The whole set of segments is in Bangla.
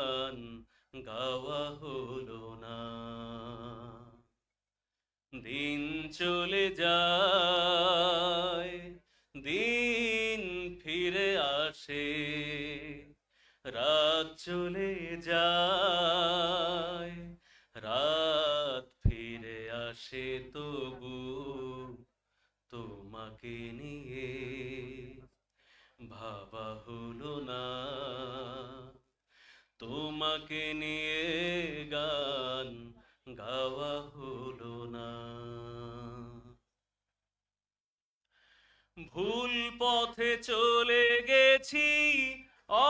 গান গাওয়া হলো না। দিন চলে যায়, দিন ফিরে আসে, রাত চলে যায়, রাত ফিরে আসে, তবু তোমাকে নিয়ে ভাবা হলো না। তোমাকে নিয়ে গান গাওয়া হলো না। ভুল পথে চলে গেছি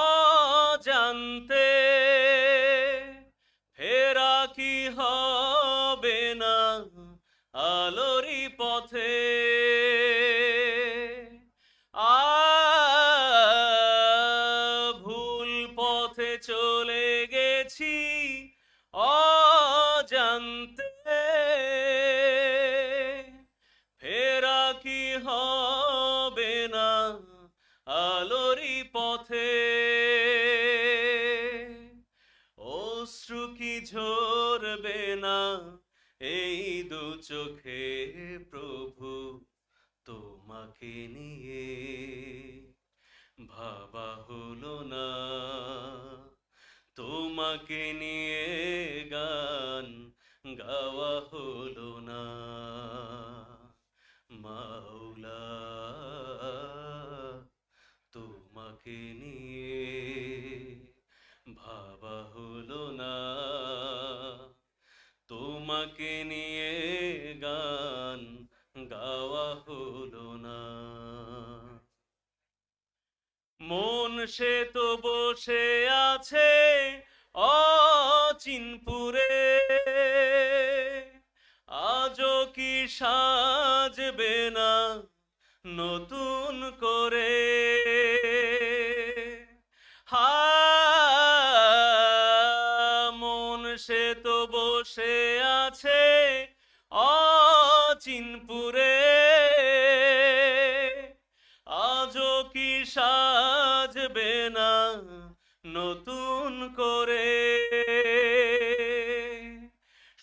অজান্তে, ফেরা কি হবে না আলোরি পথে। ভুল পথে চলে গেছি অজান্তে, ফেরা কি হবে না আলোরি পথে। অশ্রু কি ঝরবে না এই দু চোখে, প্রভু তোমাকে নিয়ে ভাবা হলো না। তোমাকে নিয়ে গান গাওয়া হলো না। মাওলা তোমাকে নিয়ে ভাবা হলো না। তোমাকে নিয়ে গান গাওয়া হলো না। মন সে তো বসে আছে অচিনপুরে, আজও কি সাজবে না নতুন করে। মন সে তো বসে আছে অচিনপুরে, আজও কি সাজবে না নতুন করে।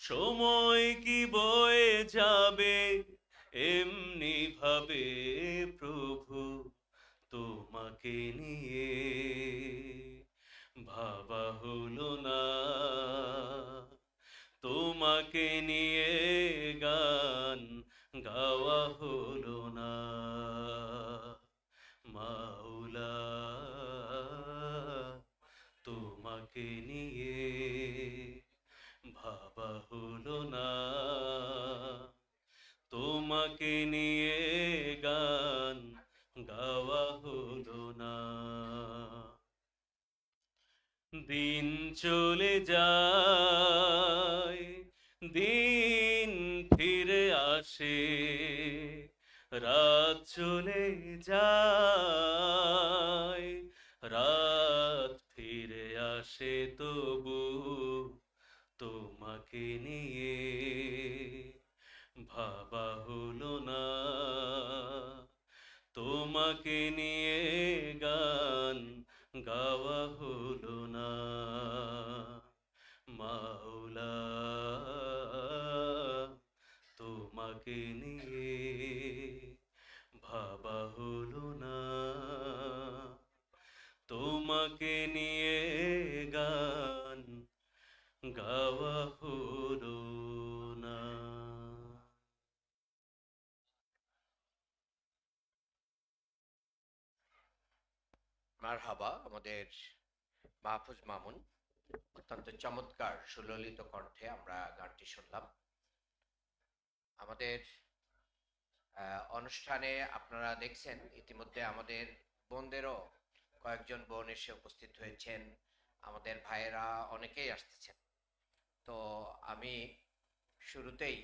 সময় কি বয়ে যাবে এমনি ভাবে, প্রভু তোমাকে নিয়ে ভাবা হলো না। তোমাকে নিয়ে গান গাওয়া হলো না। মাওলা তোমাকে নিয়ে ভাবা হলো না। তোমাকে নিয়ে গান গাওয়া হলো না। দিন চলে যায়, দিন ফিরে আসে, রাত চলে যায়, রাত ফিরে আসে, তবু তোমাকে নিয়ে ভাবা হলো না। তোমাকে নিয়ে গান গাওয়া হলো না। মাওলা তোমাকে নিয়ে ভাবা হলো না। তোমাকে নিয়ে গান গাওয়া হলো না। মারহাবা আমাদের মাহফুজ মামুন, অত্যন্ত চমৎকার সুললিত কণ্ঠে আমরা গানটি শুনলাম। আমাদের অনুষ্ঠানে আপনারা দেখছেন ইতিমধ্যে আমাদের বোনদেরও কয়েকজন বোন এসে উপস্থিত হয়েছেন, আমাদের ভাইয়েরা অনেকেই আসতেছেন। তো আমি শুরুতেই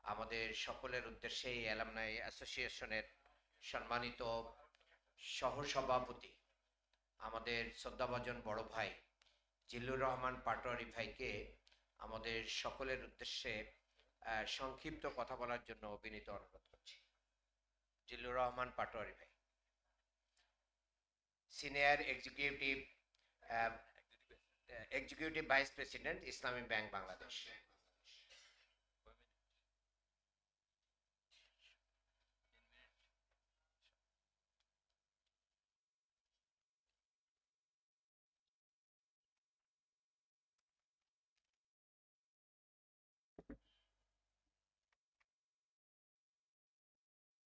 আমাদের সকলের উদ্দেশ্যে অ্যালামনাই অ্যাসোসিয়েশনের সম্মানিত সহসভাপতি আমাদের শ্রদ্ধাভাজন বড় ভাই জিল্লুর রহমান পাটোয়ারি ভাইকে আমাদের সকলের উদ্দেশ্যে সংক্ষিপ্ত কথা বলার জন্য বিনীত অনুরোধ করছি। জিল্লুর রহমান পাটোয়ারি ভাই, senior executive executive vice president, Islami bank Bangladesh.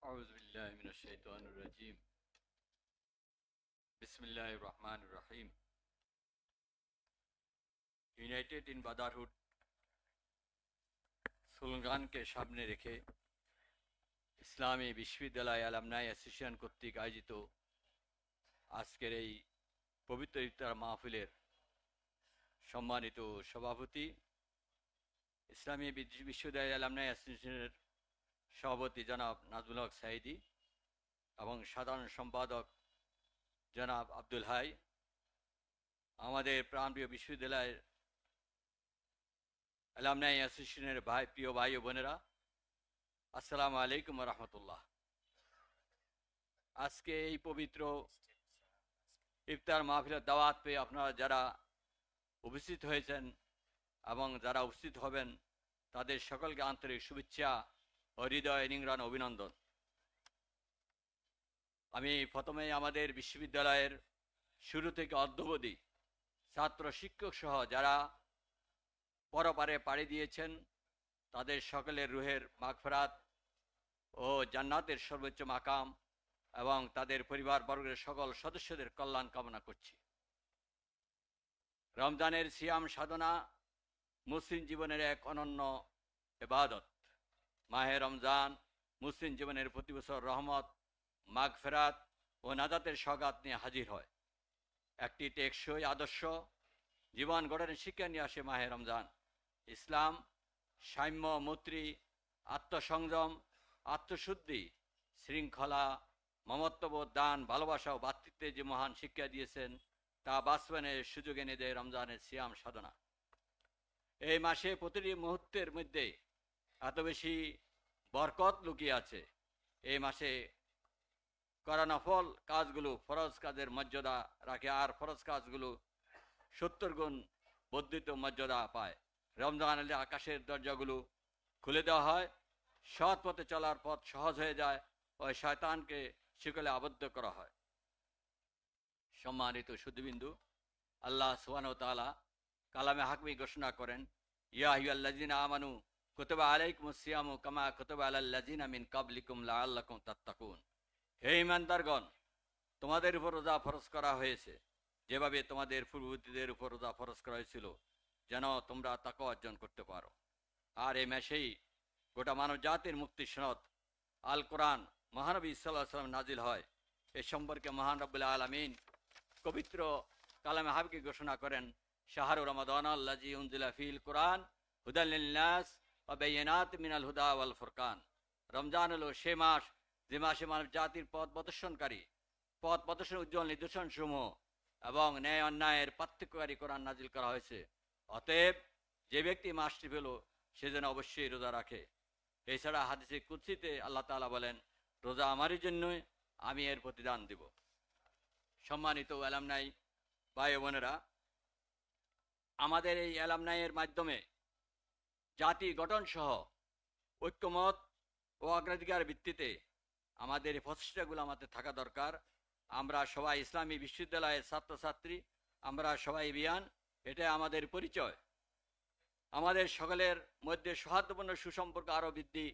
أعوذ بالله من الشيطان الرجيم بسم الله الرحمن الرحيم united in brotherhood স্লোগানকে সামনে রেখে ইসলামী বিশ্ববিদ্যালয় অ্যালামনাই অ্যাসোসিয়েশন কর্তৃক আয়োজিত আজকের এই পবিত্র ইফতার মাহফিলের সম্মানিত সভাপতি, ইসলামী বিশ্ববিদ্যালয় অ্যালামনাই অ্যাসোসিয়েশনের সভাপতি জনাব নাজমুল হক সাঈদী এবং সাধারণ সম্পাদক জনাব আব্দুল হাই, আমাদের প্রাণপ্রিয় বিশ্ববিদ্যালয়ের অ্যালামনাই অ্যাসোসিয়েশনের প্রিয় ভাই ও বোনেরা, আসসালামু আলাইকুম রহমতুল্লাহ। আজকে এই পবিত্র ইফতার মাহফিলের দাওয়াত পেয়ে আপনারা যারা উপস্থিত হয়েছেন এবং যারা উপস্থিত হবেন তাদের সকলকে আন্তরিক শুভেচ্ছা ও হৃদয় নিংড়ানো অভিনন্দন। আমি প্রথমে আমাদের বিশ্ববিদ্যালয়ের শুরু থেকে অদ্যাবধি ছাত্র শিক্ষক সহ যারা পরপারে পাড়ি দিয়েছেন তাদের সকলের রুহের মাগফিরাত ও জান্নাতের সর্বোচ্চ মাকাম এবং তাদের পরিবারবর্গের সকল সদস্যদের কল্যাণ কামনা করছি। রমজানের সিয়াম সাধনা মুসলিম জীবনের এক অনন্য ইবাদত। মাহে রমজান মুসলিম জীবনের প্রতি বছর রহমত, মাগফিরাত ও নাজাতের সওগাত নিয়ে হাজির হয়। একটি টেকসই আদর্শ জীবন গঠনের শিক্ষা নিয়ে আসে মাহে রমজান। ইসলাম সাম্য, মৈত্রী, আত্মসংযম, আত্মশুদ্ধি, শৃঙ্খলা, মমত্ববোধ, দান, ভালোবাসা ও ভ্রাতৃত্বের যে মহান শিক্ষা দিয়েছেন তা বাস্তবায়নের সুযোগ এনে দেয় রমজানের সিয়াম সাধনা। এই মাসে প্রতিটি মুহূর্তের মধ্যে এত বেশি বরকত লুকিয়ে আছে। এই মাসে করা নফল কাজগুলো ফরজ কাজের মর্যাদা রাখে, আর ফরজ কাজগুলো 70 গুণ বর্ধিত মর্যাদা পায়। রমজান এলে আকাশের দরজাগুলো খুলে দেওয়া হয়, সৎ পথে চলার পথ সহজ হয়ে যায়, ওই শয়তানকে শিকলে আবদ্ধ করা হয়। সম্মানিত সুধীবিন্দু, আল্লাহ সুবহানাহু ওয়া তাআলা কালামে হাকিমে ঘোষণা করেন, ইয়া আইয়ুহাল্লাযীনা আমানু কুতিবা আলাইকুমুস সিয়ামু কামা কুতিবা আলাল্লাযীনা মিন কাবলিকুম লাআল্লাকুম তাত্তাকুন। হে ঈমানদারগণ, তোমাদের উপর রোজা ফরজ করা হয়েছে যেভাবে তোমাদের পূর্ববর্তীদের উপর রোজা ফরজ করা হয়েছিল, যেন তোমরা তাকওয়া অর্জন করতে পারো। আর এই মাসেই গোটা মানব জাতির মুক্তির সনদ আল কোরআন মহানবী সাল্লাল্লাহু আলাইহি ওয়াসাল্লাম নাজিল হয়। এ সম্পর্কে মহান রব্বুল আলামিন পবিত্র কালামে হাকিমে ঘোষণা করেন, শাহরু রমাদান আল্লাযী উনজিলা ফীল কোরআন হুদাল লিন-নাস ওয়া বায়িনাত মিনাল হুদা ওয়াল ফুরকান। রমজান হলো সে মাস যে মাসে মানব জাতির পথ প্রদর্শনকারী, পথ প্রদর্শনের উজ্জ্বল নিদর্শন সমূহ এবং ন্যায় অন্যায়ের পার্থক্যকারী কোরআন নাজিল করা হয়েছে। অতএব যে ব্যক্তি মাসটি পেল সে যেন অবশ্যই রোজা রাখে। এছাড়া হাদিসে কুদসিতে আল্লাহ তাআলা বলেন, রোজা আমারই জন্যই, আমি এর প্রতিদান দেব। সম্মানিত অ্যালামনাই ভাই বোনেরা, আমাদের এই অ্যালামনাইয়ের মাধ্যমে জাতি গঠন সহ ঐক্যমত ও অগ্রাধিকার ভিত্তিতে আমাদের এই প্রচেষ্টাগুলো আমাদের থাকা দরকার। আমরা সবাই ইসলামী বিশ্ববিদ্যালয়ের ছাত্রছাত্রী, আমরা সবাই বিয়ান, এটাই আমাদের পরিচয়। আমাদের সকলের মধ্যে সৌহার্দ্যপূর্ণ সুসম্পর্ক আরও বৃদ্ধি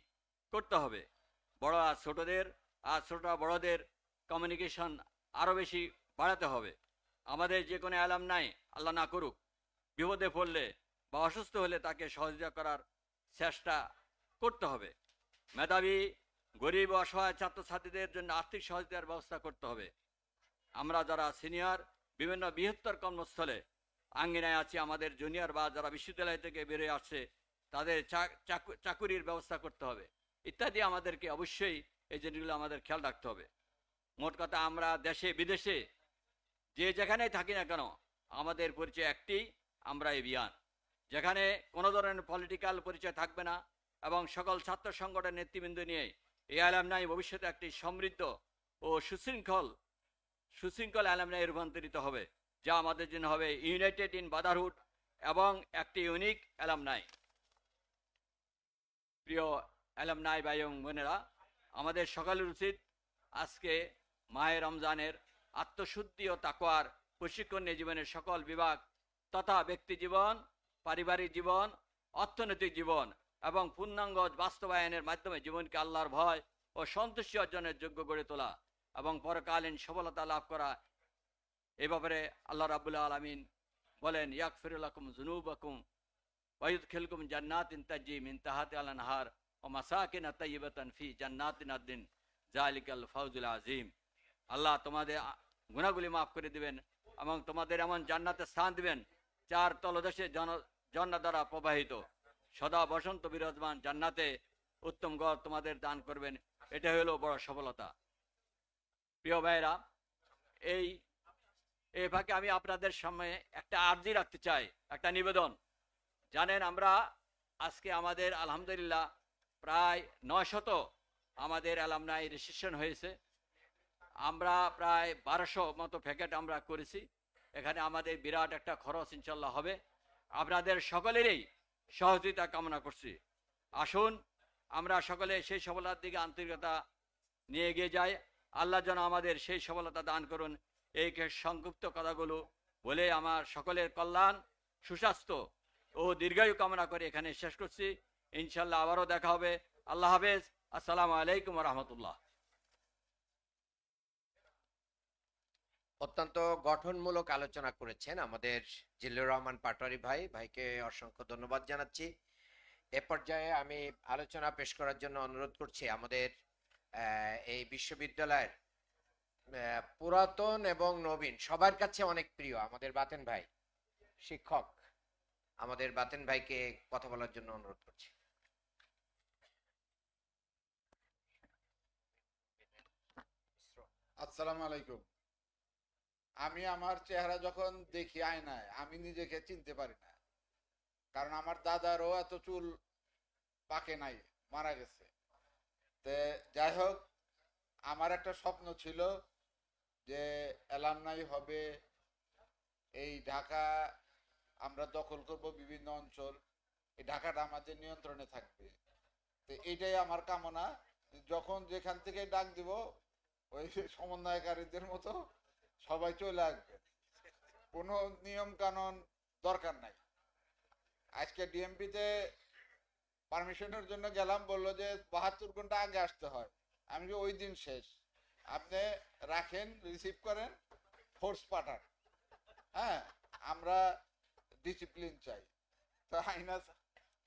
করতে হবে। বড়রা ছোটদের আর ছোটরা বড়দের কমিউনিকেশন আরও বেশি বাড়াতে হবে। আমাদের যে কোনো অ্যালামনাই আল্লাহ না করুক বিপদে পড়লে বা অসুস্থ হলে তাকে সহযোগিতা করার চেষ্টা করতে হবে। মেধাবী, গরিব, অসহায় ছাত্রছাত্রীদের জন্য আর্থিক সহযোগিতার ব্যবস্থা করতে হবে। আমরা যারা সিনিয়র বিভিন্ন বৃহত্তর কর্মস্থলে আঙ্গিনায় আছি, আমাদের জুনিয়র বা যারা বিশ্ববিদ্যালয় থেকে বেরিয়ে আসছে তাদের চাকুরির ব্যবস্থা করতে হবে ইত্যাদি। আমাদেরকে অবশ্যই এই জিনিসগুলো আমাদের খেয়াল রাখতে হবে। মোট কথা, আমরা দেশে বিদেশে যে যেখানেই থাকি না কেন আমাদের পরিচয় একটি, আমরা এভিয়ান। যেখানে কোনো ধরনের পলিটিক্যাল পরিচয় থাকবে না এবং সকল ছাত্র সংগঠনের নেতৃবৃন্দ নিয়ে এই অ্যালামনাই ভবিষ্যতে একটি সমৃদ্ধ ও সুশৃঙ্খল অ্যালামনাই রূপান্তরিত হবে। যা আমাদের জন্য হবে ইউনাইটেড ইন ব্রাদারহুড এবং একটি ইউনিক অ্যালামনাই। প্রিয় অ্যালামনাই ভাই এবং বোনেরা, আমাদের সকলের উচিত আজকে মাহে রমজানের আত্মশুদ্ধি ও তাকওয়ার প্রশিক্ষণ নিয়ে জীবনের সকল বিভাগ তথা ব্যক্তি জীবন, পারিবারিক জীবন, অর্থনৈতিক জীবন এবং পূর্ণাঙ্গ বাস্তবায়নের মাধ্যমে জীবনকে আল্লাহর ভয় ও সন্তুষ্টি অর্জনের যোগ্য গড়ে তোলা এবং পরকালীন সফলতা লাভ করা। এ ব্যাপারে আল্লাহ রাব্বুল আলামিন বলেন, ইয়াগফিরু লাকুম যুনুবাকুম ওয়া ইউদখিলকুম জান্নাতিন তাজরি মিন তাহতিহা আল আনহার ওয়া মাসাকিন তাইয়্যিবাতান ফি জান্নাতিন আদনিন যালিকাল ফাওজুল আযীম। আল্লাহ তোমাদের গুনাহগুলি মাফ করে দিবেন এবং তোমাদের এমন জান্নাতে স্থান দিবেন যার তলদেশে ঝর্ণা দ্বারা প্রবাহিত, সদা বসন্ত বিরাজমান জান্নাতে উত্তম ঘর তোমাদের দান করবেন। এটা হলো বড় সফলতা। প্রিয় ভাইরা, এই ফাঁকে আমি আপনাদের সামনে একটা আর্জি রাখতে চাই, একটা নিবেদন। জানেন, আমরা আজকে আমাদের আলহামদুলিল্লাহ প্রায় 900 আমাদের অ্যালামনাই রেজিস্ট্রেশন হয়েছে। আমরা প্রায় 1200 মতো প্যাকেট আমরা করেছি। এখানে আমাদের বিরাট একটা খরচ ইনশাল্লাহ হবে। আপনাদের সকলেরই সহযোগিতা কামনা করছি। আসুন আমরা সকলে সেই সফলতার দিকে আন্তরিকতা নিয়ে এগিয়ে যাই। আল্লাহ যেন আমাদের সেই সফলতা দান করুন। এই সংক্ষিপ্ত কথাগুলো বলে আমার সকলের কল্যাণ, সুস্বাস্থ্য ও দীর্ঘায়ু কামনা করে এখানে শেষ করছি। ইনশাল্লাহ আবারও দেখা হবে। আল্লাহ হাফেজ। আসসালামু আলাইকুম রহমতুল্লাহ। অত্যন্ত গঠনমূলক আলোচনা করেছেন আমাদের জিল্লুর রহমান পাটোয়ারি ভাইকে অসংখ্য ধন্যবাদ জানাচ্ছি। এ পর্যায়ে আমি আলোচনা পেশ করার জন্য অনুরোধ করছি আমাদের এই বিশ্ববিদ্যালয়ের পুরাতন এবং নবীন সবার কাছে অনেক প্রিয় আমাদের বাতেন ভাই, শিক্ষক আমাদের বাতেন ভাইকে কথা বলার জন্য অনুরোধ করছি। আসসালামু আলাইকুম। আমি আমার চেহারা যখন দেখি আয়নায় আমি নিজেকে চিনতে পারি না, কারণ আমার দাদারও এত চুল পাকে নাই, মারা গেছে। তে যাই হোক, আমার একটা স্বপ্ন ছিল যে অ্যালামনাই হবে, এই ঢাকা আমরা দখল করব, বিভিন্ন অঞ্চল, এই ঢাকাটা আমাদের নিয়ন্ত্রণে থাকবে। তো এইটাই আমার কামনা, যখন যেখান থেকে ডাক দিব ওই সমন্বয়কারীদের মতো সবাই চলে আসবে, কোনো নিয়ম কানুন দরকার নাই। আজকে ডিএমপিতে পারমিশনের জন্য গেলাম, বললো যে 72 ঘন্টা আগে আসতে হয়। আমি ওই দিন শেষ, আপনি রাখেন, রিসিভ করেন, ফোর্স পাঠান। হ্যাঁ, আমরা ডিসিপ্লিন চাই। তো আইনা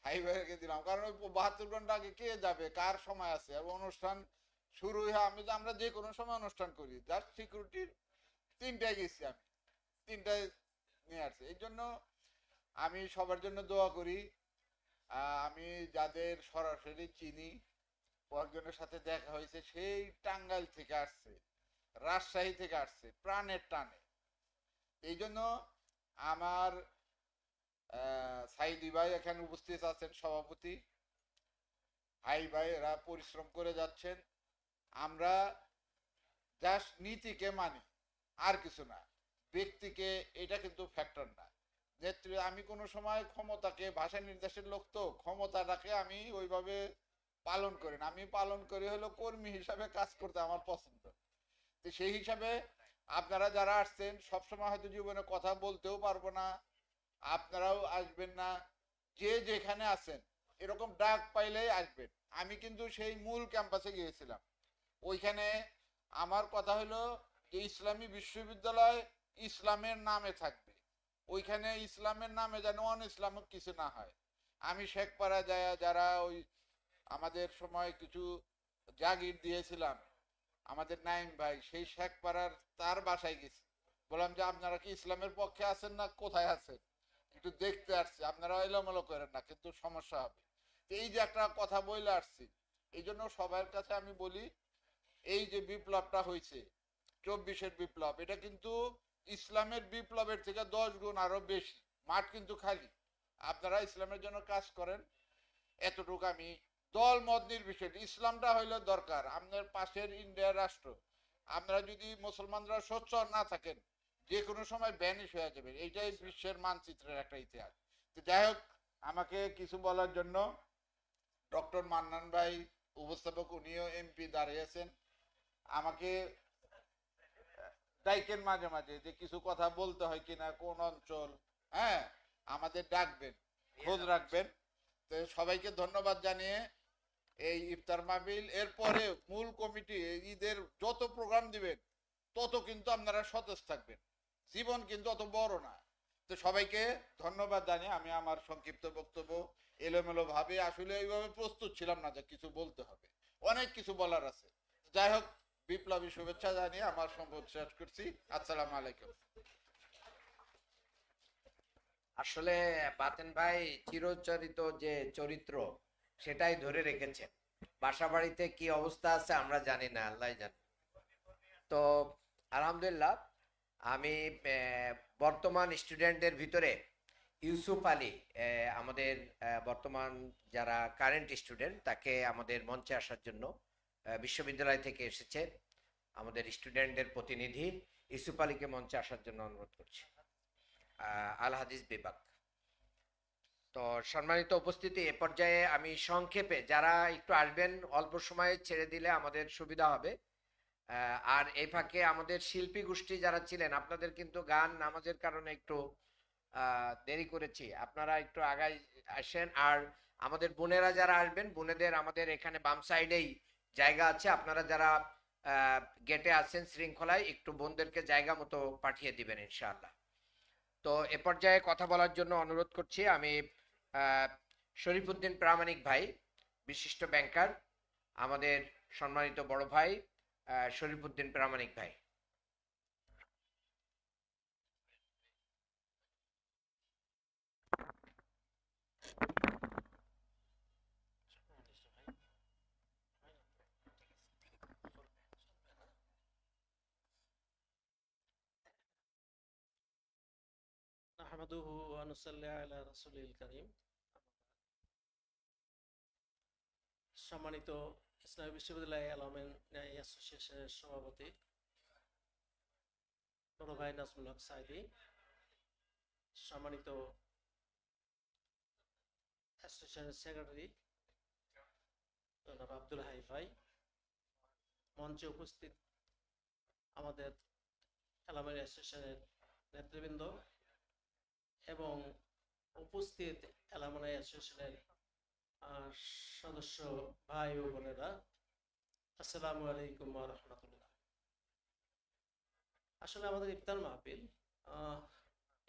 হাইওয়েকে দিলাম, কারণ ওই 72 ঘন্টা আগে কে যাবে, কার সময় আছে, এবং অনুষ্ঠান শুরু হয় আমরা যে কোনো সময় অনুষ্ঠান করি, জাস্ট সিকিউরিটির 3টায় গেছি, আমি 3টায় নিয়ে আসছি। এই জন্য আমি সবার জন্য দোয়া করি। আমি যাদের সরাসরি চিনি, কয়েকজনের সাথে দেখা হয়েছে, সেই টাঙ্গাইল থেকে আসছে, রাজশাহী থেকে আসছে, প্রাণের টানে। এই জন্য আমার সাইদি ভাই এখানে উপস্থিত আছেন, সভাপতি ভাই এরা পরিশ্রম করে যাচ্ছেন। আমরা জাস্ট নীতিকে মানি, আর কিছু না, ব্যক্তিকে, এটা কিন্তু ফ্যাক্টর না। নেত্রী, আমি কোনো সময় ক্ষমতাকে, ভাষা নির্দেশের লোক তো, ক্ষমতাটাকে আমি ওইভাবে পালন করি না। আমি পালন করি হলো কর্মী হিসাবে কাজ করতে আমার পছন্দ। তো সেই হিসাবে আপনারা যারা আসছেন, সবসময় হয়তো জীবনে কথা বলতেও পারবো না, আপনারাও আসবেন না, যে যেখানে আছেন এরকম ডাক পাইলেই আসবেন। আমি কিন্তু সেই মূল ক্যাম্পাসে গিয়েছিলাম, ওইখানে আমার কথা হলো যে ইসলামী বিশ্ববিদ্যালয় ইসলামের নামে থাকবে, ওইখানে ইসলামের নামে যেন অন ইসলামিক কিছু না হয়। আমি শেখপাড়া যায়, যারা ওই আমাদের সময় কিছু জাগির দিয়েছিলাম, আমাদের নাইম ভাই, সেই শেখপাড়ার তার বাসায় গেছি, বললাম যে আপনারা কি ইসলামের পক্ষে আছেন না কোথায় আছেন, একটু দেখতে আসছি, আপনারা এলোমেলো করেন না, কিন্তু সমস্যা হবে। এই যে একটা কথা বলে আসছি, এই জন্য সবার কাছে আমি বলি, এই যে বিপ্লবটা হয়েছে 24-এর বিপ্লব, এটা কিন্তু ইসলামের বিপ্লবের থেকে 10 গুণ আরো বেশি। মাঠ কিন্তু খালি, আপনারা ইসলামের জন্য কাজ করেন, এতটুকু আমি দল মত নির্বিশেষে, ইসলামটা হইলে দরকার। আপনার পাশের ইন্ডিয়ার রাষ্ট্র, আপনারা যদি মুসলমানরা সোচ্চার না থাকেন, যে কোনো সময় ব্যানিশ হয়ে যাবে। এইটাই বিশ্বের মানচিত্রের একটা ইতিহাস। তো যাই হোক, আমাকে কিছু বলার জন্য ডক্টর মান্নান ভাই উপস্থাপক, উনিও এমপি দাঁড়িয়েছেন, আমাকে ডাইকেন মাঝে মাঝে যে কিছু কথা বলতে হয় কিনা, কোন অঞ্চল, হ্যাঁ আমাদের ডাকবেন, খোঁজ রাখবেন। তো সবাইকে ধন্যবাদ জানিয়ে এই ইফতার মাহফিল এরপরে মূল কমিটি ঈদের যত প্রোগ্রাম দিবেন তত কিন্তু আপনারা সতেজ থাকবেন, জীবন কিন্তু অত বড় না। তো সবাইকে ধন্যবাদ জানিয়ে আমি আমার সংক্ষিপ্ত বক্তব্য এলোমেলো ভাবে, আসলে এইভাবে প্রস্তুত ছিলাম না যে কিছু বলতে হবে, অনেক কিছু বলার আছে। যাই হোক, বিপ্লবী শুভেচ্ছা জানিয়ে আমার সম্বোধন শেষ করছি। আসসালামু আলাইকুম। আসলে বাতেন ভাই চিরচরিত যে চরিত্র সেটাই ধরে রেখেছেন। বাসা বাড়িতে কি অবস্থা আছে আমরা জানি না, আল্লাহ জানে। তো আলহামদুলিল্লাহ, আমি বর্তমান স্টুডেন্টদের ভিতরে ইউসুফ আলী, আমাদের বর্তমান যারা কারেন্ট স্টুডেন্ট, তাকে আমাদের মঞ্চে আসার জন্য, বিশ্ববিদ্যালয় থেকে এসেছে আমাদের স্টুডেন্টদের প্রতিনিধি ইউসুফ আলীকে মঞ্চে আসার জন্য অনুরোধ করছি, আল হাদিস বিভাগ। তো সম্মানিত উপস্থিতি, এ পর্যায়ে আমি সংক্ষেপে, যারা একটু আসবেন অল্প সময়ে ছেড়ে দিলে আমাদের সুবিধা হবে। আর এই ফাঁকে আমাদের শিল্পী গোষ্ঠী যারা ছিলেন, আপনাদের কিন্তু গান নামাজের কারণে একটু দেরি করেছি, আপনারা একটু আগায় আসেন। আর আমাদের বোনেরা যারা আসবেন, বোনেদের আমাদের এখানে বাম সাইডেই জায়গা আছে, আপনারা যারা গেটে আছেন শৃঙ্খলায়, একটু বোনদেরকে জায়গা মতো পাঠিয়ে দিবেন ইনশাআল্লাহ। তো এ পর্যায়ে কথা বলার জন্য অনুরোধ করছি আমি শরীফুদ্দিন প্রামাণিক ভাই, বিশিষ্ট ব্যাংকার, আমাদের সম্মানিত বড় ভাই শরীফুদ্দিন প্রামাণিক ভাই। নাহমাদুহু ওয়া নুসাল্লি আলা রাসূলিল কারীম। সম্মানিত ইসলামী বিশ্ববিদ্যালয় অ্যালামনাই অ্যাসোসিয়েশনের সভাপতি বড় ভাই নাজমুল হক সাইদি, সম্মানিত অ্যাসোসিয়েশনের সেক্রেটারি জনাব আব্দুল হাই ভাই, মঞ্চে উপস্থিত আমাদের অ্যালামনাই অ্যাসোসিয়েশনের নেতৃবৃন্দ এবং উপস্থিত অ্যালামনাই অ্যাসোসিয়েশনের সদস্য ভাই ও বোনেরা, আসসালামু আলাইকুম ওয়া রাহমাতুল্লাহ। আসলে আমাদের ইফতার মাহফিল,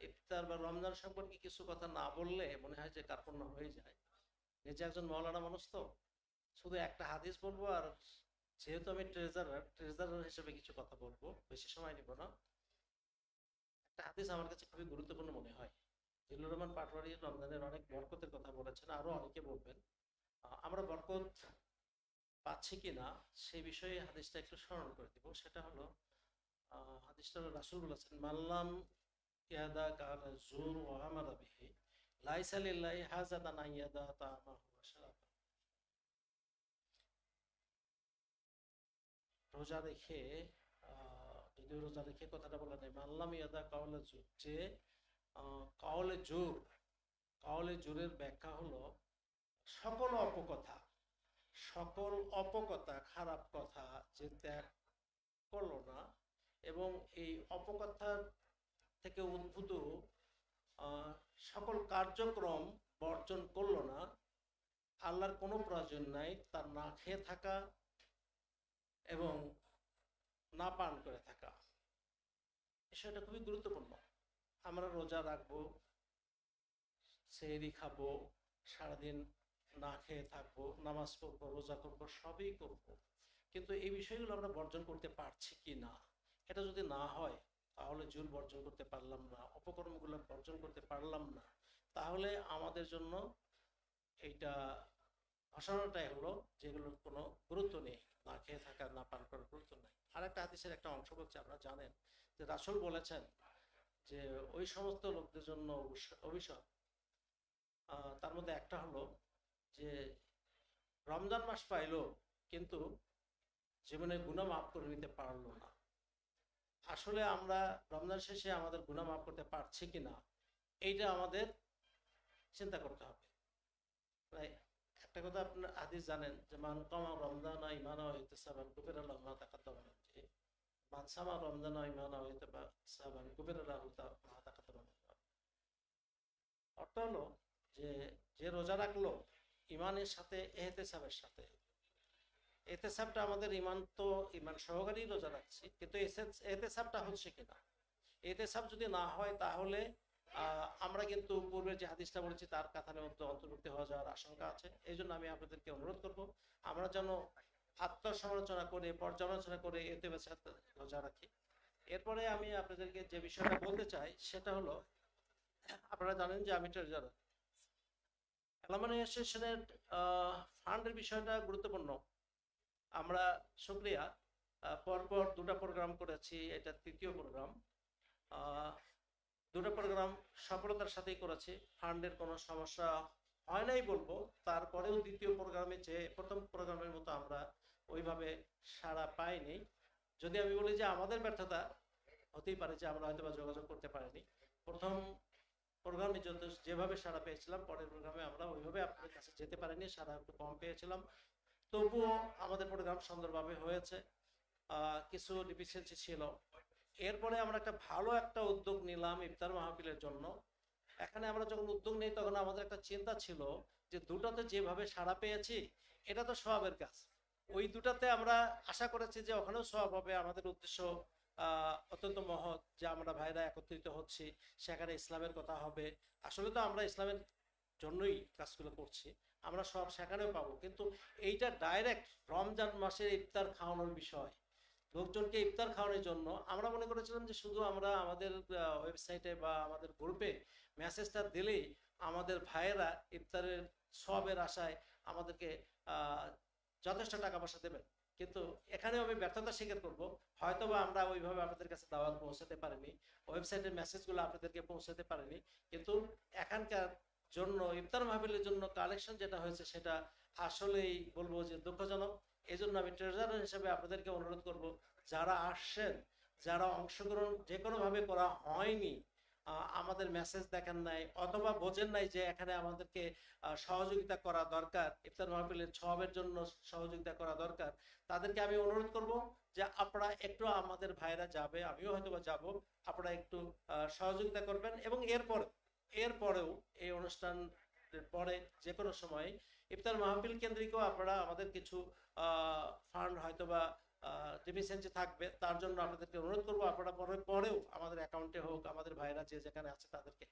ইফতার বা রমজান সম্পর্কে কিছু কথা না বললে মনে হয় যে কার্পণ্য হয়ে যায়। নিজে একজন মাওলানা মানুষ, তো শুধু একটা হাদিস বলবো, আর যেহেতু আমি ট্রেজারার হিসেবে কিছু কথা বলবো, বেশি সময় নিব না। একটা হাদিস আমার কাছে খুবই গুরুত্বপূর্ণ মনে হয়। জিল্লুর রহমান পাটোয়ারী রমজানের অনেক বরকতের কথা বলেছেন, আরো অনেকে বলবেন। আমরা বরকত পাচ্ছি কিনা সেই বিষয়ে হাদিসটা একটু স্মরণ করে দিব। সেটা হলো, হাদিসটা রাসূল বলেছেন, মাল্লাম ইয়াদা কালা জুর ওয়া আমালা বিহি লাইসা লিল্লাহি হাজাতান আন ইয়াদা তা'আমাহু ওয়া শারাবাহু। রোজা রেখে, যদিও রোজা রেখে কথাটা বলা নেই, মাল্লাম ইয়াদা কাওলা জুর, যে কাওলে জোর, কাওলে জোরের ব্যাখ্যা হলো সকল অপকথা, সকল অপকথা, খারাপ কথা যে ত্যাগ করলো না, এবং এই অপকথা থেকে উদ্ভূত সকল কার্যক্রম বর্জন করলো না, আল্লাহর কোনো প্রয়োজন নাই তার না খেয়ে থাকা এবং না পান করে থাকা। বিষয়টা খুবই গুরুত্বপূর্ণ। আমরা রোজা রাখবো, সেহরি খাবো, সারাদিন না খেয়ে থাকবো, নামাজ পড়বো, রোজা করবো, সবই করবো, কিন্তু এই বিষয়গুলো আমরা বর্জন করতে পারছি কি না। এটা যদি না হয়, তাহলে জুল বর্জন করতে পারলাম না, অপকর্মগুলো বর্জন করতে পারলাম না, তাহলে আমাদের জন্য এইটা ঘোষণাটাই হলো যেগুলোর কোনো গুরুত্ব নেই, না খেয়ে থাকা, না পান করার গুরুত্ব নেই। আর একটা হাদিসের একটা অংশ বলছে, আপনারা জানেন যে রাসূল বলেছেন যে ওই সমস্ত লোকদের জন্য অভিশাপ, তার মধ্যে একটা হলো যে রমজান মাস পাইলো কিন্তু জীবনে গুনাহ মাফ করে নিতে পারলো না। আসলে আমরা রমজান শেষে আমাদের গুনাহ মাফ করতে পারছি কিনা এইটা আমাদের চিন্তা করতে হবে। তাই একটা কথা আপনার হাদিস জানেন যে মান কামা রমজান ঈমানান ওয়া ইহতিসাবান গুফিরা লাহু মা তাকাদ্দামা মিন যামবিহি, মান সামা রমজান ঈমানান ওয়া ইহতিসাবান গুফিরা লাহু মা তাকাদ্দামা মিন যামবিহি। অর্থ হলো যে যে রোজা রাখলো ইমানের সাথে ইহতিসাবের সাথে, এহতেসাবটা আমাদের ইমান সহকারেই রোজা রাখছি, কিন্তু এহতেসাবটা হচ্ছে কিনা, এহতেসাব যদি না হয় তাহলে আমরা কিন্তু পূর্বে যে হাদিসটা বলেছি তার কাতারের মধ্যে অন্তর্ভুক্ত হয়ে যাওয়ার আশঙ্কা আছে। এই জন্য আমি আপনাদেরকে অনুরোধ করব আমরা যেন আত্মসমালোচনা করে পর্যালোচনা করে এহতেসাব রোজা রাখি। এরপরে আমি আপনাদেরকে যে বিষয়টা বলতে চাই সেটা হলো, আপনারা জানেন যে আমি ট্রেজারার। এলামান অ্যাসোসিয়েশনের ফান্ডের বিষয়টা গুরুত্বপূর্ণ। আমরা শুক্রিয়া পরপর 2টা প্রোগ্রাম করেছি, এটা 3য় প্রোগ্রাম। 2টা প্রোগ্রাম সফলতার সাথেই করেছি, ফান্ডের কোনো সমস্যা হয় নাই বলবো। তারপরেও 2য় প্রোগ্রামে যে প্রথম প্রোগ্রামের মতো আমরা ওইভাবে সাড়া পাইনি। যদি আমি বলি যে আমাদের ব্যর্থতা হতেই পারে যে আমরা হয়তো বা যোগাযোগ করতে পারিনি। প্রথম প্রোগ্রামে যেভাবে সাড়া পেয়েছিলাম পরের প্রোগ্রামে আমরা ওইভাবে আপনাদের কাছে যেতে পারিনি, সাড়া একটু কম পেয়েছিলাম। তবুও আমাদের প্রোগ্রাম সুন্দরভাবে হয়েছে, কিছু ডিফিসিয়েন্সি ছিল। এরপরে আমরা ভালো একটা উদ্যোগ নিলাম ইফতার মাহফিলের জন্য। এখানে আমরা যখন উদ্যোগ নিই তখন আমাদের একটা চিন্তা ছিল যে 2টাতে যেভাবে সাড়া পেয়েছি এটা তো সওয়াবের কাজ, ওই 2টাতে আমরা আশা করেছি যে ওখানেও সওয়াব হবে। আমাদের উদ্দেশ্য অত্যন্ত মহৎ যে আমরা ভাইরা একত্রিত হচ্ছি, সেখানে ইসলামের কথা হবে। আসলে তো আমরা ইসলামের জন্যই কাজগুলো করছি, আমরা সব সেখানেও পাবো। কিন্তু এইটা ডাইরেক্ট রমজান মাসের ইফতার খাওয়ানোর বিষয়, লোকজনকে ইফতার খাওয়ানোর জন্য আমরা মনে করেছিলাম যে শুধু আমরা আমাদের ওয়েবসাইটে বা আমাদের গ্রুপে মেসেজটা দিলেই আমাদের ভাইয়েরা ইফতারের সবের আশায় আমাদেরকে যথেষ্ট টাকা পয়সা দেবেন। কিন্তু এখানেও আমি ব্যর্থতা স্বীকার করবো, হয়তো বা আমরা ওইভাবে আপনাদের কাছে দাওয়াত পৌঁছাতে পারিনি, ওয়েবসাইটের মেসেজগুলো আপনাদেরকে পৌঁছাতে পারিনি। কিন্তু এখানকার জন্য ইফতার মাহফিলের জন্য কালেকশন যেটা হয়েছে সেটা আসলেই বলবো যে দুঃখজনক। এই জন্য আমি ট্রেজারার হিসেবে আপনাদেরকে অনুরোধ করব, যারা আসছেন, যারা অংশগ্রহণ যে কোনোভাবে করা হয়নি, আমাদের মেসেজ দেখেন নাই অথবা বোঝেন নাই যে এখানে আমাদেরকে সহযোগিতা করা দরকার, ইফতার মাহফিলের সওয়াবের জন্য সহযোগিতা করা দরকার, তাদেরকে আমি অনুরোধ করব যে আপনারা একটু, আমাদের ভাইরা যাবে, আমিও হয়তো বা যাবো, আপনারা একটু সহযোগিতা করবেন। এবং এরপরেও এই অনুষ্ঠান পরে যে কোনো সময় ইফতার মাহফিল কেন্দ্রিকও আপনারা আমাদের কিছু ফান্ড হয়তো বা ডিফিসিয়েন্সি থাকবে, তার জন্য আপনাদেরকে অনুরোধ করবো আপনারা পরেও আমাদের অ্যাকাউন্টে হোক, আমাদের ভাইরা যে যেখানে আছে তাদেরকে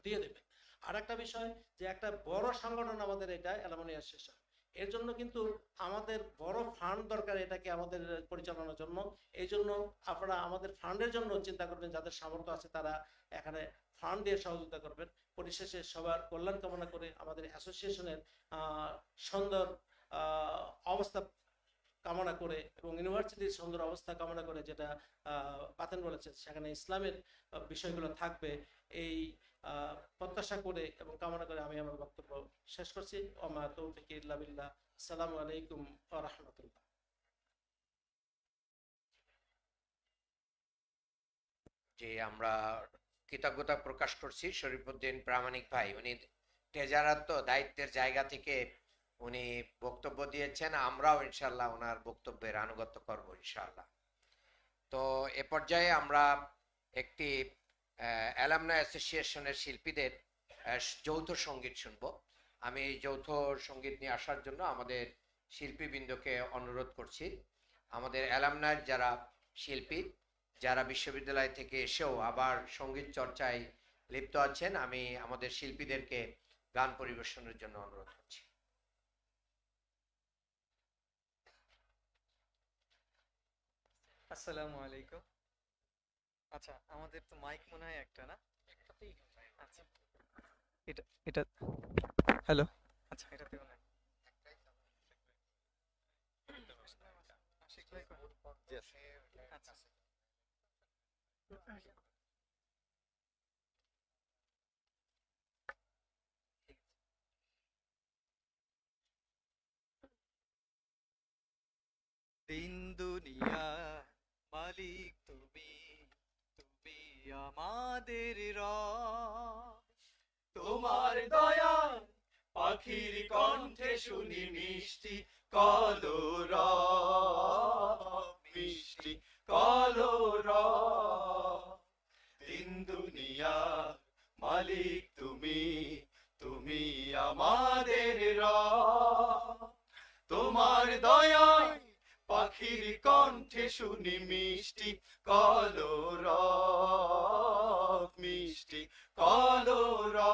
দিয়ে দেবে। আর একটা বিষয় যে একটা বড় সংগঠন আমাদের এটা এলামনি অ্যাসোসিয়েশন, এর জন্য কিন্তু আমাদের বড় ফান্ড দরকার এটাকে আমাদের পরিচালনার জন্য। এই জন্য আপনারা আমাদের ফান্ডের জন্য চিন্তা করবেন, যাদের সামর্থ্য আছে তারা এখানে ফান্ড দিয়ে সহযোগিতা করবেন। পরিশেষে সবার কল্যাণ কামনা করে আমাদের অ্যাসোসিয়েশনের সুন্দর অবস্থা কামনা করে এবং ইউনিভার্সিটির সুন্দর অবস্থা কামনা করে, যেটা পাতেন বলেছে সেখানে ইসলামের বিষয়গুলো থাকবে, এই প্রত্যাশা করে এবং কামনা করে আমি আমার বক্তব্য শেষ করছি। ওমা তৌফিক ইল্লা বিল্লাহ। আসসালামু আলাইকুম ওয়া রাহমাতুল্লাহ। যে আমরা কৃতজ্ঞতা প্রকাশ করছি শরীফুদ্দিন প্রামাণিক ভাই, উনি ট্রেজারার তো দায়িত্বের জায়গা থেকে উনি বক্তব্য দিয়েছেন, আমরাও ইনশাল্লাহ ওনার বক্তব্যের আনুগত্য করব ইনশাল্লাহ। তো এ পর্যায়ে আমরা একটি অ্যালামনাই অ্যাসোসিয়েশনের শিল্পীদের যৌথ সঙ্গীত শুনব। আমি এই যৌথ সঙ্গীত নিয়ে আসার জন্য আমাদের শিল্পীবৃন্দকে অনুরোধ করছি। আমাদের অ্যালামনাইয়ের যারা শিল্পী, যারা বিশ্ববিদ্যালয় থেকে এসেও আবার সঙ্গীত চর্চায় লিপ্ত আছেন, আমি আমাদের শিল্পীদেরকে গান পরিবেশনের জন্য অনুরোধ করছি। আসসালামু আলাইকুম। আচ্ছা, আমাদের তো মাইক মনে হয় একটা না? আচ্ছা, এটা এটা হ্যালো, আচ্ছা এটাতে মনে হয় আশিক ভাই কই? আচ্ছা, দিন দুনিয়া মালিক তুমি, আমাদের রব। তোমার দয়া পাখির কণ্ঠে শুনি মিষ্টি কলরব, মিষ্টি কলরব। তিন দুনিয়া মালিক তুমি, তুমি আমাদের রব। তোমার দয়ায় পাখির কণ্ঠে শুনি মিষ্টি কলরব, মিষ্টি কলরব।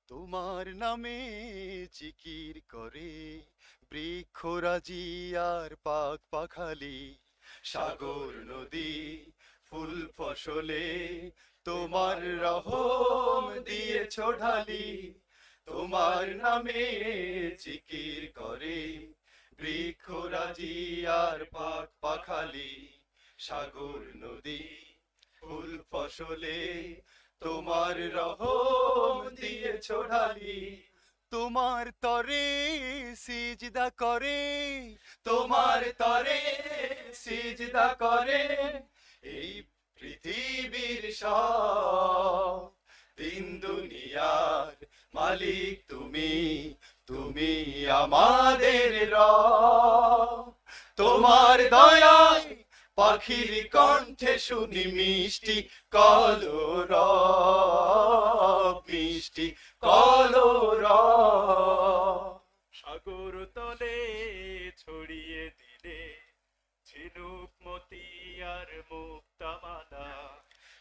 তোমার নামে জিকির করে বৃক্ষরাজি আর পাখ পাখালি, সাগর নদী ফুল ফসলে তোমার রহম দিয়েছ ঢালি। তোমার নামে জিকির করে বৃক্ষরাজি আর পাখ পাখালি, সাগর নদী ফুল ফসলে তোমার রহম দিয়েছ ঢালি। তোমার তরে সিজদা করে, তোমার তরে সিজদা করে এই পৃথিবীর সব। তিন দুনিয়ার মালিক তুমি, তুমি আমাদের রব। তোমার দয়ায় পাখির কণ্ঠে শুনি মিষ্টি কলরব, মিষ্টি কলরব। সাগর তলে ছড়িয়ে দিলে ঝিনুক মতি আর মুক্তামালা,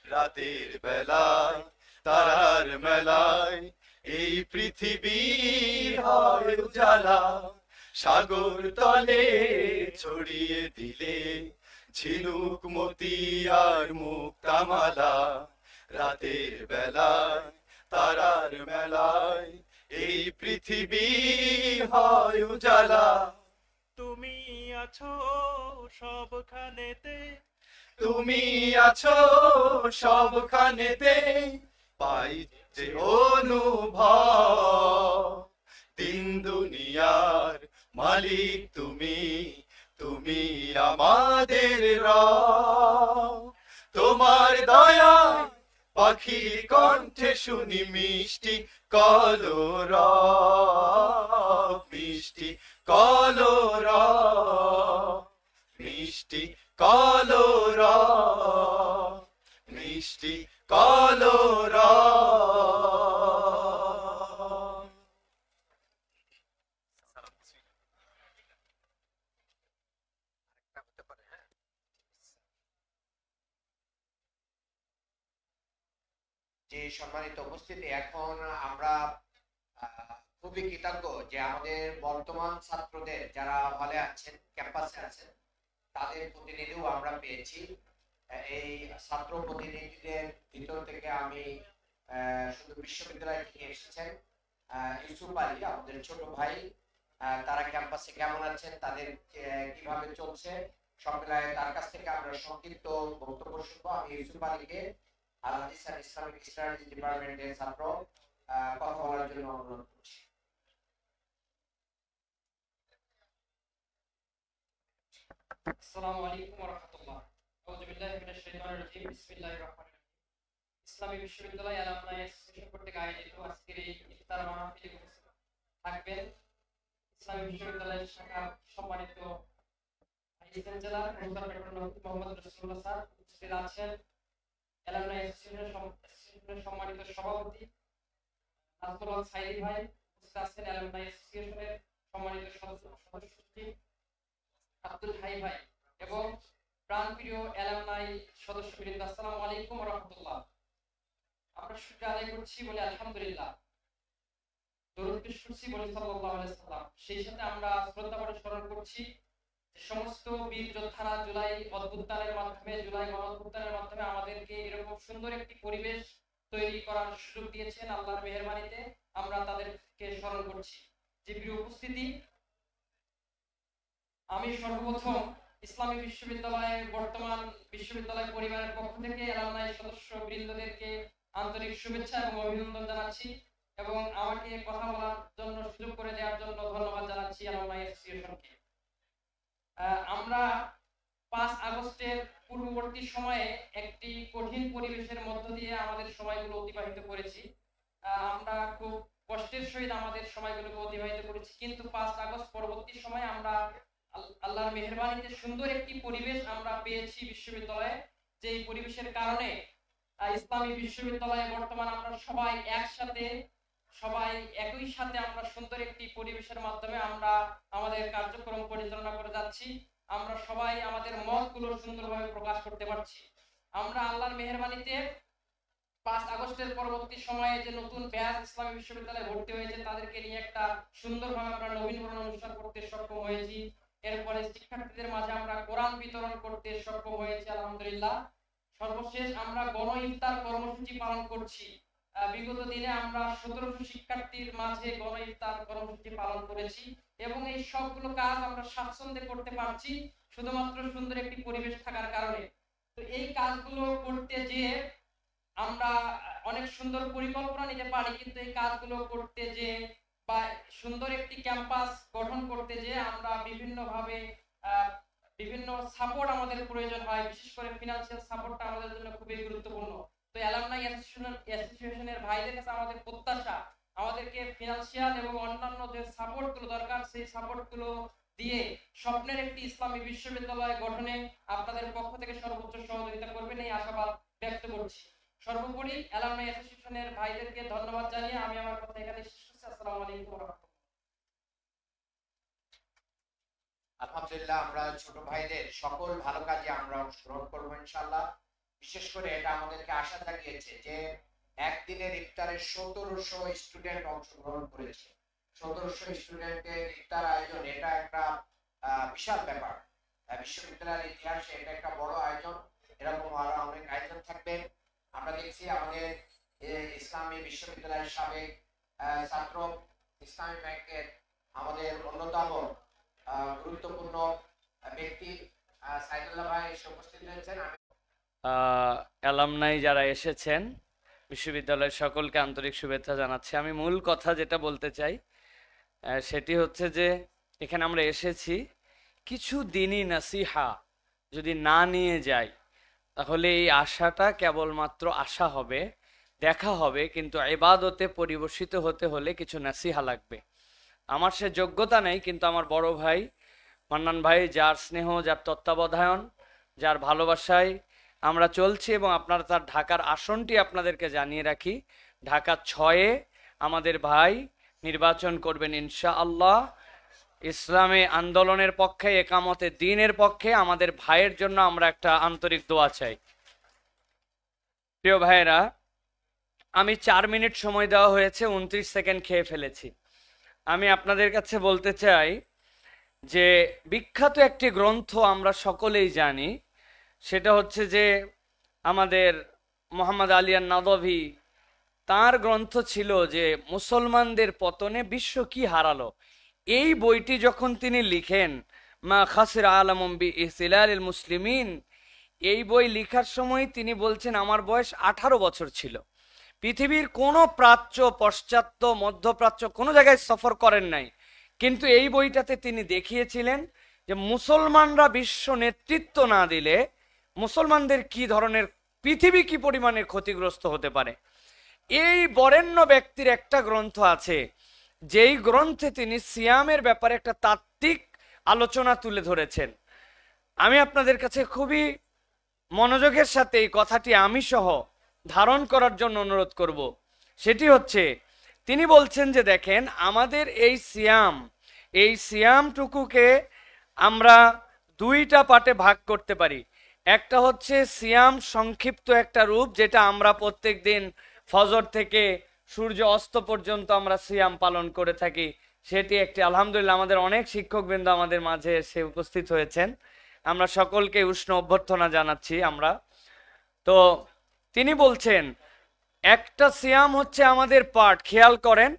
রাতের বেলায় তারার মেলায় এই পৃথিবীর হয় উজালা। সাগর তলে ছড়িয়ে দিলে ঝিনুক মতি আর মুক্তামালা, রাতের বেলায় তারার মেলায় এই পৃথিবী হয় উজালা। তুমি আছো সবখানেতে, তুমি আছো সবখানেতে পাই যে অনুভব। তিন দুনিয়ার মালিক তুমি, তুমি আমাদের রব। তোমার দয়ায় পাখির কণ্ঠে শুনি মিষ্টি কলরব, মিষ্টি কলরব, মিষ্টি কলরব, মিষ্টি কলরব। যে সম্মানিত উপস্থিতি, এখন আমরা খুবই কৃতজ্ঞ যে আমাদের বর্তমান ছাত্রদের যারা হলে আছেন, ক্যাম্পাসে আছেন, তাদের প্রতিনিধিও আমরা পেয়েছি। এই ছাত্র প্রতিনিধিদের ভিতর থেকে আমি শুধু বিশ্ববিদ্যালয় থেকে এসেছেন ইউসুফ আলী, আমাদের ছোট ভাই, তারা ক্যাম্পাসে কেমন আছেন, তাদের কিভাবে চলছে সব মিলায় তার কাছ থেকে আমরা সংক্ষিপ্ত বক্তব্য শুনবো। আমি ইউসুফ আলীকে আল হাদিস এন্ড ইসলামিক স্টাডিজ ডিপার্টমেন্টের ছাত্র কথা বলার জন্য অনুরোধ করছি। আসসালামু আলাইকুম ওয়া রাহমাতুল্লাহ। আউযু বিল্লাহি মিনাশ শাইতানির রাজীম। বিসমিল্লাহির রহমানির রহিম। ইসলামী বিশ্ববিদ্যালয় অ্যালামনাই অ্যাসোসিয়েশন কর্তৃক আয়োজিত আজকের এই ইফতার মাহফিলে উপস্থিত থাকবেন ইসলামী বিশ্ববিদ্যালয়ের শাখার সম্মানিত ভাইস চ্যান্সেলর মোহাম্মদ রাসূলুল্লাহ স্যার, উপস্থিত আছেন অ্যালামনাই অ্যাসোসিয়েশনের সম্মানিত সভাপতি নাজমুল হক সাইদি ভাই, উপস্থিত আছেন অ্যালামনাই অ্যাসোসিয়েশনের সম্মানিত সদস্য সচিব আব্দুল হাই ভাই এবং প্রাণপ্রিয় অ্যালামনাই সদস্যবৃন্দ, আসসালামু আলাইকুম ওয়া রাহমাতুল্লাহ। আমরা শুকরিয়া আদায় করছি বলে আলহামদুলিল্লাহ, দরুদ পেশ করছি বলে সাল্লাল্লাহু আলাইহি ওয়াসাল্লাম। সেই সাথে আমরা শ্রদ্ধা ভরে স্মরণ করছি যে সমস্ত বীর যোদ্ধারা জুলাই অভ্যুত্থানের মাধ্যমে, জুলাই গণঅভ্যুত্থানের মাধ্যমে আমাদেরকে এরকম সুন্দর একটি পরিবেশ তৈরি করার সুযোগ দিয়েছেন। আল্লাহর মেহেরবানিতে আমরা তাদেরকে স্মরণ করছি। যে প্রিয় উপস্থিতি, আমি সর্বপ্রথম ইসলামী বিশ্ববিদ্যালয়ের বর্তমান বিশ্ববিদ্যালয় পরিবারের পক্ষ থেকে অ্যালামনাই সদস্য বৃন্দদেরকে আন্তরিক শুভেচ্ছা এবং অভিনন্দন জানাচ্ছি এবং আমাকে কথা বলার জন্য সুযোগ করে দেওয়ার জন্য ধন্যবাদ জানাচ্ছি অ্যালামনাই অ্যাসোসিয়েশনকে। আমরা 5 আগস্টের পূর্ববর্তী সময়ে একটি কঠিন পরিবেশের মধ্য দিয়ে আমাদের সময়গুলো অতিবাহিত করেছি। আমরা খুব কষ্টের সহিত আমাদের সময়গুলোকে অতিবাহিত করেছি, কিন্তু 5 আগস্ট পরবর্তী সময়ে আমরা আল্লাহর মেহেরবানিতে সুন্দর একটি পরিবেশ আমরা পেয়েছি বিশ্ববিদ্যালয়ে, যে এই পরিবেশের কারণে ইসলামী বিশ্ববিদ্যালয়ে বর্তমান আমরা সবাই একসাথে, সবাই একই সাথে আমরা সুন্দর একটি পরিবেশের মাধ্যমে আমরা আমাদের কার্যক্রম পরিচালনা করে যাচ্ছি। আমরা সবাই আমাদের মতগুলো সুন্দরভাবে প্রকাশ করতে পারছি। আমরা আল্লাহর মেহেরবানিতে 5 আগস্টের পরবর্তী সময়ে যে নতুন ব্যাচ ইসলামী বিশ্ববিদ্যালয়ে ভর্তি হয়েছে তাদেরকে নিয়ে একটা সুন্দরভাবে আমরা নবীনবরণ অনুষ্ঠান করতে সক্ষম হয়েছি। এরপরে শিক্ষার্থীদের মাঝে আমরা কোরআন বিতরণ করতে সক্ষম হয়েছি আলহামদুলিল্লাহ। সর্বশেষ আমরা গণ ইফতার কর্মসূচি পালন করছি। বিগত দিনে আমরা 1700 শিক্ষার্থীর মাঝে গণ ইফতার কর্মসূচি পালন করেছি এবং এই সবগুলো কাজ আমরা স্বাচ্ছন্দ্যে করতে পারছি শুধুমাত্র সুন্দর একটি পরিবেশ থাকার কারণে। তো এই কাজগুলো করতে যে আমরা অনেক সুন্দর পরিকল্পনা নিতে পারি, কিন্তু এই কাজগুলো করতে যে বা সুন্দর একটি ক্যাম্পাস গঠন করতে যে আমরা বিভিন্নভাবে বিভিন্ন সাপোর্ট আমাদের প্রয়োজন হয়, বিশেষ করে ফিনান্সিয়াল সাপোর্টটা আমাদের জন্য খুবই গুরুত্বপূর্ণ। তো অ্যালামনাই অ্যাসোসিয়েশনের ভাইদের কাছে আমাদের প্রত্যাশা আমাদেরকে ফিনান্সিয়াল এবং অন্যান্য যে সাপোর্টগুলো দরকার সেই সাপোর্টগুলো দিয়ে স্বপ্নের একটি ইসলামী বিশ্ববিদ্যালয় গঠনে আপনাদের পক্ষ থেকে সর্বোচ্চ সহযোগিতা করবেন এই আশাবাদ ব্যক্ত করছি। সর্বোপরি অ্যালামনাই অ্যাসোসিয়েশনের ভাইদেরকে ধন্যবাদ জানিয়ে আমি আমার কথা এখানে শেষ করছি। আসসালামু আলাইকুম ওয়া রাহমাতুল্লাহ। আলহামদুলিল্লাহ, আমরা ছোট ভাইদের সকল ভালো কাজে আমরা অংশগ্রহণ করবো ইনশাআল্লাহ। বিশেষ করে এটা আমাদেরকে আশা জাগিয়েছে যে একদিনের ইফতারে 1700 স্টুডেন্ট অংশগ্রহণ করেছে। 1700 স্টুডেন্টের ইফতার আয়োজন, এটা একটা বিশাল ব্যাপার। বিশ্ববিদ্যালয়ের ইতিহাসে এটা একটা বড় আয়োজন। এরকম আরো অনেক আয়োজন থাকবে। আমরা দেখছি আমাদের ইসলামী বিশ্ববিদ্যালয়ের সাবেক ছাত্র ইসলামী ব্যাংকের আমাদের অন্যতম গুরুত্বপূর্ণ ব্যক্তি সাইদুল্লাহ ভাই এসে উপস্থিত হয়েছেন। অ্যালামনাই যারা এসেছেন বিশ্ববিদ্যালয়ের সকলকে আন্তরিক শুভেচ্ছা জানাচ্ছি। আমি মূল কথা যেটা বলতে চাই সেটি হচ্ছে যে এখানে আমরা এসেছি কিছু দিনই নাসিহা যদি না নিয়ে যাই তাহলে এই আশাটা কেবলমাত্র আশা হবে, দেখা হবে, কিন্তু ইবাদতে পরিবেশিত হতে হলে কিছু নাসিহা লাগবে। আমার সে যোগ্যতা নেই, কিন্তু আমার বড় ভাই মান্নান ভাই, যার স্নেহ, যার তত্ত্বাবধায়ন, যার ভালোবাসায় আমরা চলছি, এবং আপনারা তার ঢাকার আসনটি আপনাদেরকে জানিয়ে রাখি, ঢাকা 6-এ আমাদের ভাই নির্বাচন করবেন ইনশাআল্লাহ। ইসলামী আন্দোলনের পক্ষে, একামতে দ্বীনের পক্ষে আমাদের ভাইয়ের জন্য আমরা একটা আন্তরিক দোয়া চাই। প্রিয় ভাইয়েরা, আমি 4 মিনিট সময় দেওয়া হয়েছে, 29 সেকেন্ড খেয়ে ফেলেছি। আমি আপনাদের কাছে বলতে চাই যে বিখ্যাত একটি গ্রন্থ আমরা সকলেই জানি, সেটা হচ্ছে যে আমাদের মোহাম্মদ আলী আন-নাদভী, তার গ্রন্থ ছিল যে মুসলমানদের পতনে বিশ্ব কি হারালো। এই বইটি যখন তিনি লিখেন, মা খাসির আলামুম বিইহতিলালিল মুসলিমিন, এই বই লেখার সময় তিনি বলছেন আমার বয়স 18 বছর ছিল। পৃথিবীর কোনো প্রাচ্য, পশ্চাত্য, মধ্যপ্রাচ্য কোনো জায়গায় সফর করেন নাই, কিন্তু এই বইটাতে তিনি দেখিয়েছিলেন যে মুসলমানরা বিশ্ব নেতৃত্ব না দিলে মুসলমানদের কি ধরনের, পৃথিবী কি পরিমাণে ক্ষতিগ্রস্ত হতে পারে। এই বরেণ্য ব্যক্তির একটা গ্রন্থ আছে, যেই গ্রন্থে তিনি সিয়ামের ব্যাপারে একটা তাত্ত্বিক আলোচনা তুলে ধরেছেন। আমি আপনাদের কাছে খুবই মনোযোগের সাথে এই কথাটি আমি সহ ধারণ করার জন্য অনুরোধ করব। সেটি হচ্ছে, তিনি বলছেন যে দেখেন, আমাদের এই সিয়ামটুকুকে আমরা 2টা পার্টে ভাগ করতে পারি। একটা হচ্ছে সিয়াম সংক্ষিপ্ত একটা রূপ, যেটা আমরা প্রত্যেক দিন ফজর থেকে সূর্য অস্ত পর্যন্ত আমরা সিয়াম পালন করে থাকি। সেটি একটি, আলহামদুলিল্লাহ আমাদের অনেক শিক্ষকবৃন্দ আমাদের মাঝে এসে উপস্থিত হয়েছেন, আমরা সকলকে উষ্ণ অভ্যর্থনা জানাচ্ছি। আমরা তো তিনি বলছেন একটা সিয়াম হচ্ছে আমাদের পার্ট। খেয়াল করেন,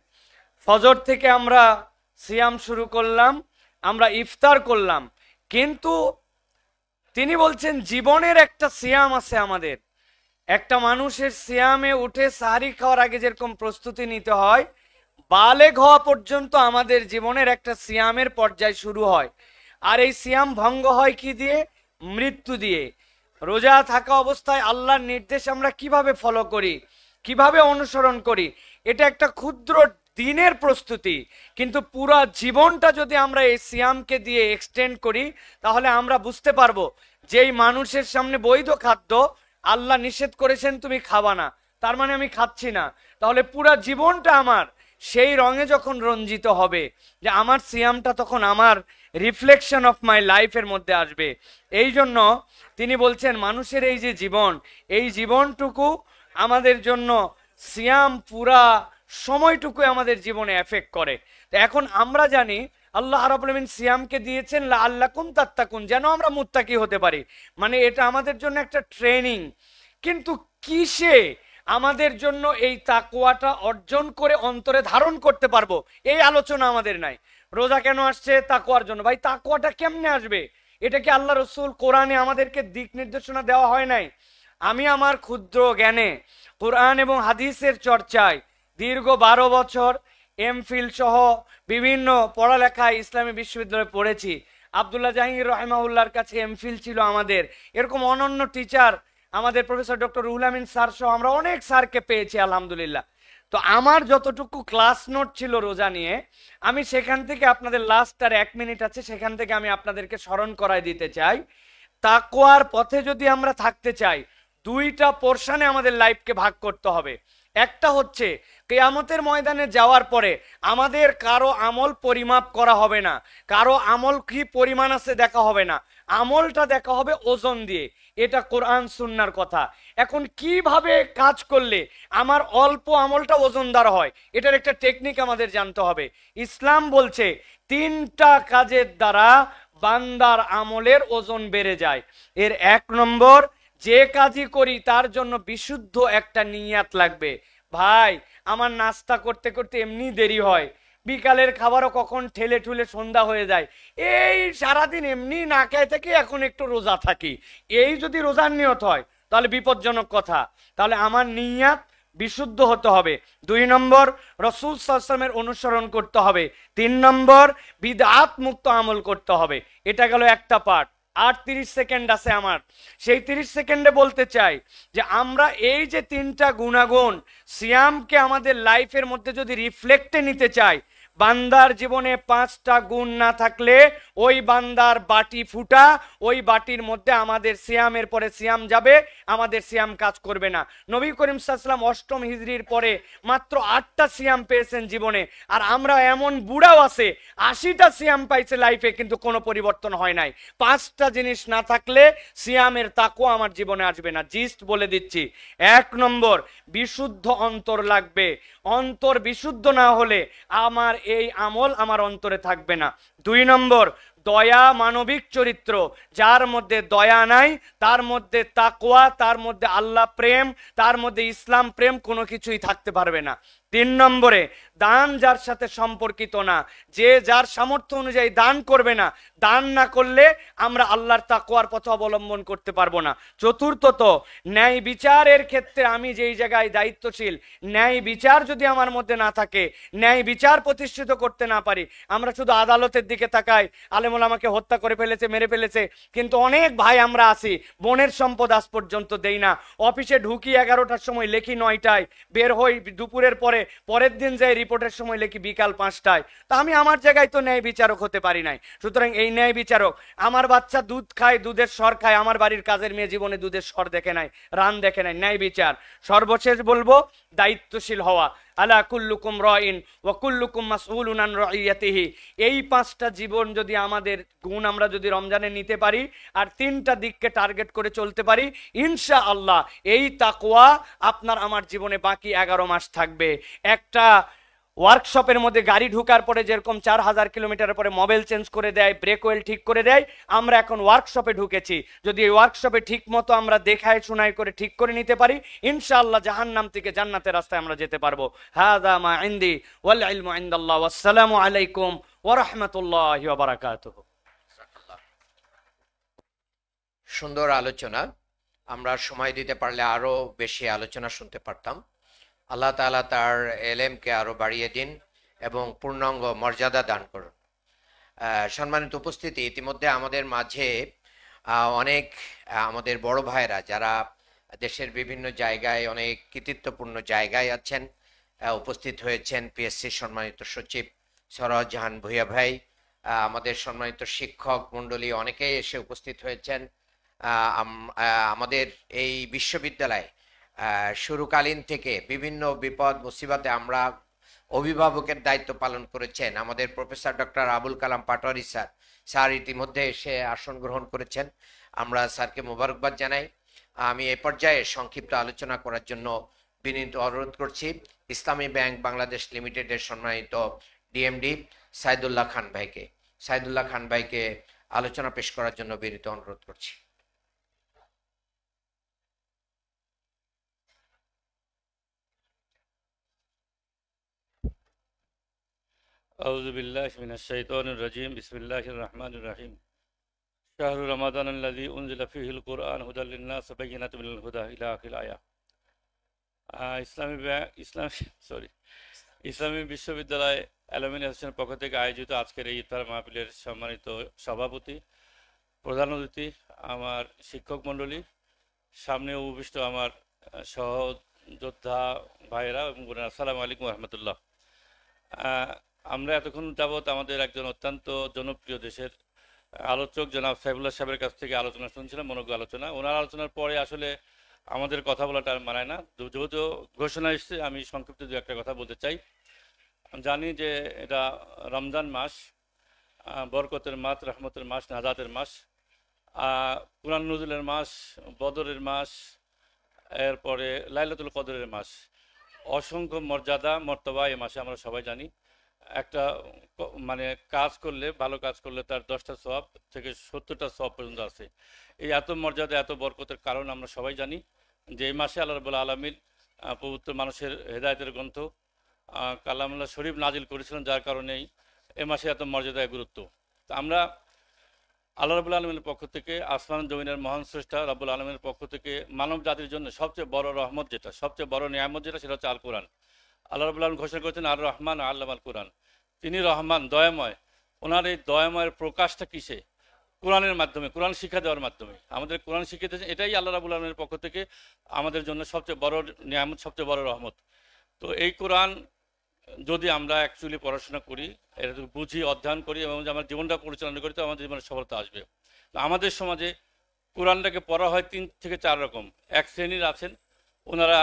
ফজর থেকে আমরা সিয়াম শুরু করলাম, আমরা ইফতার করলাম, কিন্তু তিনি বলছেন জীবনের একটা সিয়াম আছে আমাদের। একটা মানুষের সিয়ামে উঠে সাহারি খাওয়ার আগে যেরকম প্রস্তুতি নিতে হয়, বালেগ হওয়া পর্যন্ত আমাদের জীবনের একটা সিয়ামের পর্যায় শুরু হয়। আর এই সিয়াম ভঙ্গ হয় কি দিয়ে? মৃত্যু দিয়ে। রোজা থাকা অবস্থায় আল্লাহর নির্দেশ আমরা কিভাবে ফলো করি, কিভাবে অনুসরণ করি, এটা একটা ক্ষুদ্র দিনের প্রস্তুতি। কিন্তু পুরা জীবনটা যদি আমরা এই সিয়ামকে দিয়ে এক্সটেন্ড করি, তাহলে আমরা বুঝতে পারবো যেই মানুষের সামনে বৈধ খাদ্য আল্লাহ নিষেধ করেছেন তুমি খাবা না, তার মানে আমি খাচ্ছি না, তাহলে পুরা জীবনটা আমার সেই রঙে যখন রঞ্জিত হবে, যে আমার সিয়ামটা তখন আমার রিফ্লেকশন অফ মাই লাইফের মধ্যে আসবে। এই জন্য তিনি বলছেন মানুষের এই যে জীবন, এই জীবনটুকু আমাদের জন্য সিয়াম পুরা সময়টুকু আমাদের জীবনে এফেক্ট করে। তো এখন আমরা জানি আল্লাহ রাব্বুল আলামিন সিয়ামকে দিয়েছেন লাআল্লাকুম তাত্তাকুন, যেন আমরা মুত্তাকি হতে পারি। মানে এটা আমাদের জন্য একটা ট্রেনিং। কিন্তু কিসে আমাদের জন্য এই তাকওয়াটা অর্জন করে অন্তরে ধারণ করতে পারবো, এই আলোচনা আমাদের নাই। রোজা কেন আসছে? তাকওয়ার জন্য। ভাই তাকওয়াটা কেমনে আসবে? এটা কি আল্লাহ রসুল কোরআনে আমাদেরকে দিক নির্দেশনা দেওয়া হয় নাই? আমি আমার ক্ষুদ্র জ্ঞানে কোরআন এবং হাদিসের চর্চায় দীর্ঘ 12 বছর এমফিল সহ বিভিন্ন পড়ালেখায় ইসলামী বিশ্ববিদ্যালয়ে পড়েছি। আব্দুল্লাহ জাহাঙ্গীর রহমাউল্লাহর কাছে এমফিল ছিল আমাদের। এরকম অনন্য টিচার আমাদের professor doctor Ruhul Amin sir সহ আমরা অনেক স্যারকে পেয়েছি আলহামদুলিল্লাহ। তো আমার যতটুকু ক্লাস নোট ছিল রোজা নিয়ে, আমি সেখান থেকে আপনাদের লাস্ট আর 1 মিনিট আছে, সেখান থেকে আমি আপনাদেরকে স্মরণ করায় দিতে চাই। তাকওয়ার পথে যদি আমরা থাকতে চাই, 2টা পোর্শনে আমাদের লাইফকে ভাগ করতে হবে। একটা হচ্ছে কিয়ামতের ময়দানে যাওয়ার পরে আমাদের কারো আমল পরিমাপ করা হবে না, কারো আমল কি পরিমাণ আছে দেখা হবে না, আমলটা দেখা হবে ওজন দিয়ে। এটা কোরআন সুন্নাহর কথা। এখন কিভাবে কাজ করলে আমার অল্প আমলটা ওজনদার হয়, এটার একটা টেকনিক আমাদের জানতে হবে। ইসলাম বলছে 3টা কাজের দ্বারা বান্দার আমলের ওজন বেড়ে যায়। এর 1 নম্বর, যে কাজই করি তার জন্য বিশুদ্ধ একটা নিয়াত লাগবে। ভাই আমার নাস্তা করতে করতে এমনি দেরি হয়, বিকালের খাবারও কখন ঠেলে ঠুলে সন্ধ্যা হয়ে যায়, এই সারাদিন এমনি না খেয়ে থেকে এখন একটু রোজা থাকি, এই যদি রোজার নিয়ত হয় তাহলে বিপজ্জনক কথা। তাহলে আমার নিয়াত বিশুদ্ধ হতে হবে। 2 নম্বর, রাসূল সাল্লাল্লাহু আলাইহি ওয়াসাল্লামের অনুসরণ করতে হবে। 3 নম্বর, বিদআত মুক্ত আমল করতে হবে। এটা গেল একটা পার্ট। আর 30 সেকেন্ড আছে আমার, সেই 30 সেকেন্ডে বলতে চাই যে আমরা এই যে 3টা গুণাগুণ সিয়ামকে আমাদের লাইফের মধ্যে যদি রিফ্লেক্টে নিতে চাই, বান্দার জীবনে 5টা গুণ না থাকলে ওই বান্দার বাটি ফুটা, ওই বাটির মধ্যে আমাদের সিয়ামের পরে সিয়াম যাবে, আমাদের সিয়াম কাজ করবে না। নবী করিম সাল্লাল্লাহু আলাইহি ওয়াসাল্লাম 8ম হিজরির পরে মাত্র 8টা সিয়াম পেয়েছেন জীবনে, আর আমরা এমন বুড়াও আছে 80টা সিয়াম পাইছে লাইফে, কিন্তু কোনো পরিবর্তন হয় নাই। 5টা জিনিস না থাকলে সিয়ামের তাকওয়া আমার জীবনে আসবে না। জিস্ট বলে দিচ্ছি। 1 নম্বর, বিশুদ্ধ অন্তর লাগবে। অন্তর বিশুদ্ধ না হলে আমার এই আমল আমার অন্তরে থাকবে না। 2 নম্বর, দয়া, মানবিক চরিত্র। যার মধ্যে দয়া নাই, তার মধ্যে তাকওয়া, তার মধ্যে আল্লাহ প্রেম, তার মধ্যে ইসলাম প্রেম কোনো কিছুই থাকতে পারবে না। 3 নম্বরে, দান যার সাথে সম্পর্কিত না, যে যার সামর্থ্য অনুযায়ী দান করবে না, দান না করলে আমরা আল্লাহর তাকওয়ার পথ অবলম্বন করতে পারবো না। চতুর্থত, ন্যায় বিচারের ক্ষেত্রে আমি যেই জায়গায় দায়িত্বশীল, ন্যায় বিচার যদি আমার মধ্যে না থাকে, ন্যায় বিচার প্রতিষ্ঠিত করতে না পারি, আমরা শুধু আদালতের দিকে তাকাই, আলেম ওলামাকে হত্যা করে ফেলেছে, মেরে ফেলেছে, কিন্তু অনেক ভাই আমরা আছি বোনের সম্পদ আজ পর্যন্ত দেই না। অফিসে ঢুকি 11টার সময়, লেখি 9টায়, বের হই দুপুরের পরের দিন যাই রিপোর্টের সময় লেখি বিকাল 5টায়। তা আমি আমার জায়গায় তো ন্যায় বিচারক হতে পারি নাই। সুতরাং এই ন্যায় বিচারক, আমার বাচ্চা দুধ খায়, দুধের স্বর খায়, আমার বাড়ির কাজের মেয়ে জীবনে দুধের স্বর দেখে নাই, রান দেখে নাই। ন্যায় বিচার। সর্বশেষ বলবো দায়িত্বশীল হওয়া। আলা কুল্লুকুম রাইন ওয়া কুল্লুকুম মাসউলুন আন রাইয়াতিহি। এই 5টা জীবন যদি আমাদের গুণ আমরা যদি রমজানে নিতে পারি আর 3টা দিককে টার্গেট করে চলতে পারি, ইনশাআল্লাহ এই তাকওয়া আপনার আমার জীবনে বাকি 11 মাস থাকবে। একটা ওয়ার্কশপের মধ্যে গাড়ি ঢুকার পরে যেরকম 4000 কিলোমিটার পরে মোবাইল চেঞ্জ করে দেয়, ব্রেক ওয়েল ঠিক করে দেয়, আমরা এখন ওয়ার্কশপে ঢুকেছি। যদি এই ওয়ার্কশপে ঠিক মতো আমরা দেখায় শোনায় করে ঠিক করে নিতে পারি, ইনশাআল্লাহ জাহান্নাম থেকে জান্নাতের রাস্তায় আমরা যেতে পারবো। হাযা মা ইনদি ওয়াল ইলমু ইনদাল্লাহ। ওয়াসসালামু আলাইকুম ওয়া রাহমাতুল্লাহি ওয়া বারাকাতুহু। সুন্দর আলোচনা। আমরা সময় দিতে পারলে আরো বেশি আলোচনা শুনতে পারতাম। আল্লাহ তাআলা তার এলেমকে আরো বাড়িয়ে দিন এবং পূর্ণাঙ্গ মর্যাদা দান করুন। সম্মানিত উপস্থিতি, ইতিমধ্যে আমাদের মাঝে অনেক আমাদের বড় ভাইরা যারা দেশের বিভিন্ন জায়গায় অনেক কৃতিত্বপূর্ণ জায়গায় আছেন উপস্থিত হয়েছেন। পিএসসি সম্মানিত সচিব সরোজ জাহান ভূঁইয়া ভাই, আমাদের সম্মানিত শিক্ষক মণ্ডলী অনেকেই এসে উপস্থিত হয়েছেন। আমাদের এই বিশ্ববিদ্যালয়ে শুরুকালীন থেকে বিভিন্ন বিপদ মুসিবতে আমরা অভিভাবকের দায়িত্ব পালন করেছেন আমাদের professor doctor Abul Kalam Patwari sir ইতিমধ্যে এসে আসন গ্রহণ করেছেন। আমরা স্যারকে মোবারকবাদ জানাই। আমি এ পর্যায়ে সংক্ষিপ্ত আলোচনা করার জন্য বিনীত অনুরোধ করছি ইসলামী ব্যাংক বাংলাদেশ লিমিটেডের সম্মানিত ডিএমডি সাইদুল্লাহ খান ভাইকে আলোচনা পেশ করার জন্য বিনীত অনুরোধ করছি। أعوذ بالله من الشيطان الرجيم بسم الله الرحمن الرحيم شهر رمضان الذي أنزل فيه القرآن هدى للناس بينات من الهدى إلى آخر الآية ইসলামী বিশ্ববিদ্যালয় অ্যালুমিনি অ্যাসোসিয়েশনের পক্ষ থেকে আয়োজিত আজকের এই ইফতার মাহফিলের সম্মানিত সভাপতি, প্রধান অতিথি, আমার শিক্ষক মণ্ডলী, সামনে উপবিষ্ট আমার সহযোদ্ধা ভাইয়েরা এবং বোনেরা, আসসালামু আলাইকুম রহমতুল্লাহ। আমরা এতক্ষণ যাবৎ আমাদের একজন অত্যন্ত জনপ্রিয় দেশের আলোচক জনাব সাইফুল্লাহ সাহেবের কাছ থেকে আলোচনা শুনছিলাম, মনোজ্ঞ আলোচনা। ওনার আলোচনার পরে আসলে আমাদের কথা বলাটা আর মানায় না, যেহেতু ঘোষণা এসছে আমি সংক্ষিপ্ত দু একটা কথা বলতে চাই। জানি যে এটা রমজান মাস, বরকতের মাস, রহমতের মাস, নাজাতের মাস, কুরআন নজুলের মাস, বদরের মাস, এরপরে লাইলাতুল কদরের মাস। অসংখ্য মর্যাদা মর্তবা এই মাসে আমরা সবাই জানি। একটা মানে কাজ করলে, ভালো কাজ করলে তার 10টা সওয়াব থেকে 70টা সওয়াব পর্যন্ত আছে। এই এত মর্যাদা, এত বরকতের কারণ আমরা সবাই জানি যে এই মাসে আল্লাহ রাব্বুল আলামিন পবিত্র মানুষের হেদায়েতের গ্রন্থ কালামুল্লাহ শরীফ নাজিল করেছিলেন, যার কারণেই এ মাসে এত মর্যাদায় গুরুত্ব। তা আমরা আল্লাহ রাব্বুল আলামিনের পক্ষ থেকে, আসমান জমিনের মহান স্রষ্টা রাব্বুল আলামিনের পক্ষ থেকে মানব জাতির জন্য সবচেয়ে বড় রহমত যেটা, সবচেয়ে বড় নিয়ামত যেটা, সেটা হচ্ছে আল কোরআন। আল্লাহ রাব্বুল আলামিন ঘোষণা করেছেন আর রহমান আল্লামাল কোরআন। তিনি রহমান, দয়াময়। ওনার এই দয়াময়ের প্রকাশটা কিসে? কোরআনের মাধ্যমে, কোরআন শিক্ষা দেওয়ার মাধ্যমে। আমাদের কোরআন শিক্ষা দিয়েছেন, এটাই আল্লাহ রাব্বুল আলামিনের পক্ষ থেকে আমাদের জন্য সবচেয়ে বড় নিয়ামত, সবচেয়ে বড় রহমত। তো এই কোরআন যদি আমরা অ্যাকচুয়ালি পড়াশোনা করি, এটা বুঝি, অধ্যয়ন করি এবং আমার জীবনটা পরিচালনা করি, তো আমাদের জীবনে সফলতা আসবে। তো আমাদের সমাজে কোরআনটাকে পড়া হয় 3 থেকে 4 রকম। এক শ্রেণীর আছেন, ওনারা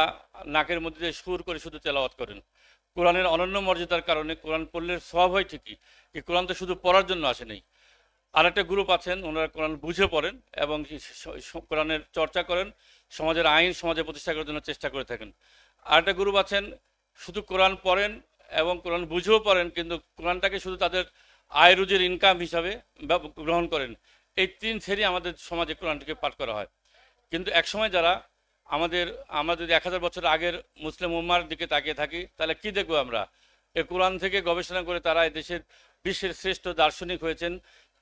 নাকের মধ্যে দিয়ে সুর করে শুধু তেলাওয়াত করেন। কোরআনের অনন্য মর্যাদার কারণে কোরআন পড়লে সওয়াব হয় ঠিকই, এই কোরআন তো শুধু পড়ার জন্য আসে নেই। আর একটা গ্রুপ আছেন, ওনারা কোরআন বুঝে পড়েন এবং কোরআনের চর্চা করেন, সমাজের আইন সমাজে প্রতিষ্ঠা করার জন্য চেষ্টা করে থাকেন। আর একটা গ্রুপ আছেন, শুধু কোরআন পড়েন এবং কোরআন বুঝেও পড়েন, কিন্তু কোরআনটাকে শুধু তাদের আয় রুজির ইনকাম হিসাবে গ্রহণ করেন। এই 3 শ্রেণী আমাদের সমাজে কোরআনটিকে পাঠ করা হয়। কিন্তু একসময় যারা আমরা যদি 1000 বছর আগের মুসলিম উম্মার দিকে তাকিয়ে থাকি, তাহলে কি দেখবো আমরা? এই কোরআন থেকে গবেষণা করে তারা এই দেশের বিশ্বের শ্রেষ্ঠ দার্শনিক হয়েছেন,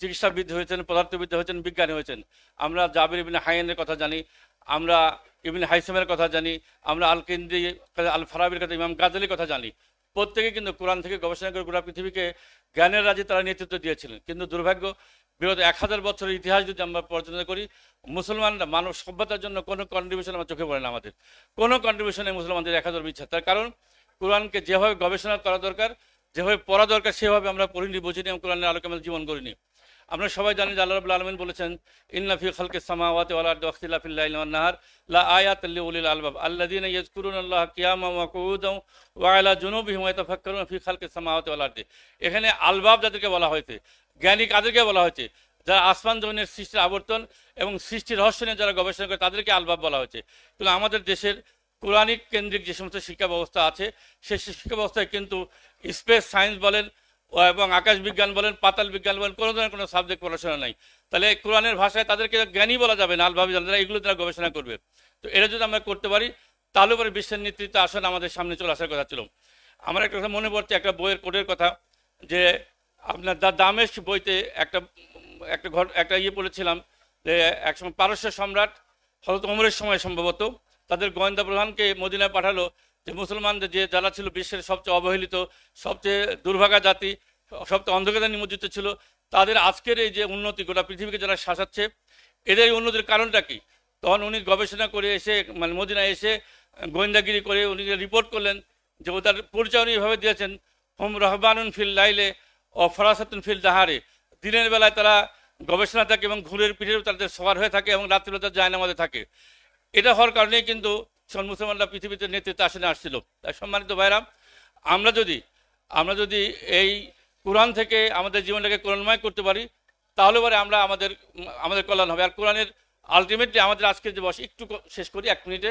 চিকিৎসাবিদ হয়েছেন, পদার্থবিদ্যা হয়েছেন, বিজ্ঞানী হয়েছেন। আমরা জাবির ইবনে হাইয়ানের কথা জানি, আমরা ইবনে হাইসামের কথা জানি, আমরা আল কিন্দি, আল ফারাবির কথা, ইমাম গাজালির কথা জানি। প্রত্যেকে কিন্তু কোরআন থেকে গবেষণা করে গোটা পৃথিবীকে জ্ঞানের রাজ্যে তারা নেতৃত্ব দিয়েছিলেন। কিন্তু দুর্ভাগ্য, বিগত 1000 বছরের ইতিহাস যদি আমরা পর্যালোচনা করি, মুসলমানরা মানব সভ্যতার জন্য কোনো কন্ট্রিবিউশন আমার চোখে পড়ে না। আমাদের কোনো কন্ট্রিবিউশন নেই মুসলমানদের 1000 ইচ্ছা। তার কারণ কোরআনকে যেভাবে গবেষণা করা দরকার, যেভাবে পড়া দরকার, সেভাবে আমরা পড়িনি, বুঝিনি এবং কোরআনের আলোকে আমাদের জীবন করিনি। আমরা সবাই জানি যে আল্লাহ রাব্বুল আলামিন বলেছেন, ইন্না ফি খালকিস সামাওয়াতি ওয়াল আরদি ওয়াখতিলাফিল লাইলি ওয়ান নাহার লা আয়াতাল লিউলিল আলবাব আল্লাযীনা ইয়াযকুরুনাল্লাহা কিয়ামান ওয়া কুউদান ওয়া আলা জুনুবিহিম ওয়া ইয়াতাফাক্কারুনা ফি খালকিস সামাওয়াতি ওয়াল আরদি। এখানে আলবাব যাদেরকে বলা হয়েছে, জ্ঞানী কাদেরকে বলা হয়েছে? যারা আসমান জমিনের সৃষ্টির আবর্তন এবং সৃষ্টির রহস্য নিয়ে যারা গবেষণা করে, তাদেরকে আলবাব বলা হয়েছে। কিন্তু আমাদের দেশের কোরআনিক কেন্দ্রিক যে সমস্ত শিক্ষা ব্যবস্থা আছে, সেই শিক্ষা ব্যবস্থায় কিন্তু স্পেস সায়েন্স বলেন এবং আকাশ বিজ্ঞান বলেন, পাতাল বিজ্ঞান বলেন, কোনো ধরনের কোনো সাবজেক্ট পড়াশোনা নাই। তাহলে কোরআনের ভাষায় তাদেরকে জ্ঞানী বলা যাবে না, আলবাবি জানা, এগুলো তারা গবেষণা করবে। তো এটা যদি আমরা করতে পারি, তাহলে পরে বিশ্বের নেতৃত্বে আসলে আমাদের সামনে চলে আসার কথা ছিল। আমার একটা কথা মনে পড়ছে, একটা বইয়ের কোডের কথা, যে আপনার দা দামেশ বইতে একটা ইয়ে পড়েছিলাম যে একসময় পারস্য সম্রাট হযরত ওমরের সময় সম্ভবত তাদের গোয়েন্দা প্রধানকে মদিনায় পাঠালো যে মুসলমানদের যারা ছিল বিশ্বের সবচেয়ে অবহেলিত, সবচেয়ে দুর্ভাগা জাতি, সবচেয়ে অন্ধকারে নিমজ্জিত ছিল, তাদের আজকের এই যে উন্নতি, গোটা পৃথিবীকে যারা শাসাচ্ছে, এদের এই উন্নতির কারণটা কি? তখন উনি গবেষণা করে এসে মানে মদিনায় এসে গোয়েন্দাগিরি করে উনি রিপোর্ট করলেন যে ওটার পরিচয় উনি এভাবে দিয়েছেন, হোম রহবানুন ফিল লাইলে ও ফরাসাতুন ফিল দাহারে, দিনের বেলায় তারা গবেষণা থাকে এবং ঘুরের পিঠের তাদের সবার হয়ে থাকে এবং রাত্রিবেলা তার জায়নামাজে থাকে। এটা হওয়ার কারণেই কিন্তু মুসলমানরা পৃথিবীতে নেতৃত্বে আসনে আসছিল। তাই সম্মানিত ভাইরাম, আমরা যদি এই কোরআন থেকে আমাদের জীবনটাকে কোরআনময় করতে পারি তাহলে পরে আমরা আমাদের কল্যাণ হবে। আর কোরআনের আলটিমেটলি আমাদের আজকে যে বসে একটু শেষ করি 1 মিনিটে,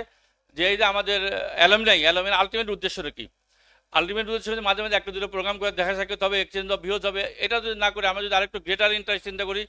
যে এই যে আমাদের অ্যালামের আলটিমেট উদ্দেশ্যটা কি? আলটিমেট উদ্দেশ্য হচ্ছে মাঝে মাঝে 1-2 প্রোগ্রাম করে দেখা থাকে, তবে এক্সচেঞ্জ অফ ভিউজ হবে। এটা যদি না করে আমরা যদি আরেকটু গ্রেটার ইন্টারেস্ট চিন্তা করি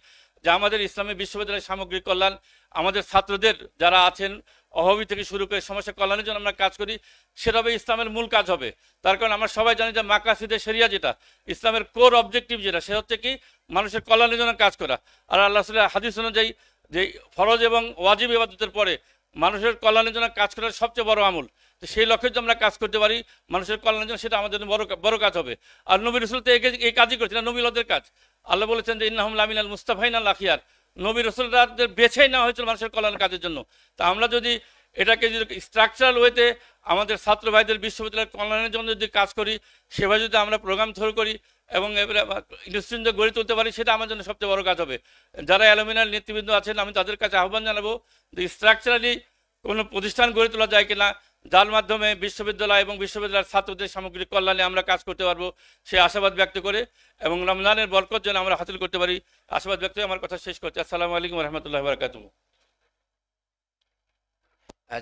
যে আমাদের ইসলামী বিশ্ববিদ্যালয়ের সামগ্রিক কল্যাণ, আমাদের ছাত্রদের যারা আছেন অভাবী থেকে শুরু করে সমস্যা কল্যাণের জন্য আমরা কাজ করি, সেটা হবে ইসলামের মূল কাজ হবে। তার কারণ আমরা সবাই জানি যে মাকাসিদে শরিয়া যেটা ইসলামের কোর অবজেক্টিভ যেটা, সে হচ্ছে কি মানুষের কল্যাণের জন্য কাজ করা। আর আল্লাহ সাল্লাল্লাহু হাদিস অনুযায়ী যে ফরজ এবং ওয়াজিব ইবাদতের পরে মানুষের কল্যাণের জন্য কাজ করার সবচেয়ে বড় আমল। তো সেই লক্ষ্যে যদি আমরা কাজ করতে পারি মানুষের কল্যাণের জন্য, সেটা আমাদের জন্য বড় কাজ হবে। আর নবী রাসূল তো এই কাজই করছেন, নবী ওদের কাজ। আল্লাহ বলেছেন যে ইন্নাহুম লামিনাল মুস্তাফাইন আল আখিয়ার, নবী রাসূলদের বেছেই নেওয়া হয়েছিল মানুষের কল্যাণ কাজের জন্য। তা আমরা যদি এটাকে যদি স্ট্রাকচারাল ওয়েতে আমাদের ছাত্র ভাইদের বিশ্ববিদ্যালয়ের কল্যাণের জন্য যদি কাজ করি, সেভাবে যদি আমরা প্রোগ্রাম থ্রো করি এবং ইনস্টিটিউট গড়ে তুলতে পারি, সেটা আমার জন্য সবচেয়ে বড় কাজ হবে। যারা অ্যালুমিনার নেতৃবৃন্দ আছেন আমি তাদের কাছে আহ্বান জানাবো যে স্ট্রাকচারালি কোনো প্রতিষ্ঠান গড়ে তোলা যায় কিনা, যার মাধ্যমে বিশ্ববিদ্যালয় এবং বিশ্ববিদ্যালয়ের ছাত্রদের সামগ্রিক কল্যাণে আমরা কাজ করতে পারবো, সে আশাবাদ ব্যক্ত করে এবং রমজানের বরকত যেন আমরা হাসিল করতে পারি আশাবাদ ব্যক্ত করে আমার কথা শেষ করছি। আসসালামু আলাইকুম রহমতুল্লাহ বারাকাতুহু।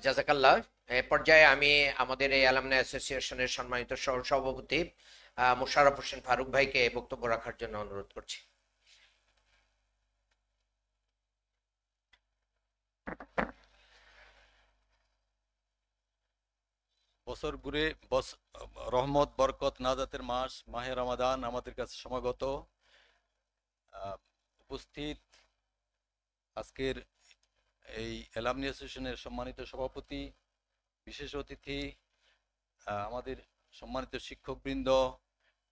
জাযাকাল্লাহ। এ পর্যায়ে আমি আমাদের এই অ্যালামনাই অ্যাসোসিয়েশনের সম্মানিত সভাপতি মোশাররফ হোসেন ফারুক ভাইকে বক্তব্য রাখার জন্য অনুরোধ করছি। বছর ঘুরে রহমত বরকত নাজাতের মাস মাহে রমাদান আমাদের কাছে সমাগত। উপস্থিত আজকের এই অ্যালামনি অ্যাসোসিয়েশনের সম্মানিত সভাপতি, বিশেষ অতিথি, আমাদের সম্মানিত শিক্ষকবৃন্দ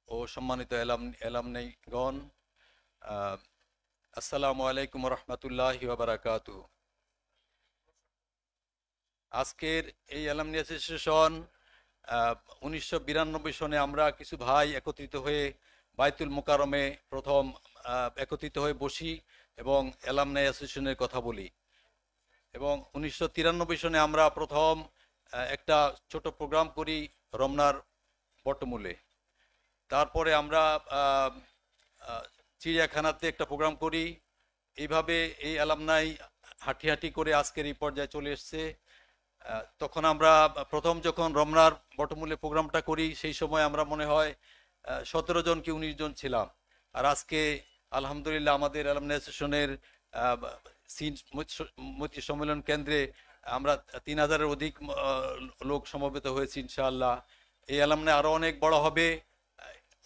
ও সম্মানিত অ্যালামনাইগণ, আসসালামু আলাইকুম রহমতুল্লাহি ওয়া বারাকাতুহু। আজকের এই অ্যালামনি অ্যাসোসিয়েশন 1992 সনে আমরা কিছু ভাই একত্রিত হয়ে বাইতুল মোকাররমে প্রথম একত্রিত হয়ে বসি এবং অ্যালামনাই অ্যাসোসিয়েশনের কথা বলি। এবং 1993 সনে আমরা প্রথম একটা ছোট প্রোগ্রাম করি রমনার বটমূলে। তারপরে আমরা চিড়িয়াখানাতে একটা প্রোগ্রাম করি। এইভাবে এই অ্যালামনাই হাঁটি করে আজকের এই পর্যায়ে চলে এসছে। তখন আমরা প্রথম যখন রমনার বটমূলে প্রোগ্রামটা করি সেই সময় আমরা মনে হয় 17 জন কি 19 জন ছিলাম। আর আজকে আলহামদুলিল্লাহ আমাদের অ্যালামনাই অ্যাসোসিয়েশনের মৈত্রী সম্মেলন কেন্দ্রে আমরা 3000-এর অধিক লোক সমবেত হয়েছি ইনশাআল্লাহ। এই অ্যালামনাই আরো অনেক বড় হবে,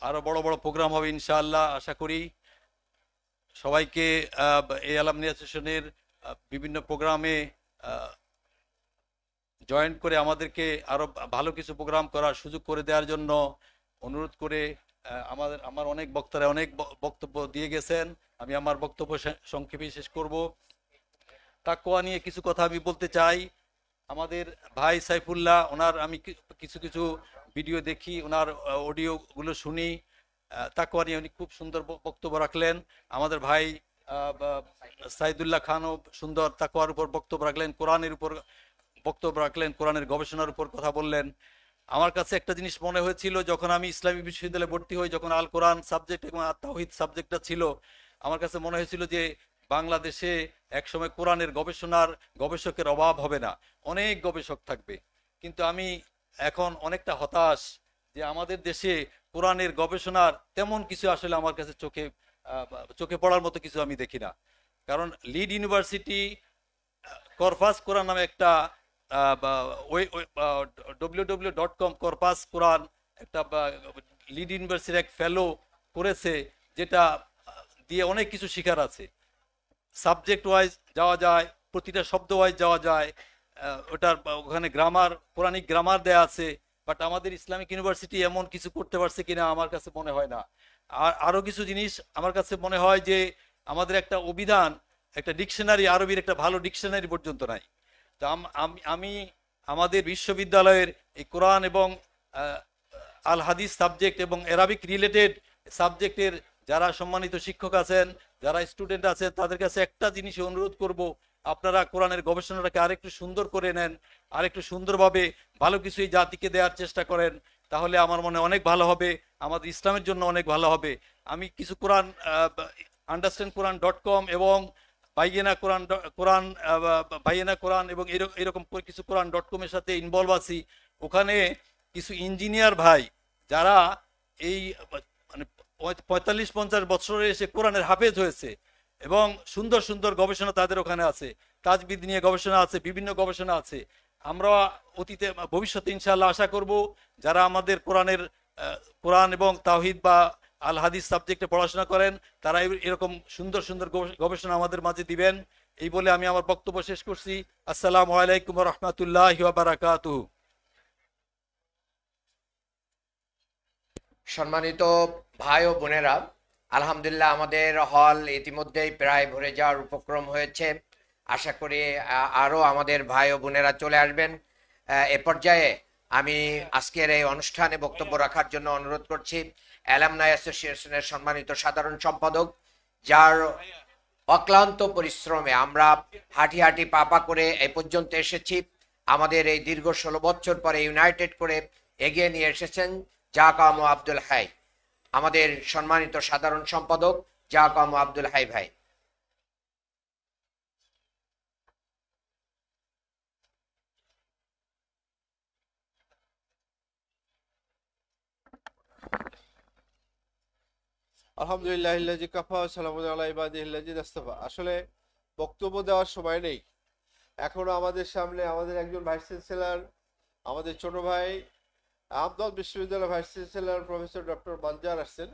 আরো বড় বড় প্রোগ্রাম হবে ইনশাআল্লাহ আশা করি। সবাইকে এই অ্যালামনাই অ্যাসোসিয়েশনের বিভিন্ন প্রোগ্রামে জয়েন করে আমাদেরকে আরো ভালো কিছু প্রোগ্রাম করার সুযোগ করে দেওয়ার জন্য অনুরোধ করে আমার অনেক বক্তারা অনেক বক্তব্য দিয়ে গেছেন, আমি আমার বক্তব্য সংক্ষেপে শেষ করব। তাকওয়া নিয়ে কিছু কথা আমি বলতে চাই। আমাদের ভাই সাইফুল্লাহ, ওনার আমি কিছু ভিডিও দেখি, ওনার অডিওগুলো শুনি। তাকওয়া নিয়ে উনি খুব সুন্দর বক্তব্য রাখলেন। আমাদের ভাই সাইদুল্লাহ খানও সুন্দর তাকওয়ার উপর বক্তব্য রাখলেন, কোরআনের উপর বক্তব্য রাখলেন, কোরআনের গবেষণার উপর কথা বললেন। আমার কাছে একটা জিনিস মনে হয়েছিল যখন আমি ইসলামী বিশ্ববিদ্যালয়ে ভর্তি হই, যখন আল কোরআন সাবজেক্ট এবং তাওহীদ সাবজেক্টটা ছিল, আমার কাছে মনে হয়েছিল যে বাংলাদেশে একসময় কোরআনের গবেষকের অভাব হবে না, অনেক গবেষক থাকবে। কিন্তু আমি এখন অনেকটা হতাশ যে আমাদের দেশে কোরআনের গবেষণার তেমন কিছু আসলে আমার কাছে চোখে পড়ার মতো কিছু আমি দেখি না। কারণ লিড ইউনিভার্সিটি করপাস কোরআন নামে একটা www.com করপাস কোরআন একটা লিড ইউনিভার্সিটির এক ফেলো করেছে, যেটা দিয়ে অনেক কিছু শেখার আছে। সাবজেক্ট ওয়াইজ যাওয়া যায়, প্রতিটা শব্দ ওয়াইজ যাওয়া যায়, ওটার ওখানে কোরআনিক গ্রামার দেয়া আছে। বাট আমাদের ইসলামিক ইউনিভার্সিটি এমন কিছু করতে পারছে কিনা আমার কাছে মনে হয় না। আর আরো কিছু জিনিস আমার কাছে মনে হয় যে আমাদের একটা অভিধান একটা ডিকশনারি, আরবির একটা ভালো ডিকশনারি পর্যন্ত নাই। তো আমি আমাদের বিশ্ববিদ্যালয়ের এই কোরআন এবং আল হাদিস সাবজেক্ট এবং অ্যারাবিক রিলেটেড সাবজেক্টের যারা সম্মানিত শিক্ষক আছেন, যারা স্টুডেন্ট আছেন, তাদের কাছে একটা জিনিস অনুরোধ করব, আপনারা কোরআনের গবেষণাটাকে আরেকটু সুন্দর করে নেন, আরেকটু সুন্দরভাবে ভালো কিছু এই জাতিকে দেওয়ার চেষ্টা করেন, তাহলে আমার মনে অনেক ভালো হবে, আমাদের ইসলামের জন্য অনেক ভালো হবে। আমি কিছু কোরআন understandquran.com এবং বাইয়েনা কোরআন এবং এরকম কিছু কোরআন.com এর সাথে ইনভলভ আছি। ওখানে কিছু ইঞ্জিনিয়ার ভাই যারা এই মানে 45-50 বছরে এসে কোরআনের হাফেজ হয়েছে এবং সুন্দর সুন্দর গবেষণা তাদের ওখানে আছে, তাজবিদ নিয়ে গবেষণা আছে, বিভিন্ন গবেষণা আছে। আমরা অতীতে ভবিষ্যতে ইনশাআল্লাহ আশা করব যারা আমাদের কোরআন এবং তাওহীদ বা আল হাদিস সাবজেক্টে পড়াশোনা করেন তারা এরকম সুন্দর সুন্দর গবেষণা আমাদের মাঝে দিবেন। এই বলে আমি আমার বক্তব্য শেষ করছি। আসসালামু আলাইকুম ওয়া রাহমাতুল্লাহি ওয়া বারাকাতুহু। সম্মানিত ভাই ও বোনেরা, আলহামদুলিল্লাহ আমাদের হল ইতিমধ্যেই প্রায় ভরে যাওয়ার উপক্রম হয়েছে। আশা করি আরো আমাদের ভাই ও বোনেরা চলে আসবেন। এ পর্যায়ে আমি আজকের এই অনুষ্ঠানে বক্তব্য রাখার জন্য অনুরোধ করছি অ্যালামনাই অ্যাসোসিয়েশনের সম্মানিত সাধারণ সম্পাদক, যার অক্লান্ত পরিশ্রমে আমরা হাঁটি হাঁটি পা করে এই পর্যন্ত এসেছি। আমাদের এই দীর্ঘ 16 বছর পরে ইউনাইটেড করে এগিয়ে নিয়ে এসেছেন জাকামু আব্দুল হাই, আমাদের সম্মানিত সাধারণ সম্পাদক জাকামু আব্দুল হাই ভাই। আলহামদুলিল্লাহ কাফা সালামুন আলা ইবাদিহিল্লাযিনা ইসতাফা। আসলে বক্তব্য দেওয়ার সময় নেই, এখনো আমাদের সামনে আমাদের একজন ভাইস চ্যান্সেলর, আমাদের ছোট ভাই আহমদ বিশ্ববিদ্যালয়ের ভাইস চ্যান্সেলর প্রফেসর ডক্টর বানজার আসছেন,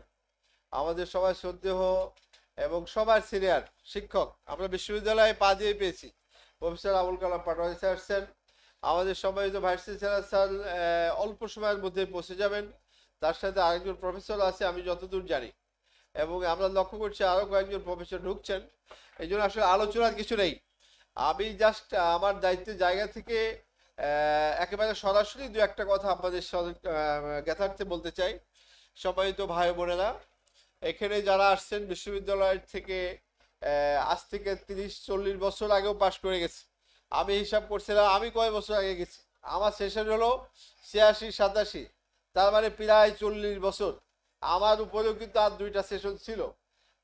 আমাদের সবাই শ্রদ্ধেয় এবং সবার সিনিয়র শিক্ষক, আমরা বিশ্ববিদ্যালয়ে পা দিয়ে পেয়েছি, প্রফেসর আবুল কালাম পাটোয়ারি স্যার আসছেন, আমাদের সম্মানিত ভাইস চ্যান্সেলর স্যার অল্প সময়ের মধ্যে পৌঁছে যাবেন, তার সাথে আরেকজন প্রফেসর আছে আমি যতদূর জানি, এবং আমরা লক্ষ্য করছি আরো কয়েকজন প্রফেসর ঢুকছেন। এই জন্য আসলে আলোচনার কিছু নেই, আমি জাস্ট আমার দায়িত্বের জায়গা থেকে একেবারে সরাসরি দু একটা কথা আপনাদের জ্ঞাতার্থে বলতে চাই। সম্মানিত ভাই বোনেরা, এখানে যারা আসছেন বিশ্ববিদ্যালয় থেকে আজ থেকে 30-40 বছর আগেও পাশ করে গেছে। আমি হিসাব করছিলাম আমি কয় বছর আগে গেছি, আমার সেশন হলো 86-87, তার মানে প্রায় 40 বছর। আমার উপরেও কিন্তু আর 2টা সেশন ছিল,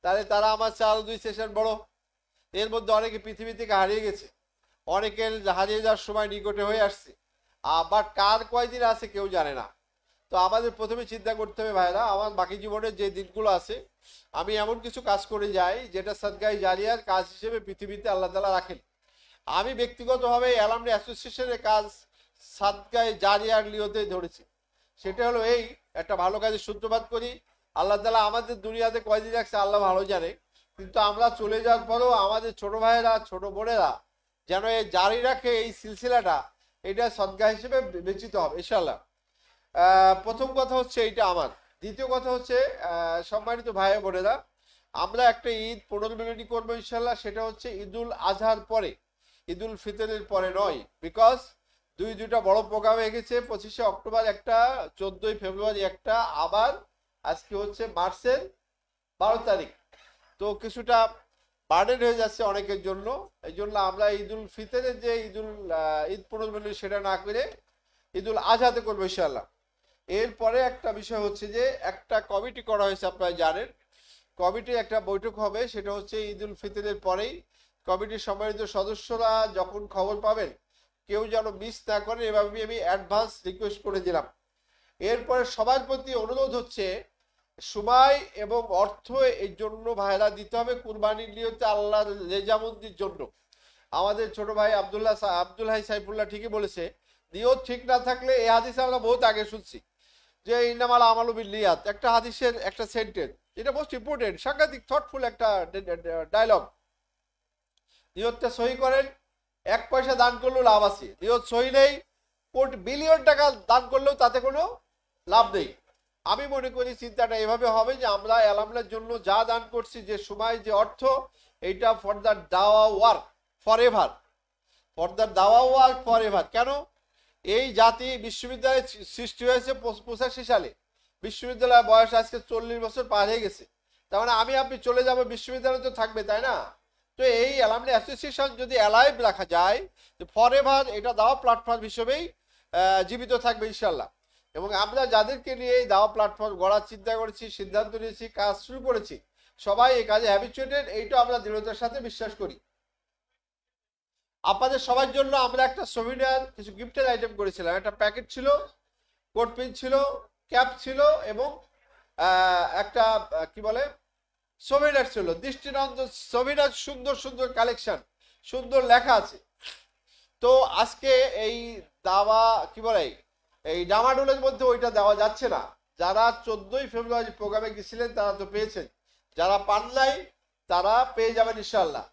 তাহলে তারা আমার চেয়ে আরো 2 সেশন বড়। এর মধ্যে অনেকে পৃথিবী থেকে হারিয়ে গেছে, অনেকের হারিয়ে যাওয়ার সময় নিকটে হয়ে আসছে, আবার কার কয়দিন আছে কেউ জানে না। তো আমাদের প্রথমে চিন্তা করতে হবে ভাইরা, আমার বাকি জীবনের যে দিনগুলো আছে আমি এমন কিছু কাজ করে যাই যেটা সাদগায়ে জারিয়ার কাজ হিসেবে পৃথিবীতে আল্লাহ তাআলা রাখেন। আমি ব্যক্তিগতভাবে অ্যালামনি অ্যাসোসিয়েশনের কাজ সাদগায়ে জারিয়ার নিয়তে ধরেছি, সেটা হলো এই একটা ভালো কাজের সূত্রপাত করি। আল্লাহ তাআলা আমাদের দুনিয়াতে কয়দিন রাখছে আল্লাহ ভালো জানে, কিন্তু আমরা চলে যাওয়ার পরেও আমাদের ছোট ভাইয়েরা ছোট বোনেরা যেন এই জারি রাখে এই সিলসিলাটা, এটা সদকা হিসেবে বিবেচিত হবে ইনশাআল্লাহ। প্রথম কথা হচ্ছে এইটা আমার। দ্বিতীয় কথা হচ্ছে সম্মানিত ভাই বোনেরা, আমরা একটা ঈদ পুনর্মিলনী করবো ইনশাআল্লাহ, সেটা হচ্ছে ঈদুল আজহার পরে, ঈদুল ফিতরের পরে নয়। বিকজ দুইটা বড় প্রোগ্রাম হয়ে গেছে, 25শে অক্টোবর একটা, 14ই ফেব্রুয়ারি একটা, আবার আজকে হচ্ছে মার্চের 12 তারিখ। তো কিছুটা বার্ডেন হয়ে যাচ্ছে অনেকের জন্য, এই জন্য আমরা ঈদুল ফিতরের যে ঈদ পুনর্মিলনী সেটা না করে ঈদুল আজহাতে করবো ইনশাআল্লাহ। এরপরে একটা বিষয় হচ্ছে যে একটা কমিটি করা হয়েছে, আপনারা জানেন, কমিটির একটা বৈঠক হবে, সেটা হচ্ছে ঈদুল ফিতরের পরেই। কমিটির সম্মানিত সদস্যরা যখন খবর পাবেন কেউ যেন মিস না করে, এভাবে আমি অ্যাডভান্স রিকোয়েস্ট করে দিলাম। এরপরে সবার প্রতি অনুরোধ হচ্ছে সময় এবং অর্থ এই জন্য ভাইরা দিতে হবে কুরবানির নিয়তে আল্লাহর রেজামন্দির জন্য। আমাদের ছোট ভাই আব্দুল হাই সাইফুল্লাহ ঠিকই বলেছে, নিয়ত ঠিক না থাকলে এই হাদিস আমরা বহুত আগে শুনছি যে ইন্নামাল আমালু বিন্নিয়াত, একটা হাদিসের একটা সেন্টেন্স, এটা মোস্ট ইম্পর্টেন্ট, সাংঘাতিক থটফুল একটা ডায়লগ। নিয়তটা সহি করেন, 1 পয়সা দান করলেও লাভ আছে, নিয়ত সহি নেই, কোটি বিলিয়ন টাকা দান করলেও তাতে কোনো লাভ নেই। আমি মনে করি চিন্তাটা এভাবে হবে যে আমরা অ্যালামনার জন্য যা দান করছি, যে সময়, যে অর্থ, এইটা ফর দ্য দাওয়া work for ever, for the দাওয়া ওয়ার্ক ফর এভার। কেন? এই জাতি বিশ্ববিদ্যালয় সৃষ্টি হয়েছে 85 সালে, বিশ্ববিদ্যালয়ের বয়স আজকে 40 বছর পার হয়ে গেছে। তার মানে আমি আপনি চলে যাব, বিশ্ববিদ্যালয় তো থাকবে, তাই না? তো এই অ্যালামনি অ্যাসোসিয়েশন যদি অ্যালাইভ রাখা যায়, ফর এভার এটা দাওয়া প্ল্যাটফর্ম হিসেবেই জীবিত থাকবে ইনশাল্লাহ। এবং আমরা যাদেরকে নিয়ে এই দাওয়া প্ল্যাটফর্ম গড়ার চিন্তা করেছি, সিদ্ধান্ত নিয়েছি, কাজ শুরু করেছি, সবাই এই কাজে হ্যাবিচুয়েটেড, এইটা আমরা দৃঢ়তার সাথে বিশ্বাস করি। আপনাদের সবার জন্য আমরা একটা সোভিনিয়ার, কিছু গিফটের আইটেম করেছিলাম। একটা প্যাকেট ছিল, কোট পিন ছিল, ক্যাপ ছিল এবং একটা কি বলে সোভিনিয়ার ছিল, দৃষ্টিনন্দন সোভিনিয়ার, সুন্দর সুন্দর কালেকশন, সুন্দর লেখা আছে। তো আজকে এই দাওয়া কি বলে এই ডামাডোলের মধ্যে ওইটা দেওয়া যাচ্ছে না। যারা 14ই ফেব্রুয়ারি প্রোগ্রামে গেছিলেন তারা তো পেয়েছেন, যারা পান নাই তারা পেয়ে যাবেন ইনশাল্লাহ।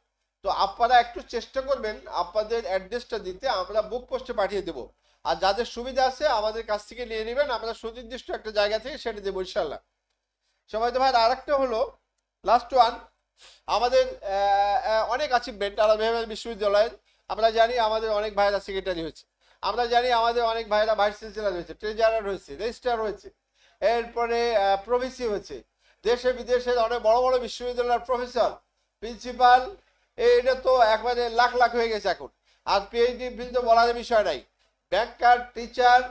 তো আপনারা একটু চেষ্টা করবেন আপনাদের অ্যাড্রেসটা দিতে, আমরা বুক পোস্টে পাঠিয়ে দেবো। আর যাদের সুবিধা আছে আমাদের কাছ থেকে নিয়ে নেবেন, আমরা সুনির্দিষ্ট একটা জায়গা থেকে সেটা দেবো ইনশাল্লাহ। সবাই তো ভাই, আর একটা হলো লাস্ট ওয়ান, আমাদের অনেক অ্যাচিভমেন্ট আলাদা বিশ্ববিদ্যালয়ের। আমরা জানি আমাদের অনেক ভাইরা সেক্রেটারি হয়েছে, আমরা জানি আমাদের অনেক ভাইরা ভাইস চ্যান্সেলর হয়েছে, ট্রেজারার হয়েছে, রেজিস্ট্রার হয়েছে, এরপরে প্রভিসি হয়েছে, দেশে বিদেশের অনেক বড় বড় বিশ্ববিদ্যালয়ের প্রফেসর, প্রিন্সিপাল, এটা তো একবারে লাখ লাখ হয়ে গেছে এখন। আর পিএইচডি ফিল্ড তো বলার বিষয় নাই, ব্যাংকার, টিচার,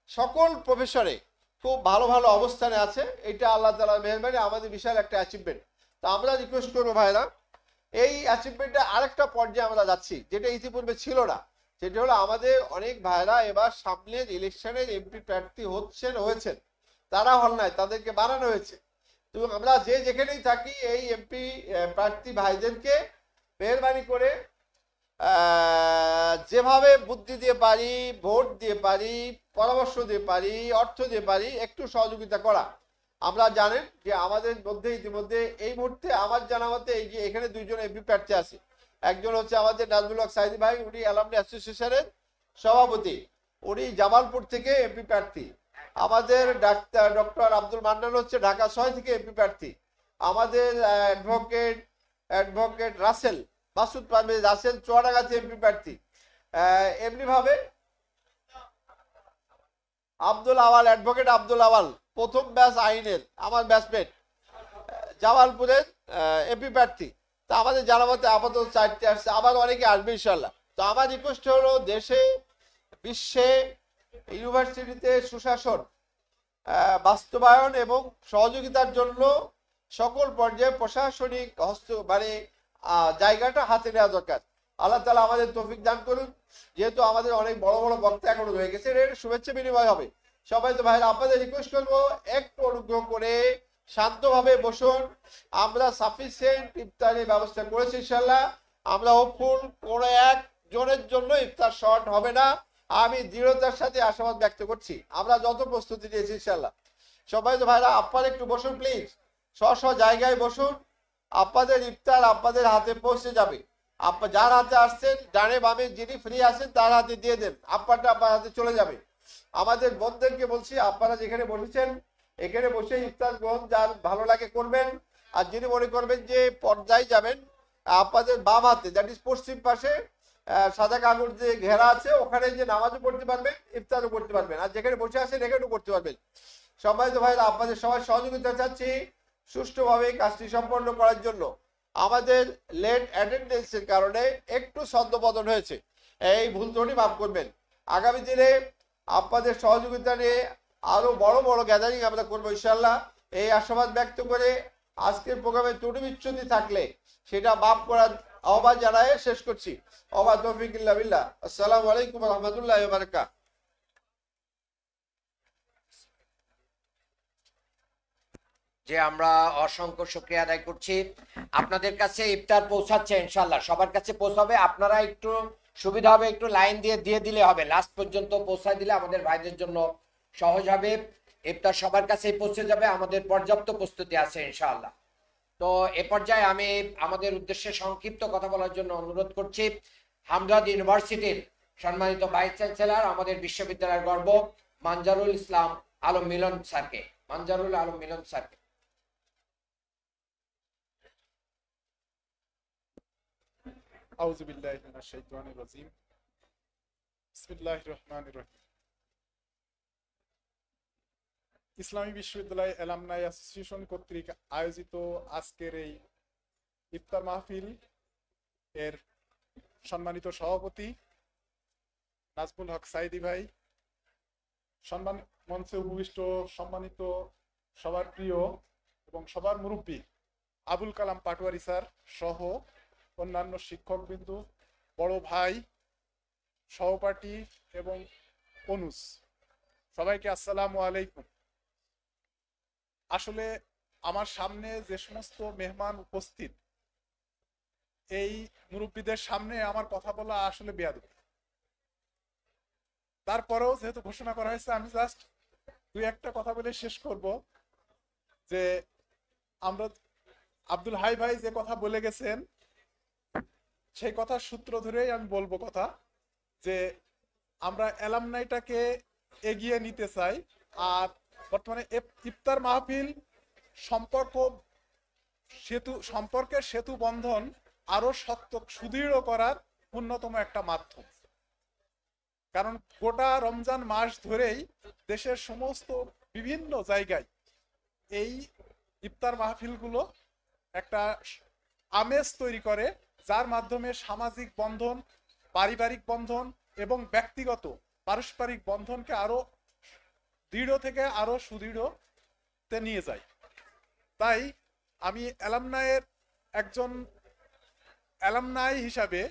সকল প্রফেসরে খুব ভালো ভালো অবস্থানে আছে। এটা আল্লাহ তাআলার মেহেরবানি, আমাদের বিশাল একটা অ্যাচিভমেন্ট। তো আমরা রিকোয়েস্ট করবো ভাইরা, এই অ্যাচিভমেন্টে আরেকটা পর্যায়ে আমরা যাচ্ছি, যেটা ইতিপূর্বে ছিল না। সেটা হলো আমাদের অনেক ভাইরা এবার সামনের ইলেকশনের এমপি প্রার্থী হয়েছেন, তারা হল নাই, তাদেরকে বানানো হয়েছে। তো আমরা যে যেখানেই থাকি এই এমপি প্রার্থী ভাইদেরকে মেহরবানি করে যেভাবে বুদ্ধি দিয়ে পারি, ভোট দিয়ে পারি, পরামর্শ দিয়ে পারি, অর্থ দিয়ে পারি, একটু সহযোগিতা করা। আমরা জানেন যে আমাদের মধ্যে ইতিমধ্যে এই মুহূর্তে আমার জানা মতে এই যে এখানে দুইজন এমপি প্রার্থী আছে। একজন হচ্ছে আমাদের নাজমুল হক সাইদি ভাই, উনি অ্যালামনি অ্যাসোসিয়েশনের সভাপতি, উনি জামালপুর থেকে এমপি প্রার্থী। আমাদের ডক্টর আব্দুল মান্নান হচ্ছে ঢাকা 6 থেকে এমপি প্রার্থী। আমাদের অ্যাডভোকেট রাসেল, মাসুদ পারভেজ রাসেল চুয়াডাঙ্গাতে এমপি প্রার্থী। এমনিভাবে আব্দুল আওয়াল, অ্যাডভোকেট আব্দুল আওয়াল, প্রথম ব্যাচ আইনের, আমার ব্যাচমেট, জামালপুরের এমপি প্রার্থী। তা আমাদের জানা মতে আপাতত 4টে আসছে, আবার অনেকে আসবে ইনশাল্লাহ। তো আমার রিকোয়েস্ট হলো, দেশে বিশ্বে ইউনিভার্সিটিতে সুশাসন বাস্তবায়ন এবং সহযোগিতার জন্য সকল পর্যায়ে প্রশাসনিক জায়গাটা হাতে নেওয়া দরকার। আল্লাহ তাআলা আমাদের তৌফিক দান করুন। যেহেতু আমাদের অনেক বড় বড় বক্তা এখনো রয়ে গেছে, এর শুভেচ্ছা বিনিময় হবে। সবাই তো ভাইরা, আপনাদের রিকোয়েস্ট করবো একটু অনুগ্রহ করে শান্তভাবে বসুন। আমরা সাফিসিয়েন্ট ইফতারের ব্যবস্থা করেছি ইনশাল্লাহ। আমরা হোপফুল কোনো একজনের জন্য ইফতার শর্ট হবে না, আমি দৃঢ়তার সাথে আশাবাদ ব্যক্ত করছি। আমরা যত প্রস্তুতি নিয়েছি ইনশাল্লাহ। সবাই তো ভাইরা, আপনারা একটু বসুন প্লিজ, স্ব জায়গায় বসুন। আপনাদের ইফতার আপনাদের হাতে পৌঁছে যাবে। যার হাতে আসছেন, ডানে বামে যিনি ফ্রি আছেন তার হাতে দিয়ে দেন, আপনারটা আপনার হাতে চলে যাবে। আমাদের বোনদেরকে বলছি, আপনারা যেখানে বসেছেন এখানে বসে ইফতার গ্রহণ যার ভালো লাগে করবেন। আর যিনি মনে করবেন যে পর্যায়ে যাবেন, আপনাদের বাম হাতে, দ্যাট ইজ পশ্চিম পাশে সাদা কাগজ যে ঘেরা আছে, ওখানে যে নামাজও পড়তে পারবেন, ইফতারও করতে পারবেন। আর যেখানে বসে আছেন এখানেও করতে পারবেন। সবাই তো ভাইরা, আপনাদের সবাই সহযোগিতা চাচ্ছি সুষ্ঠুভাবে কাজটি সম্পন্ন করার জন্য। আমাদের লেট অ্যাটেন্ডেন্সের কারণে একটু ছন্দপতন হয়েছে, এই ভুল ত্রুটি মাফ করবেন। আগামী দিনে আপনাদের সহযোগিতা নিয়ে আরো বড় বড় গ্যাদারিং আমরা করবো ইনশাল্লাহ। এই আশাবাদ ব্যক্ত করে আজকের প্রোগ্রামে ত্রুটি বিচ্যুতি থাকলে সেটা মাফ করার আহ্বান জানায় শেষ করছি। ওয়া তৌফিক ইল্লা বিল্লাহ। আসসালামু আলাইকুম ওয়া রাহমাতুল্লাহি ওয়া বারাকাতুহু। যে আমরা অসংখ্য শুকরিয়া আদায় করছি। আপনাদের কাছে ইফতার পৌঁছাচ্ছে ইনশাল্লাহ, সবার কাছে পৌঁছাবে। আপনারা একটু সুবিধা হবে, একটু লাইন দিয়ে দিলে হবে, লাস্ট পর্যন্ত পৌঁছায় দিলে আমাদের ভাইদের জন্য সহজ হবে। ইফতার সবার কাছেই পৌঁছে যাবে, আমাদের পর্যাপ্ত প্রস্তুতি আছে ইনশাআল্লাহ। তো এ পর্যায়ে আমি আমাদের উদ্দেশ্যে সংক্ষিপ্ত কথা বলার জন্য অনুরোধ করছি হামজাদ ইউনিভার্সিটির সম্মানিত ভাইস চ্যান্সেলর, আমাদের বিশ্ববিদ্যালয়ের গর্ব মানজারুল ইসলাম আলম মিলন স্যারকে। মানজারুল আলম মিলন স্যারকে। আউযু বিল্লাহি মিনাশ শাইতানির রাজিম। বিসমিল্লাহির রহমানির রহিম। ইসলামী বিশ্ববিদ্যালয় অ্যালামনাই অ্যাসোসিয়েশন কর্তৃক আয়োজিত আজকের এই ইফতার মাহফিল এর সম্মানিত সভাপতি নাজমুল হক সাইদি ভাই, সম্মান মঞ্চে উপবিষ্ট সম্মানিত সবার প্রিয় এবং সবার মুরব্বী আবুল কালাম পাটোয়ারি স্যার সহ অন্যান্য শিক্ষকবৃন্দু, বড় ভাই, সহপাঠী এবং অনুজ, সবাইকে আসসালামু আলাইকুম। আসলে আমার সামনে যে সমস্ত মেহমান উপস্থিত, এই মুরব্বীদের সামনে আমার কথা বলা আসলে বেয়াদবি। তারপরেও যেহেতু ঘোষণা করা হয়েছে, আমি জাস্ট দুই একটা কথা বলে শেষ করব। যে আমরা আব্দুল হাই ভাই যে কথা বলে গেছেন, সেই কথার সূত্র ধরেই আমি বলবো কথা, যে আমরা অ্যালামনাইটাকে এগিয়ে নিতে চাই। আর বর্তমানে ইফতার মাহফিল সম্পর্কের সেতু বন্ধন আরো শক্ত সুদৃঢ় করার অন্যতম একটা মাধ্যম। কারণ গোটা রমজান মাস ধরেই দেশের সমস্ত বিভিন্ন জায়গায় এই ইফতার মাহফিলগুলো একটা আমেজ তৈরি করে, যার মাধ্যমে সামাজিক বন্ধন, পারিবারিক বন্ধন এবং ব্যক্তিগত পারস্পরিক বন্ধনকে আরো দৃঢ় থেকে আরো সুদৃঢ়তে নিয়ে যায়। তাই আমি একজন অ্যালামনাই হিসাবে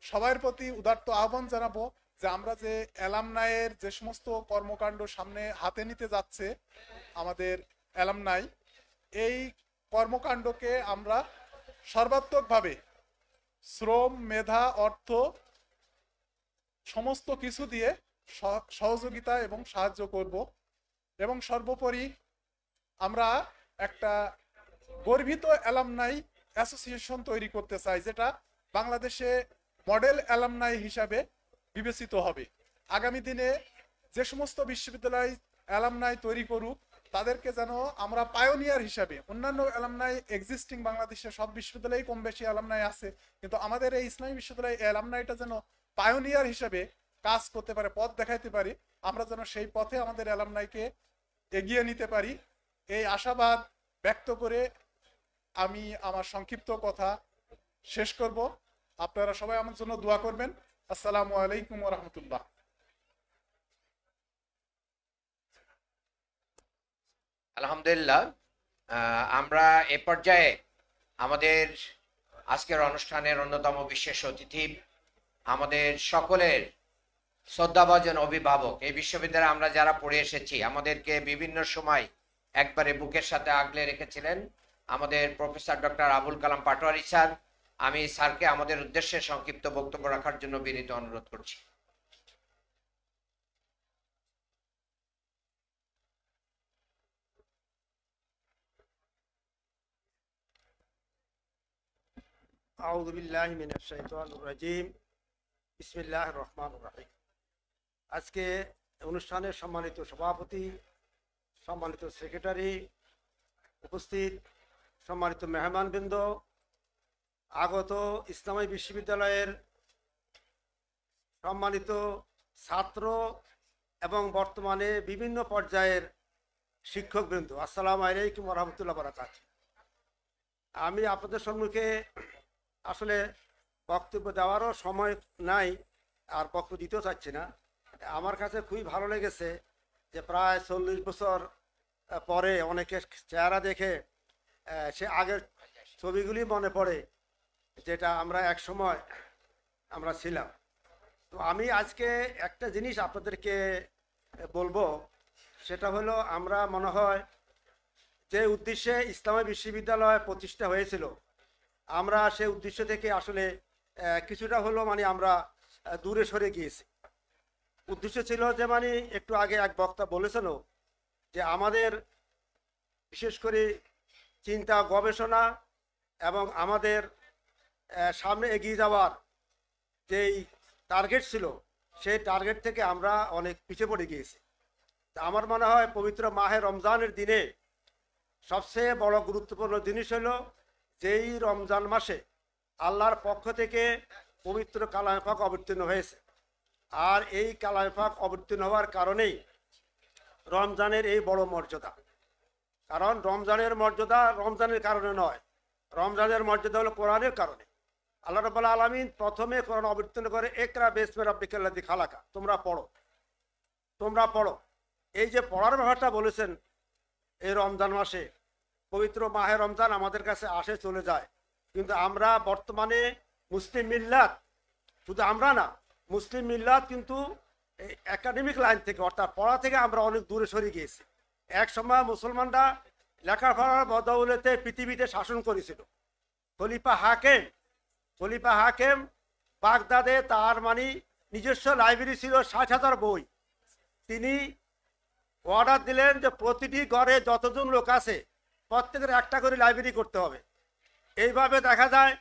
সবার প্রতি উদাত্ত আহ্বান জানাবো যে আমরা যে অ্যালামনাইয়ের যে সমস্ত কর্মকাণ্ড সামনে হাতে নিতে যাচ্ছে আমাদের অ্যালামনাই, এই কর্মকাণ্ডকে আমরা সর্বাত্মকভাবে শ্রম, মেধা, অর্থ সমস্ত কিছু দিয়ে সহযোগিতা এবং সাহায্য করব। এবং সর্বোপরি আমরা একটা গর্বিত অ্যালামনাই অ্যাসোসিয়েশন তৈরি করতে চাই, যেটা বাংলাদেশে মডেল অ্যালামনাই হিসাবে বিবেচিত হবে। আগামী দিনে যে সমস্ত বিশ্ববিদ্যালয় অ্যালামনাই তৈরি করুক, তাদেরকে যেন আমরা পায়োনিয়ার হিসাবে, অন্যান্য অ্যালামনাই এক্সিস্টিং বাংলাদেশের সব বিশ্ববিদ্যালয়ে কম বেশি অ্যালামনাই আছে, কিন্তু আমাদের এই ইসলামী বিশ্ববিদ্যালয় অ্যালামনাইটা যেন পায়োনিয়ার হিসাবে কাজ করতে পারে, পথ দেখাইতে পারি, আমরা যেন সেই পথে আমাদের অ্যালামনাইকে এগিয়ে নিতে পারি। এই আশাবাদ ব্যক্ত করে আমি আমার সংক্ষিপ্ত কথা শেষ করব। আপনারা সবাই আমার জন্য দোয়া করবেন। আসসালামু আলাইকুম ওয়া রাহমাতুল্লাহ। আলহামদুলিল্লাহ, আমরা এ পর্যায়ে আমাদের আজকের অনুষ্ঠানের অন্যতম বিশেষ অতিথি, আমাদের সকলের শ্রদ্ধাভাজন অভিভাবক, এই বিশ্ববিদ্যালয়ে আমরা যারা পড়ে এসেছি, আমাদেরকে বিভিন্ন সময় একবারে বুকের সাথে আগলে রেখেছিলেন আমাদের professor doctor Abul Kalam Patwari sir. আমি স্যারকে আমাদের উদ্দেশ্যে সংক্ষিপ্ত বক্তব্য রাখার জন্য বিনীত অনুরোধ করছি। আউযু বিল্লাহি মিনাশ শাইতানির রাজিম। বিসমিল্লাহির রহমানির রহিম। আজকে অনুষ্ঠানের সম্মানিত সভাপতি, সম্মানিত সেক্রেটারি, উপস্থিত সম্মানিত মেহমানবৃন্দ, আগত ইসলামী বিশ্ববিদ্যালয়ের সম্মানিত ছাত্র এবং বর্তমানে বিভিন্ন পর্যায়ের শিক্ষকবৃন্দ, আসসালামু আলাইকুম ওয়া রাহমাতুল্লাহি ওয়া বারাকাতুহু। আমি আপনাদের সম্মুখে আসলে বক্তব্য দেওয়ারও সময় নাই, আর বক্তব্য দিতেও চাচ্ছি না। আমার কাছে খুবই ভালো লেগেছে যে প্রায় 40 বছর পরে অনেকের চেহারা দেখে সে আগের ছবিগুলি মনে পড়ে, যেটা আমরা এক সময় আমরা ছিলাম। তো আমি আজকে একটা জিনিস আপনাদেরকে বলবো, সেটা হলো আমরা মনে হয় যে উদ্দেশ্যে ইসলামী বিশ্ববিদ্যালয় প্রতিষ্ঠা হয়েছিল, আমরা সেই উদ্দেশ্য থেকে আসলে কিছুটা হলো আমরা দূরে সরে গিয়েছি। উদ্দেশ্য ছিল যে একটু আগে এক বক্তা বলেছিল যে আমাদের বিশেষ করে চিন্তা, গবেষণা এবং আমাদের সামনে এগিয়ে যাওয়ার যেই টার্গেট ছিল, সেই টার্গেট থেকে আমরা অনেক পিছিয়ে পড়ে গিয়েছি। তা আমার মনে হয় পবিত্র মাহে রমজানের দিনে সবচেয়ে বড় গুরুত্বপূর্ণ জিনিস হলো যেই রমজান মাসে আল্লাহর পক্ষ থেকে পবিত্র কালামে পাক অবতীর্ণ হয়েছে। আর এই কালামে পাক অবতীর্ণ হওয়ার কারণেই রমজানের এই বড় মর্যাদা। কারণ রমজানের মর্যাদা রমজানের কারণে নয়, রমজানের মর্যাদা হলো কোরআনের কারণে। আল্লাহ রাব্বুল আলামিন প্রথমে কোরআন অবতীর্ণ করে ইকরা বিসমি রাব্বিকাল্লাযী খালাকা, তোমরা পড়ো, তোমরা পড়ো। এই যে পড়ার ব্যাপারটা বলেছেন, এই রমজান মাসে পবিত্র মাহে রমজান আমাদের কাছে আসে চলে যায়, কিন্তু আমরা বর্তমানে মুসলিম মিল্লাত, শুধু আমরা না, মুসলিম মিল্লাত কিন্তু এই একাডেমিক লাইন থেকে অর্থাৎ পড়া থেকে আমরা অনেক দূরে সরে গিয়েছি। এক সময় মুসলমানরা লেখাপড়ার বদৌলতে পৃথিবীতে শাসন করেছিল। খলিফা হাকেম বাগদাদে তার নিজস্ব লাইব্রেরি ছিল 60,000 বই। তিনি অর্ডার দিলেন যে প্রতিটি ঘরে যতজন লোক আছে প্রত্যেকের একটা করে লাইব্রেরি করতে হবে। এইভাবে দেখা যায়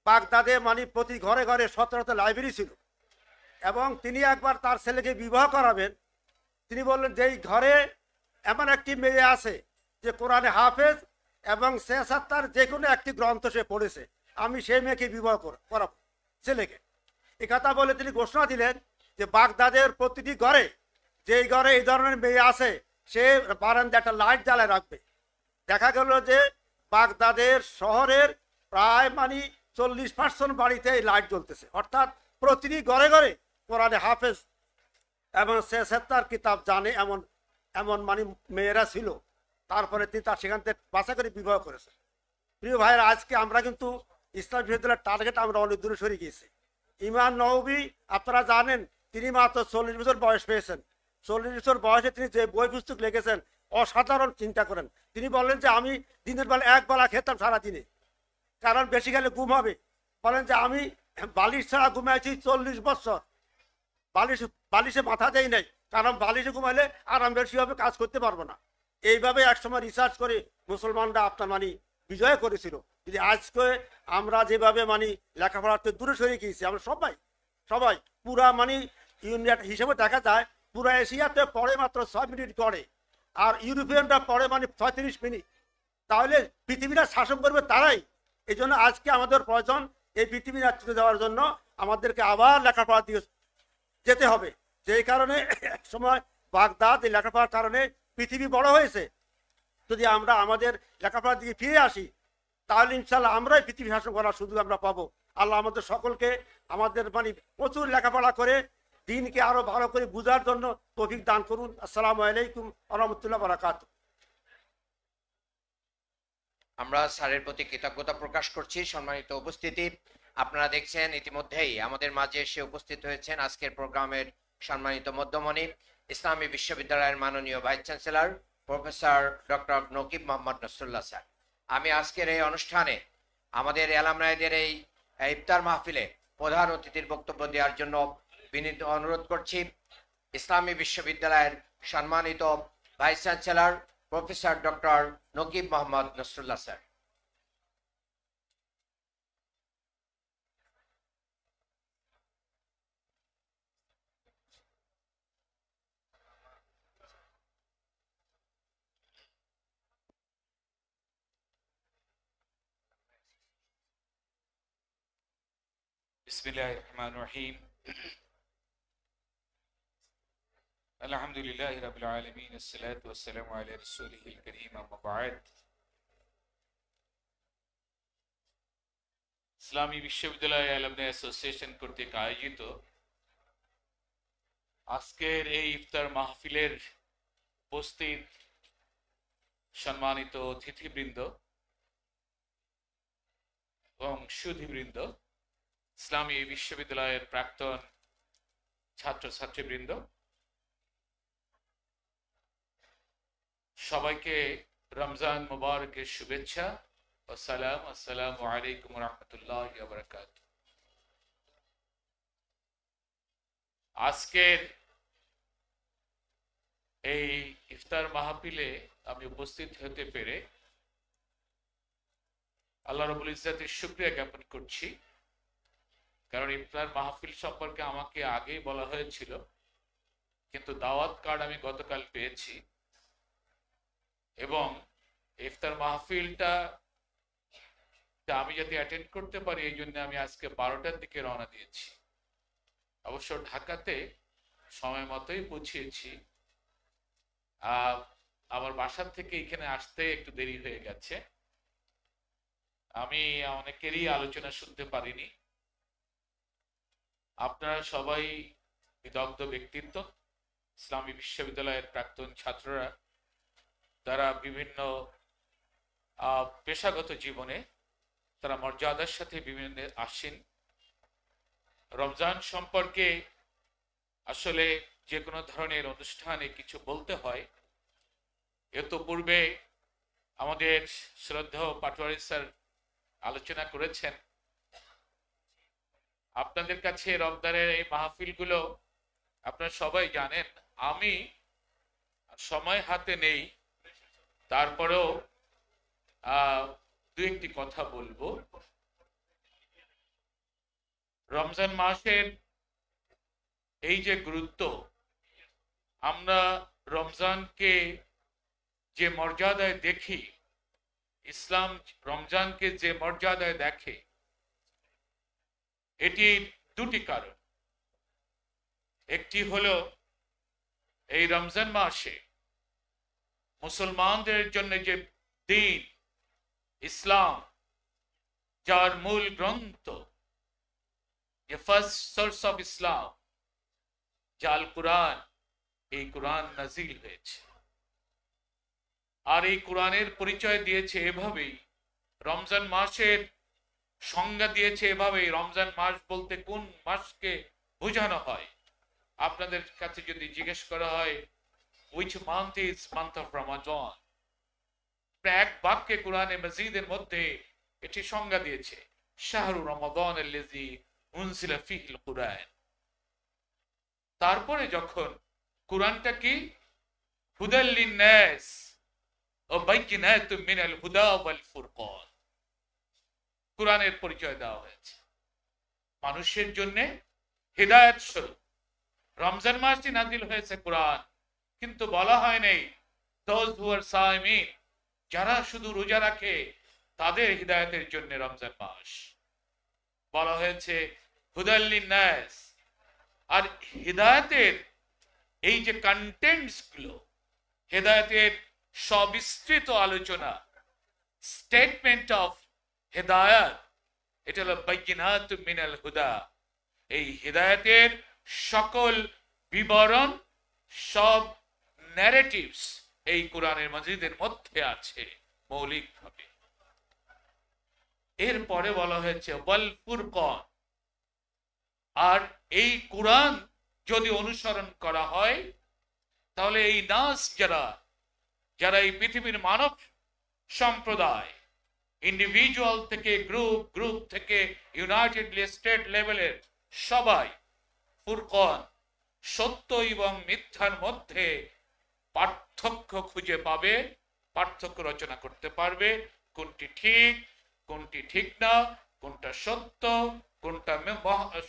বাগদাদে প্রতি ঘরে ঘরে 17টা লাইব্রেরি ছিল। এবং তিনি একবার তার ছেলেকে বিবাহ করাবেন, তিনি বললেন যে এই ঘরে এমন একটি মেয়ে আছে যে কোরআনে হাফেজ এবং শেষাত্তার যে কোনো একটি গ্রন্থ সে পড়েছে, আমি সেই মেয়েকে বিবাহ করাবো ছেলেকে। এই কথা বলে তিনি ঘোষণা দিলেন যে বাগদাদের প্রতিটি ঘরে, যেই ঘরে এই ধরনের মেয়ে আছে, সে বারান্দা একটা লাইট জ্বালায় রাখবে। দেখা গেল যে বাগদাদের শহরের প্রায় 40% বাড়িতে এই লাইট জ্বলতেছে, অর্থাৎ প্রতিটি ঘরে ঘরে কোরআনে হাফেজ এবং শেষাত্তার কিতাব জানে এমন এমন মেয়েরা ছিল। তারপরে তিনি তার সেখান থেকে বাছা করে বিবাহ করেছেন। প্রিয় ভাইয়েরা, আজকে আমরা কিন্তু ইসলাম বিশ্ববিদ্যালয়ের টার্গেট আমরা অনেক দূরে সরে গিয়েছি। ইমাম নওবী আপনারা জানেন, তিনি মাত্র 40 বছর বয়স পেয়েছেন। 40 বছর বয়সে তিনি যে বই পুস্তক লিখেছেন অসাধারণ। চিন্তা করেন, তিনি বললেন যে আমি দিনের বেলা এক বেলা খেতাম সারাদিনে, কারণ বেশি খেলে ঘুম হবে। বলেন যে আমি বালিশ ছাড়া ঘুমাইছি 40 বছর, বালিশে মাথা দেই নাই, কারণ বালিশে ঘুমাইলে আরাম বেশি হবে, কাজ করতে পারবো না। এইভাবে একসময় রিসার্চ করে মুসলমানরা আপনার বিজয় করেছিল। যদি আজকে আমরা যেভাবে লেখাপড়াতে দূরে সরে গিয়েছি, আমরা সবাই পুরা ইউনিট হিসেবে দেখা যায় পুরা এশিয়াতে পড়ে মাত্র 6 মিনিট করে, আর ইউরোপিয়ানরা পড়ে 36 মিনিট। তাহলে পৃথিবীটা শাসন করবে তারাই। এই জন্য আজকে আমাদের প্রয়োজন এই পৃথিবী নেতৃত্ব দেওয়ার জন্য আমাদেরকে আবার লেখাপড়ার দিকে যেতে হবে। যেই কারণে এক সময় বাগদাদ এই লেখাপড়ার কারণে পৃথিবী বড় হয়েছে। যদি আমরা আমাদের লেখাপড়ার দিকে ফিরে আসি, তাহলে ইনশাল্লাহ আমরাই পৃথিবী শাসন করার সুযোগ আমরা পাবো। আল্লাহ আমাদের সকলকে আমাদের প্রচুর লেখাপড়া করে দিনকে আরো ভালো করে বুঝার জন্য তৌফিক দান করুন। আসসালামু আলাইকুম ওয়া রাহমাতুল্লাহি ওয়া বারাকাতুহু। আমরা স্যারের প্রতি কৃতজ্ঞতা প্রকাশ করছি। সম্মানিত উপস্থিতি, আপনারা দেখছেন ইতিমধ্যেই আমাদের মাঝে এসে উপস্থিত হয়েছেন আজকের প্রোগ্রামের সম্মানিত মধ্যমণি, ইসলামী বিশ্ববিদ্যালয়ের মাননীয় vice chancellor professor doctor Nakib Mohammad Nasrullah sir. আমি আজকের এই অনুষ্ঠানে আমাদের অ্যালামনাইদের এই ইফতার মাহফিলে প্রধান অতিথির বক্তব্য দেওয়ার জন্য বিনীত অনুরোধ করছি ইসলামী বিশ্ববিদ্যালয়ের সম্মানিত vice chancellor professor doctor Nakib Mohammad Nasrullah sir. বিসমিল্লাহির রহমানির রহিম। আলহামদুলিল্লাহি রাব্বিল আলামিন, আসসালাতু ওয়াসসালামু আলা রাসূলিল কারীম, আম্মা বা'দ। ইসলামী বিশ্ববিদ্যালয় অ্যালামনাই অ্যাসোসিয়েশন কর্তৃক আয়োজিত আজকের এই ইফতার মাহফিলের উপস্থিত সম্মানিত অতিথিবৃন্দ এবং সুধীবৃন্দ, ইসলামী বিশ্ববিদ্যালয়ের প্রাক্তন ছাত্রছাত্রীবৃন্দ, সবাইকে রমজান মুবারকের শুভেচ্ছা ও সালাম। আসসালামু আলাইকুম ওয়া রাহমাতুল্লাহি ওয়া বারাকাতুহু। আজকের এই ইফতার মাহফিলে আমি উপস্থিত হতে পেরে আল্লাহ রাব্বুল ইজ্জতের শুকরিয়া জ্ঞাপন করছি, কারণ ইফতার মাহফিল সম্পর্কে আমাকে আগেই বলা হয়েছিল কিন্তু দাওয়াত কার্ড আমি গতকাল পেয়েছি এবং ইফতার মাহফিলটা আমি যাতে অ্যাটেন্ড করতে পারি এই জন্য আমি আজকে 12টার দিকে রওনা দিয়েছি। অবশ্য ঢাকাতে সময় মতোই পৌঁছেছি, আমার বাসার থেকে এখানে আসতে একটু দেরি হয়ে গেছে। আমি অনেকেরই আলোচনা শুনতে পারিনি। আপনারা সবাই বিদগ্ধ ব্যক্তিত্ব, ইসলামী বিশ্ববিদ্যালয়ের প্রাক্তন ছাত্ররা, তারা বিভিন্ন পেশাগত জীবনে তারা মর্যাদার সাথে বিভিন্ন আসেন। রমজান সম্পর্কে আসলে যে কোনো ধরনের অনুষ্ঠানে কিছু বলতে হয়, এত পূর্বে আমাদের শ্রদ্ধেয় পাটোয়ারি স্যার আলোচনা করেছেন। আপনাদের কাছে রমজানের এই মাহফিলগুলো আপনারা সবাই জানেন। আমি সময় হাতে নেই, তারপরেও দু একটি কথা বলবো। রমজান মাসের এই যে গুরুত্ব, আমরা রমজানকে যে মর্যাদায় দেখি, ইসলাম রমজানকে যে মর্যাদায় দেখে, এটির দুটি কারণ। একটি হলো এই রমজান মাসে মুসলমানদের জন্য যে দিন ইসলাম, যার মূল গ্রন্থ, যে ফার্স্ট সোর্স অফ ইসলাম, জাল কুরআন, এই কুরআন নাজিল হয়েছে। আর এই কুরআনের পরিচয় দিয়েছে এভাবেই, রমজান মাসের সংজ্ঞা দিয়েছে এভাবেই। রমজান মাস বলতে কোন মাসকে বোঝানো হয়? আপনাদের কাছে যদি জিজ্ঞেস করা হয় which month is month of Ramadan, এক বাক্যে কুরআনে মাজিদের মধ্যে এটি সংজ্ঞা দিয়েছে, শাহরু রমাদান আল্লাযী উনজিলা ফীহিল কুরআন। তারপরে যখন কুরআনটা কি হুদাল লিন-নাস ওয়া বাইয়িনাতুম মিনাল হুদা ওয়াল ফুরকান, কুরআনের পরিচয় দেওয়া হয়েছে মানুষের জন্য হিদায়াত স্বরূপ। রমজান মাসটি নাজিল হয়েছে কুরআন, কিন্তু বলা হয় নাই those who are সাইমিন, যারা শুধু রোজা রাখে তাদের হিদায়াতের জন্য রমজান মাস। বলা হয়েছে হুদাল লিন-নাস। আর হিদায়াতের এই যে কন্টেন্টস গুলো, হিদায়াতের সবিস্তৃত আলোচনা, স্টেটমেন্ট অফ হিদায়াত, এটা হলো বাইয়িনাতুম মিনাল হুদা। এই হিদায়াতের সকল বিবরণ, সব ন্যারেটিভস এই কোরআনের মাজিদের মধ্যে আছে মৌলিকভাবে। এরপরে বলা হয়েছে ওয়াল ফুরকান। আর এই কোরআন যদি অনুসরণ করা হয়, তাহলে এই নাস যারা এই পৃথিবীর মানব সম্প্রদায়, ইন্ডিভিজুয়াল থেকে গ্রুপ, গ্রুপ থেকে ইউনাইটেড স্টেট লেভেলের সবাই ফুরকান, সত্য এবং মিথ্যার মধ্যে পার্থক্য খুঁজে পাবে, পার্থক্য রচনা করতে পারবে, কোনটি ঠিক, কোনটি ঠিক না, কোনটা সত্য, কোনটা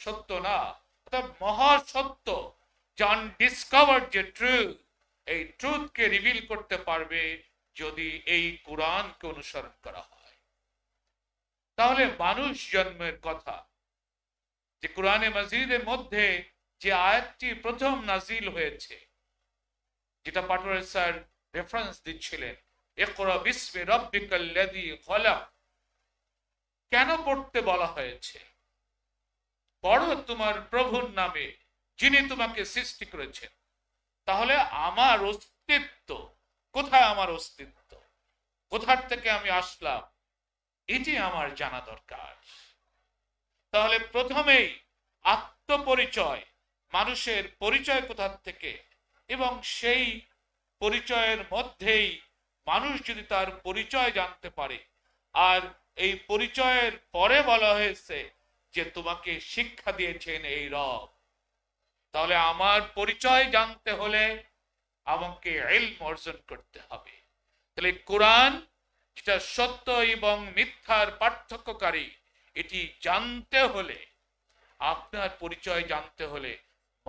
সত্য না। অর্থাৎ মহাসত্য, আনডিসকভার্ড যে ট্রুথ, এই ট্রুথকে রিভিল করতে পারবে যদি এই কোরআনকে অনুসরণ করা হয়। তাহলে মানুষ জন্মের কথা, যে কোরআনে মাজিদের মধ্যে যে আয়াতটি প্রথম নাজিল হয়েছে, যেটা পাটোয়ারি স্যার রেফারেন্স দিচ্ছিলেন, ইকরা বিসমি রাব্বিকাল্লাযী খলাক, কেন পড়তে বলা হয়েছে? পড়ো তোমার প্রভুর নামে, যিনি তোমাকে সৃষ্টি করেছেন। তাহলে আমার অস্তিত্ব কোথায়, আমার অস্তিত্ব কোথার থেকে আমি আসলাম, এটি আমার জানা দরকার। তাহলে প্রথমেই আত্মপরিচয়, মানুষের পরিচয় কোথার থেকে, এবং সেই পরিচয়ের মধ্যেই মানুষ যদি তার পরিচয় জানতে পারে, আর এই পরিচয়ের পরে বলা হয়েছে যে তোমাকে শিক্ষা দিয়েছেন এই রব, তাহলে আমার পরিচয় জানতে হলে আমাকে ইলম অর্জন করতে হবে। তাহলে কোরআন যেটা সত্য এবং মিথ্যার পার্থক্যকারী, এটি জানতে হলে, আপনার পরিচয় জানতে হলে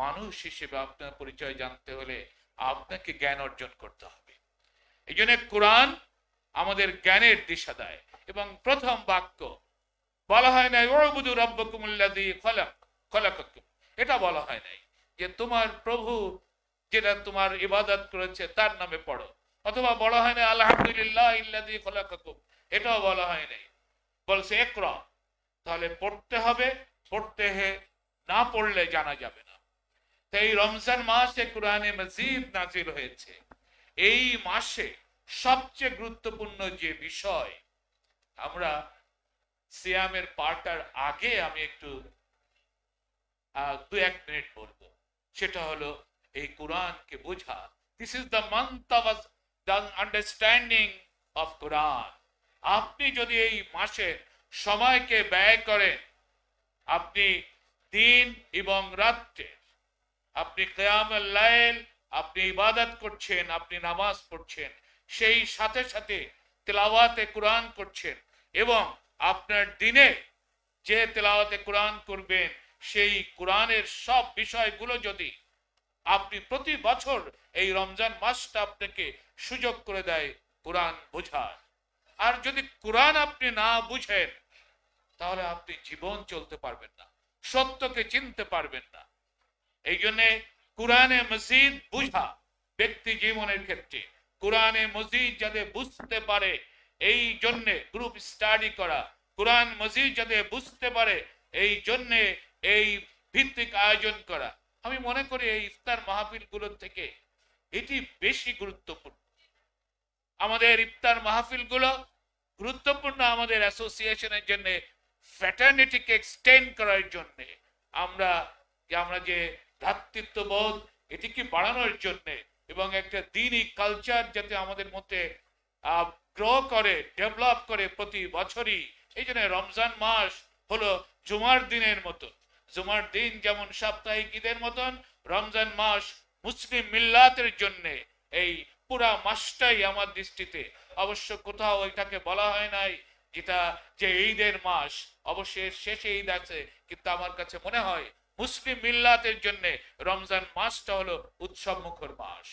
মানুষ হিসেবে আপনার পরিচয় জানতে হলে আপনাকে জ্ঞান অর্জন করতে হবে। এই জন্য কোরআন আমাদের জ্ঞানের দিশা দেয়। এবং প্রথম বাক্য বলা হয় নাই ওয়াবুদু রাব্বাকুমুল্লাযী খালাকাকুম, এটা বলা হয় নাই যে তোমার প্রভু যেটা তোমার ইবাদত করেছে তার নামে পড়ো, অথবা বলা হয় না আলহামদুলিল্লাহিল্লাযী খালাকাকুম, এটাও বলা হয় নাই। বলছে ইকরা, তাহলে পড়তে হবে, পড়তে না পড়লে জানা যাবে না। তো এই রমজান মাসে কোরআনে মাজিদ নাজিল হয়েছে। এই মাসে সবচেয়ে গুরুত্বপূর্ণ যে বিষয়, আমরা সিয়ামের পার্টার আগে আমি একটু 2-1 মিনিট বলবো, সেটা হলো এই কোরআনকে বোঝা। This is the month of the understanding of Quran. আপনি যদি এই মাসে সময়কে ব্যয় করেন, আপনি দিন এবং রাত্রে, আপনি কিয়ামুল লাইল, আপনি ইবাদত করছেন, আপনি নামাজ পড়ছেন, সেই সাথে সাথে তেলাওয়াতে কোরআন করছেন, এবং আপনার দিনে যে তেলাওয়াতে কোরআন করবেন সেই কোরআনের সব বিষয়গুলো যদি আপনি প্রতি বছর এই রমজান মাসটা আপনাকে সুযোগ করে দেয় কোরআন বোঝার, আর যদি কোরআন আপনি না বুঝেন তাহলে আপনি জীবন চলতে পারবেন না, সত্যকে চিনতে পারবেন না। এই জন্যে কোরআনে মজিদ বুঝা ব্যক্তি জীবনের ক্ষেত্রে, কোরআনে মজিদ যাতে বুঝতে পারে এই জন্যে গ্রুপ স্টাডি করা, কোরআন মজিদ যাতে বুঝতে পারে এই জন্যে এই ভিত্তিক আয়োজন করা। আমি মনে করি এই ইফতার মাহফিল গুলোর থেকে এটি বেশি গুরুত্বপূর্ণ। আমাদের ইফতার মাহফিল গুলো গুরুত্বপূর্ণ আমাদের অ্যাসোসিয়েশনের জন্য, ফ্র্যাটার্নিটিকে এক্সটেন্ড করার জন্য, আমরা যে ভ্রাতৃত্ববোধ এটিকে বাড়ানোর জন্য, এবং একটা দ্বীনি কালচার যাতে আমাদের মধ্যে গ্রো করে, ডেভেলপ করে প্রতি বছরই। এই জন্য রমজান মাস হলো জুমার দিনের মতো। জুমার দিন যেমন সাপ্তাহিক ঈদের মতন, রমজান মাস মুসলিম মিল্লাতের জন্য এই পুরা মাসটাই আমার দৃষ্টিতে, অবশ্য কোথাও এটাকে বলা হয় নাই যেটা যে ঈদের মাস, অবশ্যই শেষে ঈদ আছে, কিন্তু আমার কাছে মনে হয় মুসলিম মিল্লাতের জন্য রমজান মাসটা হলো উৎসব মুখর মাস।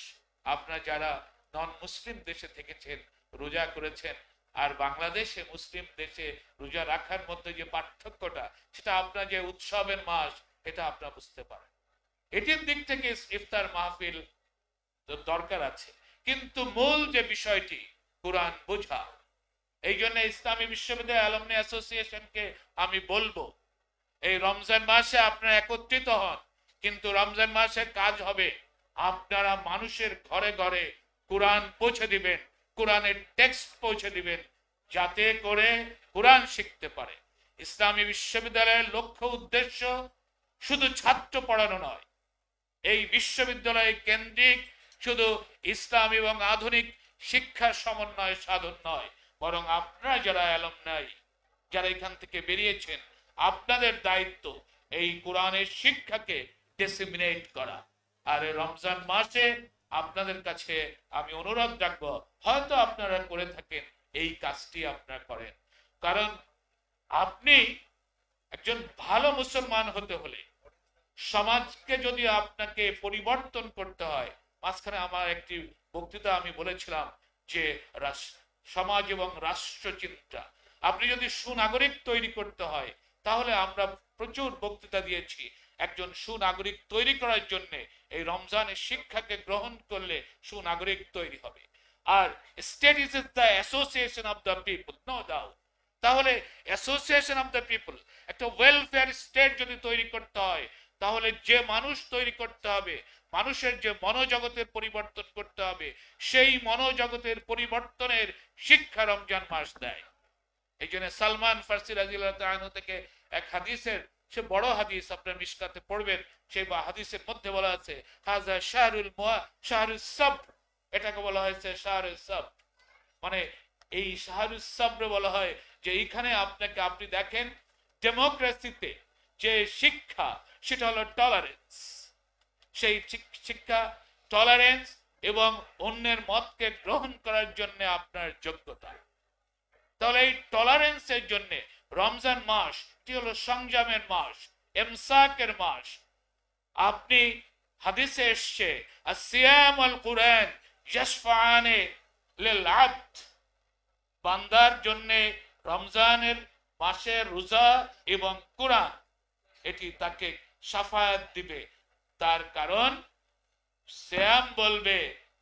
আপনারা যারা নন মুসলিম দেশে থেকেছেন, রোজা করেছেন, আর বাংলাদেশে মুসলিম দেশে রোজা রাখার মধ্যে যে পার্থক্যটা, সেটা আপনার যে উৎসবের মাস, এটা আপনারা বুঝতে পারেন। এটির দিক থেকে ইফতার মাহফিল দরকার আছে, কিন্তু মূল যে বিষয়টি কোরআন বোঝা। এই জন্য ইসলামী বিশ্ববিদ্যালয় অ্যালুমনি অ্যাসোসিয়েশনকে আমি বলবো, এই রমজান মাসে আপনারা একত্রিত হন, কিন্তু রমজান মাসে কাজ হবে আপনারা মানুষের ঘরে ঘরে কোরআন পৌঁছে দিবেন, কোরআনের টেক্সট পৌঁছে দিবেন, যাতে করে কোরআন শিখতে পারে। ইসলামী বিশ্ববিদ্যালয়ের লক্ষ্য উদ্দেশ্য শুধু ছাত্র পড়ানো নয়, এই বিশ্ববিদ্যালয় কেন্দ্রিক শুধু ইসলাম এবং আধুনিক শিক্ষার সমন্বয় সাধন নয়, বরং আপনারা যারা অ্যালুমনাই, যারা এখান থেকে বেরিয়েছেন, আপনাদের দায়িত্ব এই কোরআনের শিক্ষাকে ডিসেমিনেট করা। আর রমজান মাসে আপনাদের কাছে আমি অনুরোধ রাখবো, হয়তো আপনারা করে থাকেন, এই কাজটি আপনারা করেন। কারণ আপনি একজন ভালো মুসলমান হতে হলে, সমাজকে যদি আপনাকে পরিবর্তন করতে হয়, মাঝখানে আমার একটি বক্তৃতা আমি বলেছিলাম যে সমাজ এবং রাষ্ট্র চিন্তা, আপনি যদি সুনাগরিক তৈরি করতে হয়, তাহলে আমরা প্রচুর বক্তৃতা দিয়েছি। একজন সুনাগরিক তৈরি করার জন্য এই রমজানের শিক্ষাকে গ্রহণ করলে সুনাগরিক তৈরি হবে। আর state is the association of the people, no doubt. তাহলে অ্যাসোসিয়েশন অফ দ্য পিপল, একটা ওয়েলফেয়ার স্টেট যদি তৈরি করতে হয়, তাহলে যে মানুষ তৈরি করতে হবে, মানুষের যে মনোজগতের পরিবর্তন করতে হবে, সেই মনোজগতের পরিবর্তনের শিক্ষা রমজান মাস দেয়। এই জন্য সালমান ফার্সি রাদিয়াল্লাহু তাআলা আনহু থেকে এক হাদিসের, সে বড় হাদিস, আপনার মিশকাতে পড়বেন, সেই হাদিসের মধ্যে বলা আছে হাযা শাহরুস সাবর, এটাকে বলা হয়েছে শাহরুস সাবর, মানে এই শাহরুস সাবর বলা হয় যে এইখানে আপনি দেখেন ডেমোক্রেসিতে যে শিক্ষা, সেটা হলো টলারেন্স। সেই শিক্ষা টলারেন্স এবং অন্যের মতকে গ্রহণ করার জন্য আপনার যোগ্যতা। তাহলে এই টলারেন্সের জন্য রমজান মাস হলো সংযমের মাস, এমসাকের মাস। আপনি হাদিসে এসছে আসিয়াম আল কুরআন ইয়াশফাআনে লিল আবদ, বান্দার জন্য রমজানের মাসের রোজা এবং কুরআন এটি তাকে শাফায়াত দিবে। তার কারণ সিয়াম বলবে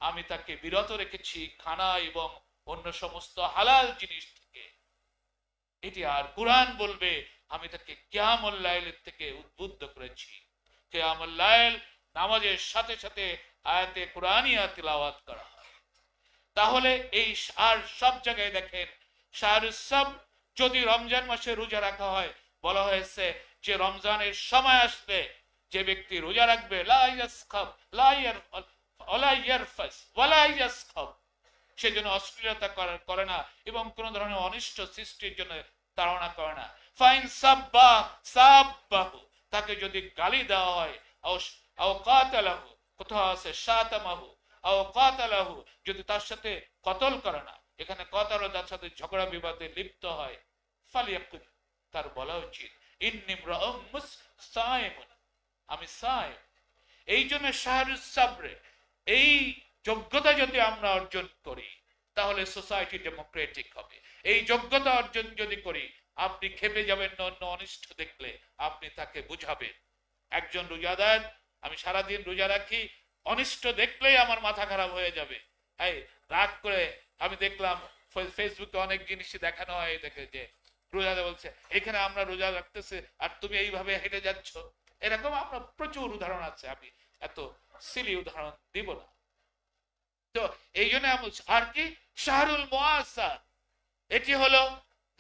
আমি তাকে বিরত রেখেছি খানা এবং অন্য সমস্ত হালাল জিনিস থেকে, এটি আর কুরআন বলবে আমি তাকে কিয়ামুল লাইলের থেকে উদ্বুদ্ধ করেছি। কিয়ামুল লাইল নামাজের সাথে সাথে আয়াতে কুরআনিয়া তিলাওয়াত করা হয়। তাহলে এই আর সব জায়গায় দেখেন শাহরুস সাব, যদি রমজান মাসে রোজা রাখা হয় বলা হয়েছে যে রমজানের সময় আসলে যে ব্যক্তি রোজা রাখবে লা ইয়াসখাব লা ইয়ারফাস ওয়ালা ইয়াসখাব, সেজন্য অশ্লীলতা করে না এবং কোন ধরনের অনিষ্ট সৃষ্টির জন্য তাড়না করে না। ফাইন সাব্বা সাব্বাহু, তাকে যদি গালি দেওয়া হয় আও কাতালাহু, কোথাও আছে শাতামাহু আও কাতালাহু, যদি তার সাথে কতল করে না, এখানে কতল তার সাথে ঝগড়া বিবাদে লিপ্ত হয়, ফালিয়াকুল, তার বলা উচিত ইন্নী ইমরাউম মুসসাইমুন, আমি সাইম। এই জন্য শাহরুস সাবরে এই যোগ্যতা যদি আমরা অর্জন করি তাহলে সোসাইটি ডেমোক্রেটিক হবে। এই যোগ্যতা অর্জন যদি করি, আপনি খেপে যাবেন না অন্য অনিষ্ট দেখলে, আপনি তাকে বুঝাবেন। একজন রোজাদার, আমি সারাদিন রোজা রাখি, অনিষ্ট দেখলেই আমার মাথা খারাপ হয়ে যাবে, এই রাগ করে আমি দেখলাম ফেসবুকে অনেক জিনিসই দেখানো হয়, দেখে যে রোজাদার বলছে এখানে আমরা রোজা রাখতেছে আর তুমি এইভাবে হেঁটে যাচ্ছ, এরকম আমরা প্রচুর উদাহরণ আছে, আমি এত সিলি উদাহরণ দিব না। তো এই জন্য আর কি শাহরুল মুআসা, এটি হলো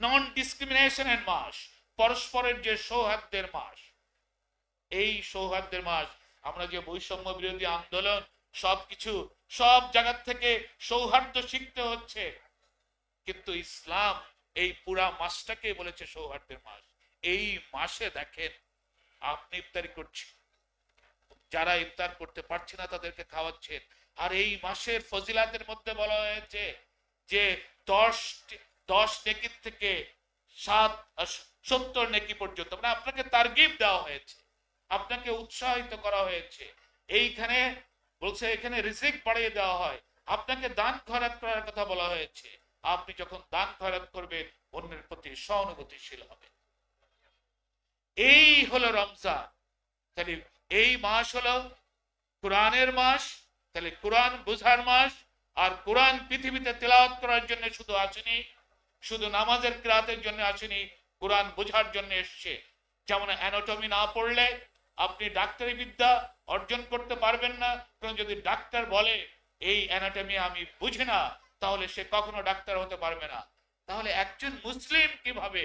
নন ডিসক্রিমিনেশনের মাস, পরস্পরের যে সৌহার্দ্যের মাস। এই সৌহার্দ্যের মাস, আমরা যে বৈষম্য বিরোধী আন্দোলন সবকিছু সব জায়গা থেকে সৌহার্দ্য শিখতে হচ্ছে, কিন্তু ইসলাম এই পুরা মাসটাকে বলেছে সৌহার্দ্যের মাস। এই মাসে দেখেন আপনি ইফতারি করছেন, যারা ইফতার করতে পারছে না তাদেরকে খাওয়াচ্ছেন, আর এই মাসের ফজিলাতের মধ্যে বলা হয়েছে যে 10 নেকি থেকে 70 নেকি পর্যন্ত, মানে আপনাকে তারগিব দেওয়া হয়েছে, আপনাকে উৎসাহিত করা হয়েছে। এইখানে বলছে এখানে রিজিক বাড়িয়ে দেওয়া হয়, আপনাকে দান খয়রাত করার কথা বলা হয়েছে। আপনি যখন দান খয়রাত করবেন অন্যের প্রতি সহানুভূতিশীল হবে। এই হলো রমজান। তাহলে এই মাস হলো কোরআনের মাস, তাহলে কোরআন বোঝার মাস। আর কোরআন পৃথিবীতে তেলাওয়াত করার জন্য শুধু আসেনি, শুধু নামাজের কিরাতের জন্য আসেনি, কোরআন বোঝার জন্য এসছে। যেমন অ্যানাটমি না পড়লে আপনি ডাক্তারি বিদ্যা অর্জন করতে পারবেন না, কারণ যদি ডাক্তার বলে এই অ্যানাটমি আমি বুঝি না, তাহলে সে কখনো ডাক্তার হতে পারবে না। তাহলে একজন মুসলিম কিভাবে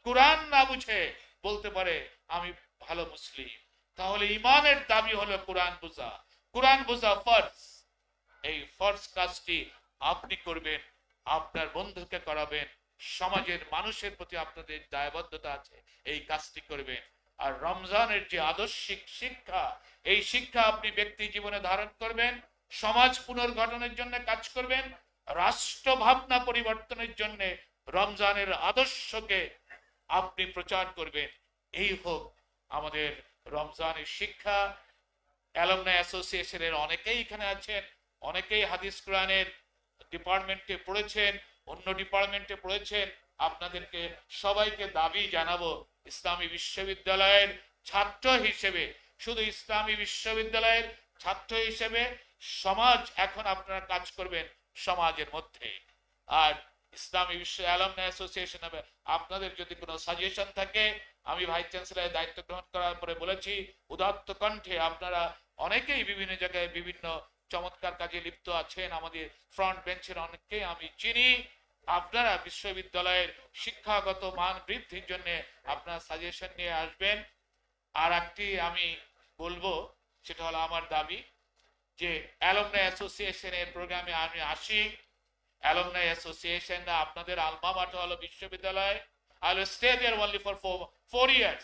কোরআন না বুঝে বলতে পারে আমি ভালো মুসলিম? তাহলে ইমানের দাবি হলো কোরআন বোঝা। কোরআন বোঝা ফরজ। এই ফরজ কাজটি আপনি করবেন, আপনার বন্ধুকে করাবেন, সমাজের মানুষের প্রতি আপনাদের দায়বদ্ধতা আছে, এই কাজটি করবেন। আর রমজানের যে আদর্শিক শিক্ষা, এই শিক্ষা আপনি ব্যক্তি জীবনে ধারণ করবেন, সমাজ পুনর্গঠনের জন্য কাজ করবেন, রাষ্ট্র ভাবনা পরিবর্তনের জন্য রমজানের আদর্শকে আপনি প্রচার করবেন। এই হোক আমাদের রমজানের শিক্ষা। অ্যালুমনাই অ্যাসোসিয়েশনের অনেকেই এখানে আছেন, অনেকেই হাদিস কোরআনের ডিপার্টমেন্টে পড়েছেন, অন্য ডিপার্টমেন্টে পড়েছেন। আপনাদেরকে সবাইকে দাবি জানাবো, ইসলামী বিশ্ববিদ্যালয়ের ছাত্র হিসেবে, শুধু ইসলামী বিশ্ববিদ্যালয়ের ছাত্র হিসেবে সমাজ, এখন আপনারা কাজ করবেন সমাজের মধ্যে। আর ইসলামী বিশ্ব অ্যালুমনাই অ্যাসোসিয়েশন হবে, আপনাদের যদি কোনো সাজেশন থাকে, আমি ভাইস চ্যান্সেলরের দায়িত্ব গ্রহণ করার পরে বলেছি উদাত্ত কণ্ঠে, আপনারা অনেকেই বিভিন্ন জায়গায় বিভিন্ন চমৎকার কাজে লিপ্ত আছেন, আমাদের ফ্রন্ট বেঞ্চের অনেককেই আমি চিনি। আপনারা বিশ্ববিদ্যালয়ের শিক্ষাগত মান বৃদ্ধির জন্য আপনারা সাজেশন নিয়ে আসবেন। আর একটি আমি বলবো, সেটা হলো আমার দাবি যে অ্যালুমনাই অ্যাসোসিয়েশনের প্রোগ্রামে আমি আসি। অ্যালুমনাই অ্যাসোসিয়েশন আপনাদের আলমা মাটার হলো বিশ্ববিদ্যালয়। I will stay there only for 4 years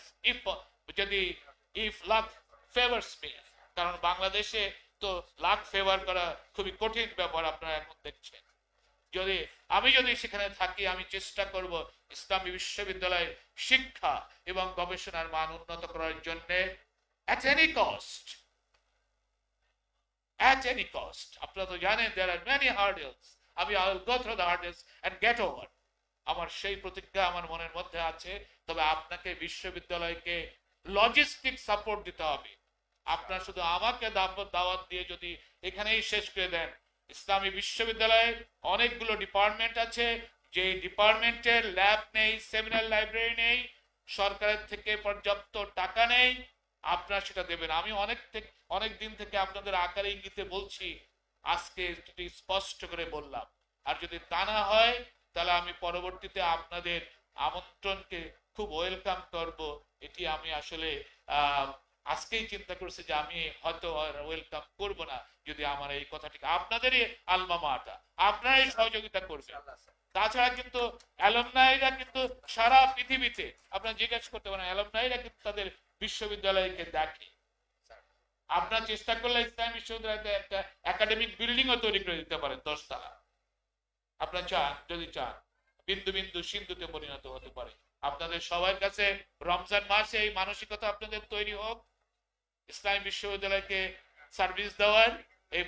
if luck favors me, কারণ বাংলাদেশে তো লাক ফেভার করা খুবই কঠিন ব্যাপার, আপনারা এখন দেখছেন। আমি যদি সেখানে থাকি, আমি চেষ্টা করব ইসলামী বিশ্ববিদ্যালয়ের শিক্ষা এবং গবেষণার মান উন্নত করার জন্য। at any cost. At any cost. আপনারা তো জানেন there are many hurdles. I will go through the hurdles and get over. আমার সেই প্রতিজ্ঞা আমার মনের মধ্যে আছে, তবে আপনাকে বিশ্ববিদ্যালয়কে লজিস্টিক সাপোর্ট দিতে হবে। আপনারা শুধু আমাকে দাওয়াত দিয়ে যদি এখানেই শেষ করে দেন, ইসলামী বিশ্ববিদ্যালয়ে অনেকগুলো ডিপার্টমেন্ট আছে, যে ডিপার্টমেন্টের ল্যাব নেই, সেমিনার লাইব্রেরি নেই, সরকারের থেকে পর্যাপ্ত টাকা নেই, আপনারা সেটা দেবেন। আমি অনেক দিন থেকে আপনাদের আকারে ইঙ্গিতে বলছি, আজকে স্পষ্ট করে বললাম। আর যদি তা না হয় তাহলে আমি পরবর্তীতে আপনাদের আমন্ত্রণকে খুব ওয়েলকাম করব। এটি আমি আসলে আজকেই চিন্তা করছি যে আমি হয়তো ওয়েলকাম করব না যদি আমার এই কথাটি, আপনাদেরই আলমা মাটা, আপনারাই সহযোগিতা করবেন। তাছাড়া কিন্তু অ্যালুমনাইরা কিন্তু সারা পৃথিবীতে, আপনারা জিজ্ঞেস করতে পারেন, অ্যালুমনাইরা কিন্তু তাদের বিশ্ববিদ্যালয়কে দেখে। আপনারা চেষ্টা করলে ইসলামী বিশ্ববিদ্যালয়তে একটা একাডেমিক বিল্ডিংও তৈরি করে দিতে পারেন 10 তলা। আপনারা চান, যদি চান, বিন্দু বিন্দু সিন্ধুতে পরিণত হতে পারে। আপনাদের সবার কাছে রমজান মাসে এই মানসিকতা আপনাদের তৈরি হোক, ইসলামী বিশ্ববিদ্যালয়কে সার্ভিস দেওয়ার এই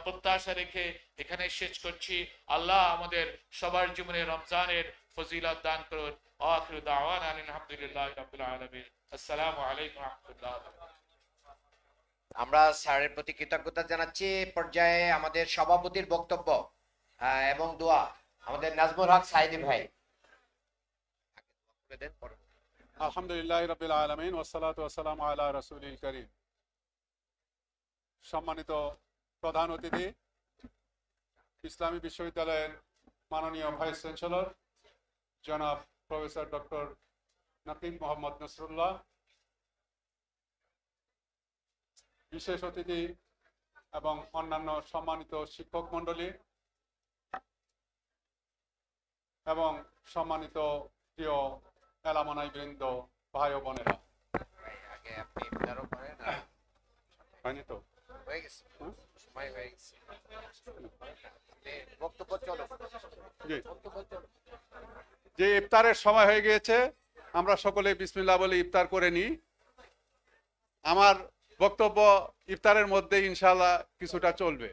প্রত্যাশা রেখে এখানে শেষ করছি। আল্লাহ আমাদের সবার জীবনে রমজানের ফজিলত দান করুন। আখিরু দাওয়ানা আলহামদুলিল্লাহি রাব্বিল আলামিন। আসসালামু আলাইকুম ওয়া রাহমাতুল্লাহ। আমরা স্যারের প্রতি কৃতজ্ঞতা জানাচ্ছি। পর্যায়ে আমাদের সভাপতির বক্তব্য এবং দোয়া আমাদের নাজমুল হক সাইদি ভাই। আলহামদুলিল্লাহ রাব্বিল আলামিন ওয়াসসালাতু ওয়াসসালামু আলা রাসূলিল কারীম। সম্মানিত প্রধান অতিথি, ইসলামী বিশ্ববিদ্যালয়ের মাননীয় ভাইস চ্যান্সেলর জনাব প্রফেসর ডক্টর নাকিব মোহাম্মদ নসরুল্লাহ, বিশেষ অতিথি এবং অন্যান্য সম্মানিত শিক্ষক মণ্ডলী এবং সম্মানিত প্রিয় এলামনাই বৃন্দ, ভাই ও বোনেরা, হয়নি তো যে ইফতারের সময় হয়ে গিয়েছে, আমরা সকলে বিসমিল্লাহ বলে ইফতার করে নিই। আমার বক্তব্য ইফতারের মধ্যে ইনশাআল্লাহ কিছুটা চলবে।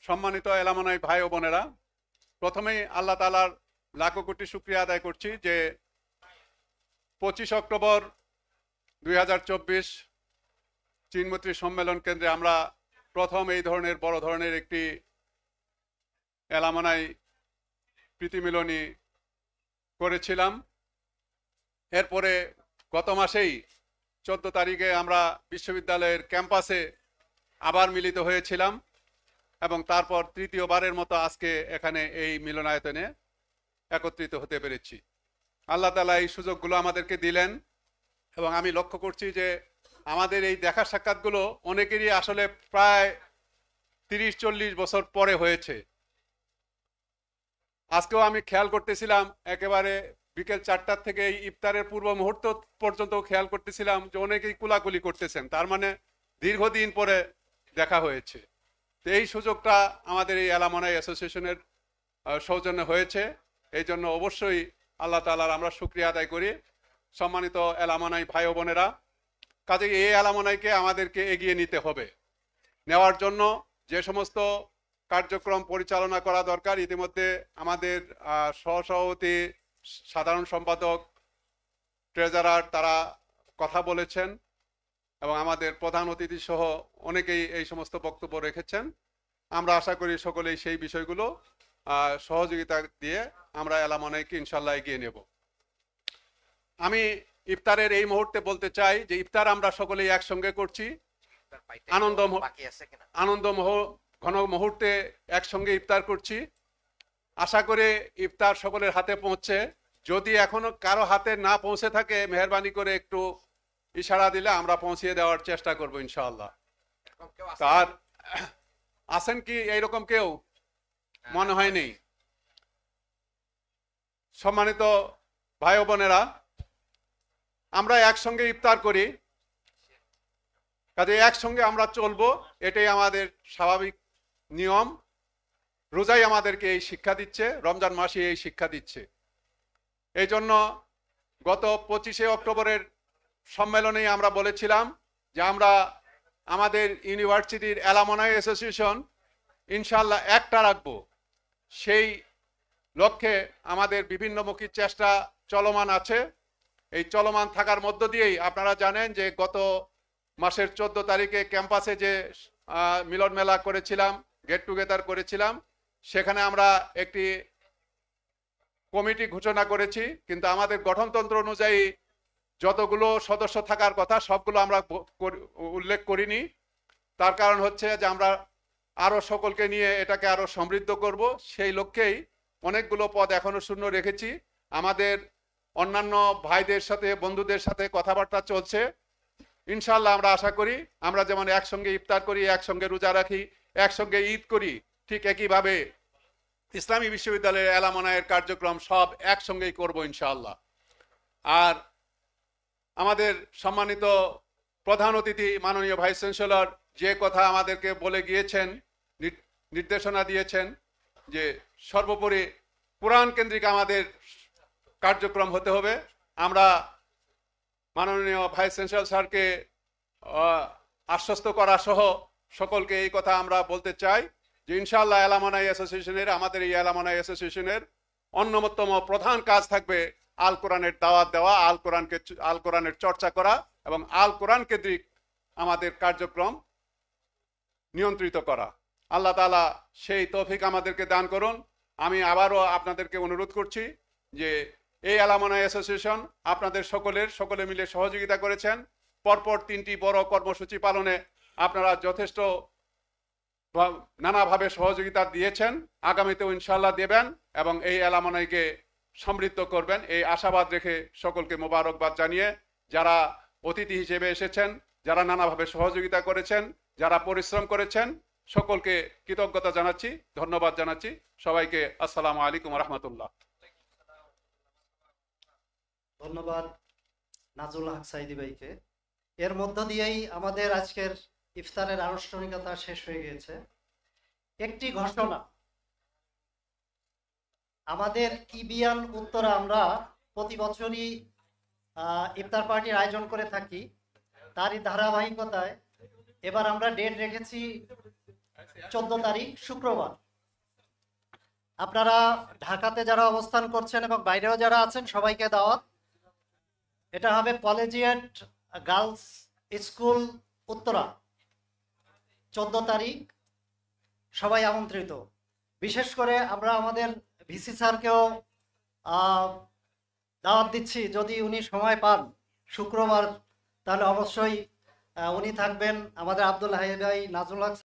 সম্মানিত এলামনাই ভাই ও বোনেরা, প্রথমেই আল্লাহ তাআলার লাখো কোটি শুকরিয়া আদায় করছি যে 25 অক্টোবর 2024 চীনমৈত্রী সম্মেলন কেন্দ্রে আমরা প্রথম এই ধরনের বড় ধরনের একটি এলামনাই প্রীতিমিলনী করেছিলাম। এরপরে গত মাসেই 14 তারিখে আমরা বিশ্ববিদ্যালয়ের ক্যাম্পাসে আবার মিলিত হয়েছিলাম এবং তারপর তৃতীয়বারের মতো আজকে এখানে এই মিলনায়তনে একত্রিত হতে পেরেছি। আল্লাহ তাআলা এই সুযোগগুলো আমাদেরকে দিলেন এবং আমি লক্ষ্য করছি যে আমাদের এই দেখা সাক্ষাৎগুলো অনেকেরই আসলে প্রায় 30-40 বছর পরে হয়েছে। আজকেও আমি খেয়াল করতেছিলাম, একেবারে বিকেল 4টার থেকে এই ইফতারের পূর্ব মুহূর্ত পর্যন্ত খেয়াল করতেছিলাম যে অনেকেই কুলাকুলি করতেছেন, তার মানে দীর্ঘদিন পরে দেখা হয়েছে। তো এই সুযোগটা আমাদের এই এলামনাই অ্যাসোসিয়েশনের সৌজন্যে হয়েছে, এই জন্য অবশ্যই আল্লাহ তাআলার আমরা শুকরিয়া আদায় করি। সম্মানিত এলামনাই ভাই ও বোনেরা, কাজে এই এলামনাইকে আমাদেরকে এগিয়ে নিতে হবে। নেওয়ার জন্য যে সমস্ত কার্যক্রম পরিচালনা করা দরকার, ইতিমধ্যে আমাদের সহসভাপতি, সাধারণ সম্পাদক, ট্রেজারার তারা কথা বলেছেন এবং আমাদের প্রধান অতিথি সহ অনেকেই এই সমস্ত বক্তব্য রেখেছেন। আমরা আশা করি সকলেই সেই বিষয়গুলো সহযোগিতা দিয়ে আমরা এলামনাইকে ইনশাল্লাহ এগিয়ে নেব। আমি ইফতারের এই মুহূর্তে বলতে চাই যে ইফতার আমরা সকলেই একসঙ্গে করছি, আনন্দমহ ঘন মুহূর্তে একসঙ্গে ইফতার করছি। আশা করে ইফতার সকলের হাতে পৌঁছে। যদি এখনো কারো হাতে না পৌঁছে থাকে, মেহরবানি করে একটু ইশারা দিলে আমরা পৌঁছিয়ে দেওয়ার চেষ্টা করব ইনশাআল্লাহ। তার আছেন কি এইরকম কেউ? মনে হয় নেই। সম্মানিত ভাই ও বোনেরা, আমরা একসঙ্গে ইফতার করি, কাজে একসঙ্গে আমরা চলবো, এটাই আমাদের স্বাভাবিক নিয়ম। রোজাই আমাদেরকে এই শিক্ষা দিচ্ছে, রমজান মাসে এই শিক্ষা দিচ্ছে। এই জন্য গত 25শে অক্টোবরের সম্মেলনে আমরা বলেছিলাম যে আমরা আমাদের ইউনিভার্সিটির অ্যালামনাই অ্যাসোসিয়েশন ইনশাল্লাহ একটা রাখবো। সেই লক্ষ্যে আমাদের বিভিন্নমুখী চেষ্টা চলমান আছে। এই চলমান থাকার মধ্য দিয়েই আপনারা জানেন যে গত মাসের 14 তারিখে ক্যাম্পাসে যে মিলন মেলা করেছিলাম, গেট টুগেদার করেছিলাম, সেখানে আমরা একটি কমিটি ঘোষণা করেছি, কিন্তু আমাদের গঠনতন্ত্র অনুযায়ী যতগুলো সদস্য থাকার কথা সবগুলো আমরা উল্লেখ করিনি। তার কারণ হচ্ছে যে আমরা আরও সকলকে নিয়ে এটাকে আরও সমৃদ্ধ করব, সেই লক্ষ্যেই অনেকগুলো পদ এখনো শূন্য রেখেছি। আমাদের অন্যান্য ভাইদের সাথে, বন্ধুদের সাথে কথাবার্তা চলছে। ইনশাল্লাহ আমরা আশা করি আমরা যেমন একসঙ্গে ইফতার করি, একসঙ্গে রোজা রাখি, একসঙ্গে ঈদ করি, ঠিক একইভাবে ইসলামী বিশ্ববিদ্যালয়ের অ্যালামনাইয়ের কার্যক্রম সব একসঙ্গেই করব ইনশাআল্লাহ। আর আমাদের সম্মানিত প্রধান অতিথি মাননীয় ভাইস চ্যান্সেলর যে কথা আমাদেরকে বলে গিয়েছেন, নির্দেশনা দিয়েছেন যে সর্বোপরি কোরআন কেন্দ্রিক আমাদের কার্যক্রম হতে হবে। আমরা মাননীয় ভাইস চ্যান্সেলর স্যারকে আশ্বস্ত করা সহ সকলকে এই কথা আমরা বলতে চাই যে ইনশাআল্লাহ অ্যালামনাই অ্যাসোসিয়েশনের, আমাদের এই অ্যালামনাই অ্যাসোসিয়েশনের অন্যতম প্রধান কাজ থাকবে আল কোরআনের দাওয়াত দেওয়া, আল কোরআনের চর্চা করা এবং আল কোরআন কেন্দ্রিক আমাদের কার্যক্রম নিয়ন্ত্রিত করা। আল্লাহ তাআলা সেই তৌফিক আমাদেরকে দান করুন। আমি আবারও আপনাদেরকে অনুরোধ করছি যে এই অ্যালামনাই অ্যাসোসিয়েশন আপনাদের সকলে মিলে সহযোগিতা করেছেন। পরপর 3টি বড় কর্মসূচি পালনে আপনারা যথেষ্ট নানাভাবে সহযোগিতা দিয়েছেন, আগামীতেও ইনশাআল্লাহ দেবেন এবং এই অ্যালামনাইকে সমৃদ্ধ করবেন, এই আশাবাদ রেখে সকলকে মোবারকবাদ জানিয়ে যারা অতিথি হিসেবে এসেছেন, যারা নানাভাবে সহযোগিতা করেছেন, যারা পরিশ্রম করেছেন, সকলকে কৃতজ্ঞতা জানাচ্ছি, ধন্যবাদ জানাচ্ছি। সবাইকে আসসালামু আলাইকুম রহমতুল্লাহ। ধন্যবাদ নাজুল হক সাইদি ভাইকে। এর মধ্য দিয়েই আমাদের আজকের ইফতারের আনুষ্ঠানিকতা শেষ হয়ে গিয়েছে। একটি ঘোষণা, আমাদের ইবিয়ান উত্তরা আমরা প্রতি বছরই ইফতার পার্টির আয়োজন করে থাকি। তারই ধারাবাহিকতায় এবার আমরা ডেট রেখেছি 14 তারিখ শুক্রবার। আপনারা ঢাকাতে যারা অবস্থান করছেন এবং বাইরেও যারা আছেন সবাইকে দাওয়াত। এটা হবে কলেজিয়েট গার্লস স্কুল উত্তরা, 14 তারিখ, সবাই আমন্ত্রিত। বিশেষ করে আমরা আমাদের ভিসি স্যারকেও দাওয়াত দিচ্ছি, যদি উনি সময় পান শুক্রবার তাহলে অবশ্যই উনি থাকবেন। আমাদের আব্দুল হাই ভাই, নাজুল হক